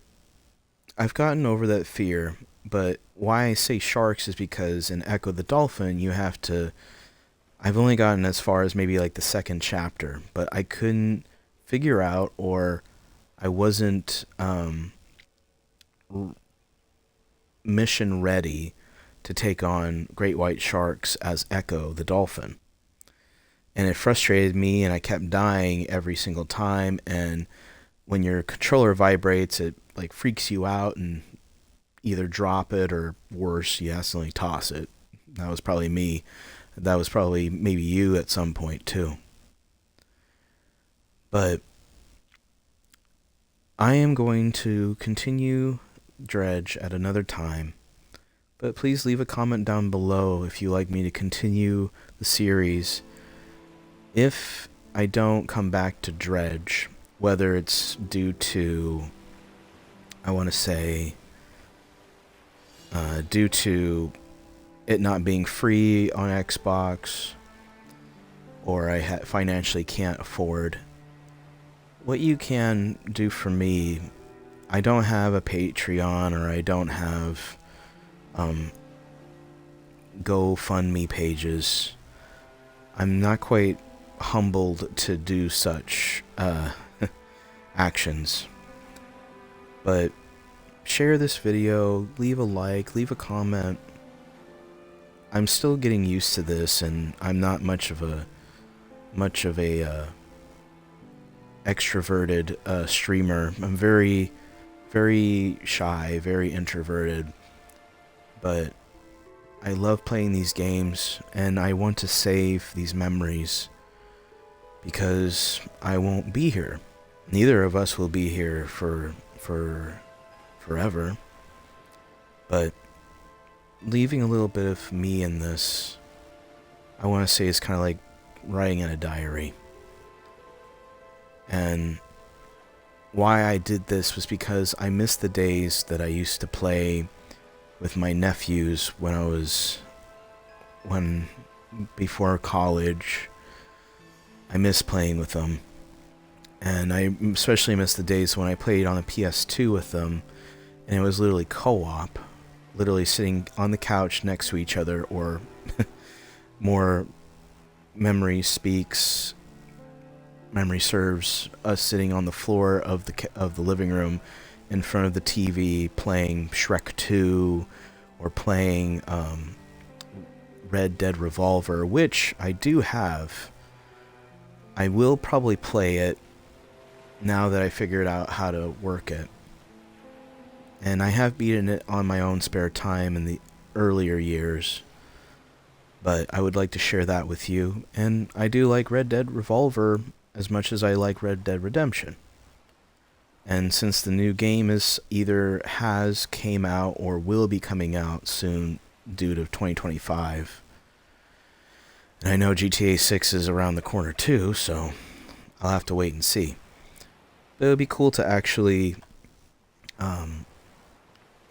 I've gotten over that fear. But why I say sharks is because in Echo the Dolphin, you have to... I've only gotten as far as maybe like the second chapter, but I couldn't figure out, or I wasn't mission ready to take on great white sharks as Echo the Dolphin. And it frustrated me, and I kept dying every single time. And when your controller vibrates, it like freaks you out, and either drop it, or worse, you accidentally toss it. That was probably me. That was probably maybe you at some point too. But I am going to continue Dredge at another time. But please leave a comment down below if you like me to continue the series. If I don't come back to Dredge, whether it's due to, I want to say, due to it not being free on Xbox, or I financially can't afford. What you can do for me, I don't have a Patreon, or I don't have GoFundMe pages. I'm not quite humbled to do such actions. But share this video, leave a like, leave a comment. I'm still getting used to this, and I'm not much of a extroverted streamer. I'm very, very shy, very introverted. But I love playing these games, and I want to save these memories, because I won't be here. Neither of us will be here for forever. But leaving a little bit of me in this, I want to say, is kind of like writing in a diary. And why I did this was because I miss the days that I used to play with my nephews before college. I miss playing with them. And I especially miss the days when I played on the PS2 with them, and it was literally co-op. Literally sitting on the couch next to each other, or more memory speaks, memory serves, us sitting on the floor of the living room in front of the TV playing Shrek 2 or playing Red Dead Revolver, which I do have. I will probably play it now that I figured out how to work it. And I have beaten it on my own spare time in the earlier years. But I would like to share that with you. And I do like Red Dead Revolver as much as I like Red Dead Redemption. And since the new game came out or will be coming out soon due to 2025. And I know GTA 6 is around the corner too, so I'll have to wait and see. But it would be cool to actually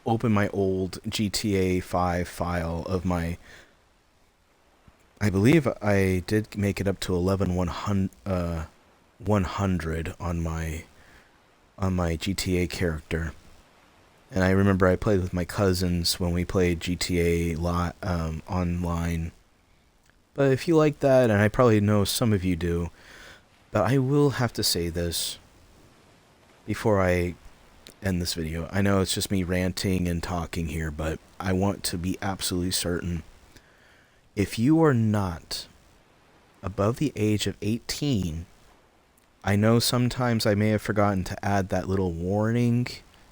open my old GTA 5 file of my... I believe I did make it up to 100 on my GTA character. And I remember I played with my cousins when we played GTA online. But if you like that, and I probably know some of you do, but I will have to say this before I end this video. I know it's just me ranting and talking here, but I want to be absolutely certain. If you are not above the age of 18, I know sometimes I may have forgotten to add that little warning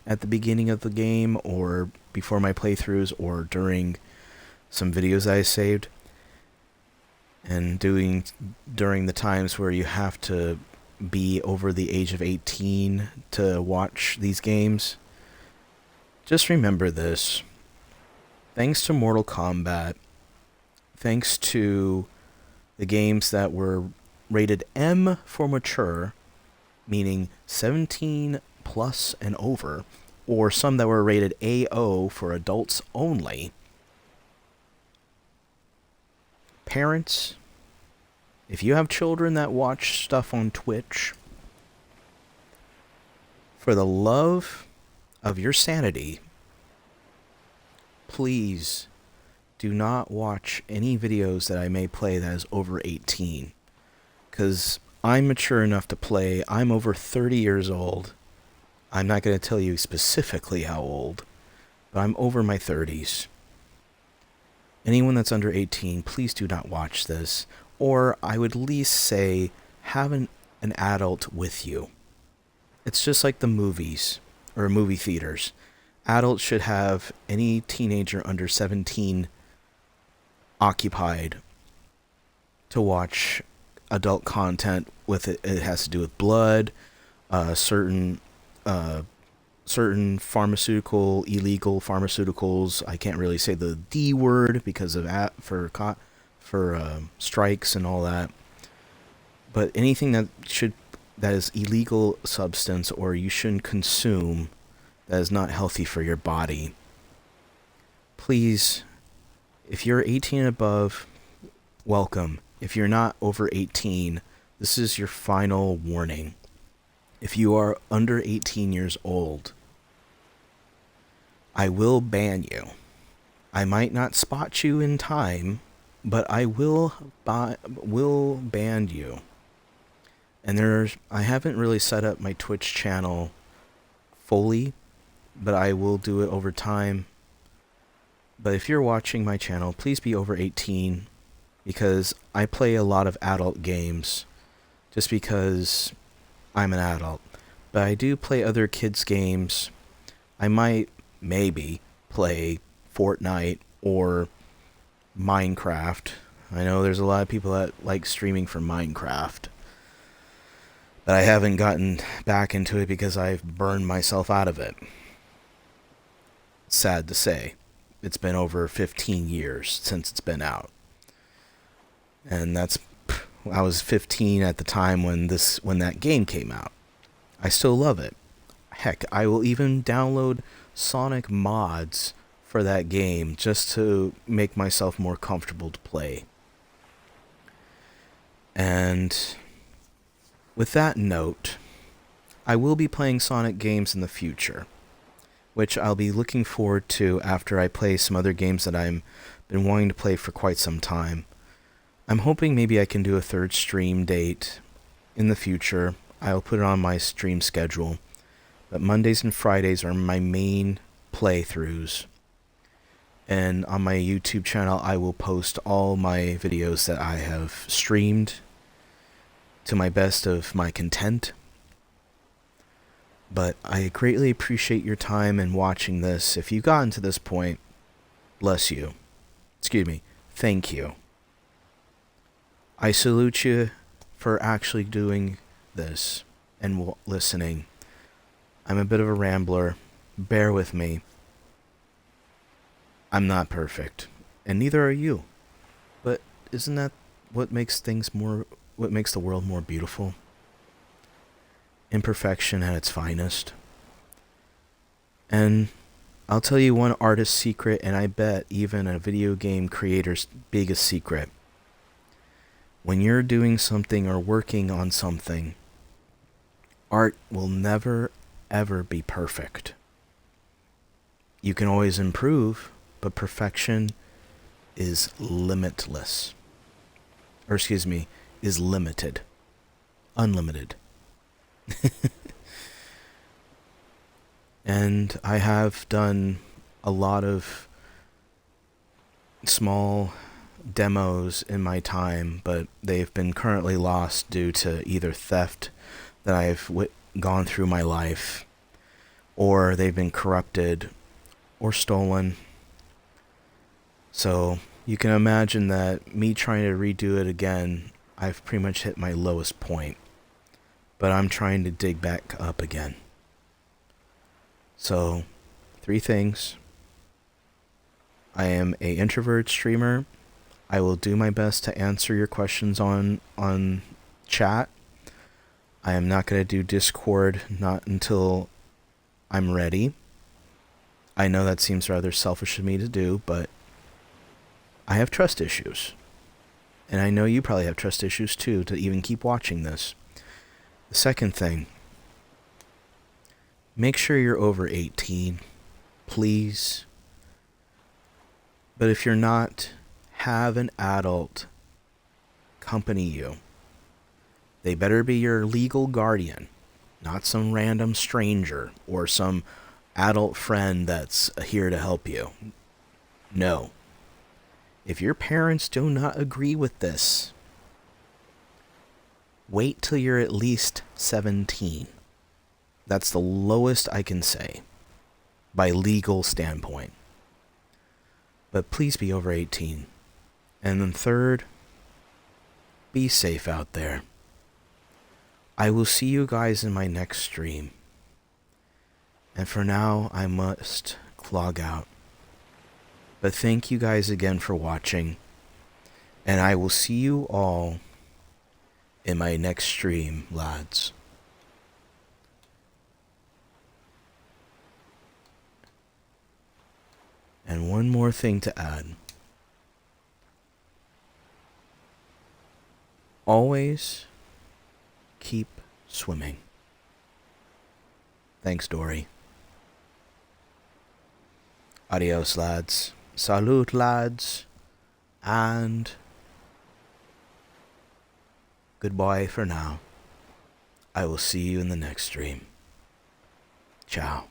at the beginning of the game or before my playthroughs or during some videos I saved. And during the times where you have to be over the age of 18 to watch these games. Just remember this. Thanks to Mortal Kombat, thanks to the games that were rated M for mature, meaning 17 plus and over, or some that were rated AO for adults only. Parents, if you have children that watch stuff on Twitch, for the love of your sanity, please do not watch any videos that I may play that is over 18. Because I'm mature enough to play. I'm over 30 years old. I'm not going to tell you specifically how old, but I'm over my 30s. Anyone that's under 18, please do not watch this. Or I would at least say, have an adult with you. It's just like the movies, or movie theaters. Adults should have any teenager under 17 occupied to watch adult content with it. It has to do with blood, certain illegal pharmaceuticals. I can't really say the D word because of strikes and all that. But anything that is illegal substance or you shouldn't consume that is not healthy for your body. Please, if you're 18 and above, welcome. If you're not over 18, this is your final warning. If you are under 18 years old, I will ban you. I might not spot you in time, but I will ban you. And I haven't really set up my Twitch channel fully, but I will do it over time. But if you're watching my channel, please be over 18, because I play a lot of adult games just because I'm an adult. But I do play other kids' games. I might, maybe, play Fortnite or Minecraft. I know there's a lot of people that like streaming for Minecraft. But I haven't gotten back into it because I've burned myself out of it. Sad to say. It's been over 15 years since it's been out. And I was 15 at the time when that game came out. I still love it. Heck, I will even download Sonic mods for that game just to make myself more comfortable to play. And with that note, I will be playing Sonic games in the future, which I'll be looking forward to after I play some other games that I've been wanting to play for quite some time. I'm hoping maybe I can do a third stream date in the future, I'll put it on my stream schedule. But Mondays and Fridays are my main playthroughs. And on my YouTube channel, I will post all my videos that I have streamed to my best of my content. But I greatly appreciate your time in watching this. If you've gotten to this point, bless you. Excuse me, thank you. I salute you for actually doing this and listening. I'm a bit of a rambler. Bear with me. I'm not perfect, and neither are you. But isn't that what makes what makes the world more beautiful? Imperfection at its finest. And I'll tell you one artist's secret, and I bet even a video game creator's biggest secret. When you're doing something or working on something, art will never, ever be perfect. You can always improve, but perfection is limitless. Or excuse me, is limited. Unlimited. And I have done a lot of small demos in my time, but they've been currently lost due to either theft that I've gone through my life, or they've been corrupted or stolen. So you can imagine that me trying to redo it again, I've pretty much hit my lowest point. But I'm trying to dig back up again. So, 3 things. I am an introvert streamer. I will do my best to answer your questions on chat. I am not going to do Discord, not until I'm ready. I know that seems rather selfish of me to do, but I have trust issues. And I know you probably have trust issues too, to even keep watching this. The second thing, make sure you're over 18, please. But if you're not, have an adult accompany you. They better be your legal guardian, not some random stranger or some adult friend that's here to help you. No. If your parents do not agree with this, wait till you're at least 17. That's the lowest I can say, by legal standpoint. But please be over 18. And then third, be safe out there. I will see you guys in my next stream. And for now, I must log out. But thank you guys again for watching. And I will see you all in my next stream, lads. And one more thing to add. Always keep swimming. Thanks, Dory. Adios, lads. Salute, lads. And goodbye for now. I will see you in the next stream. Ciao.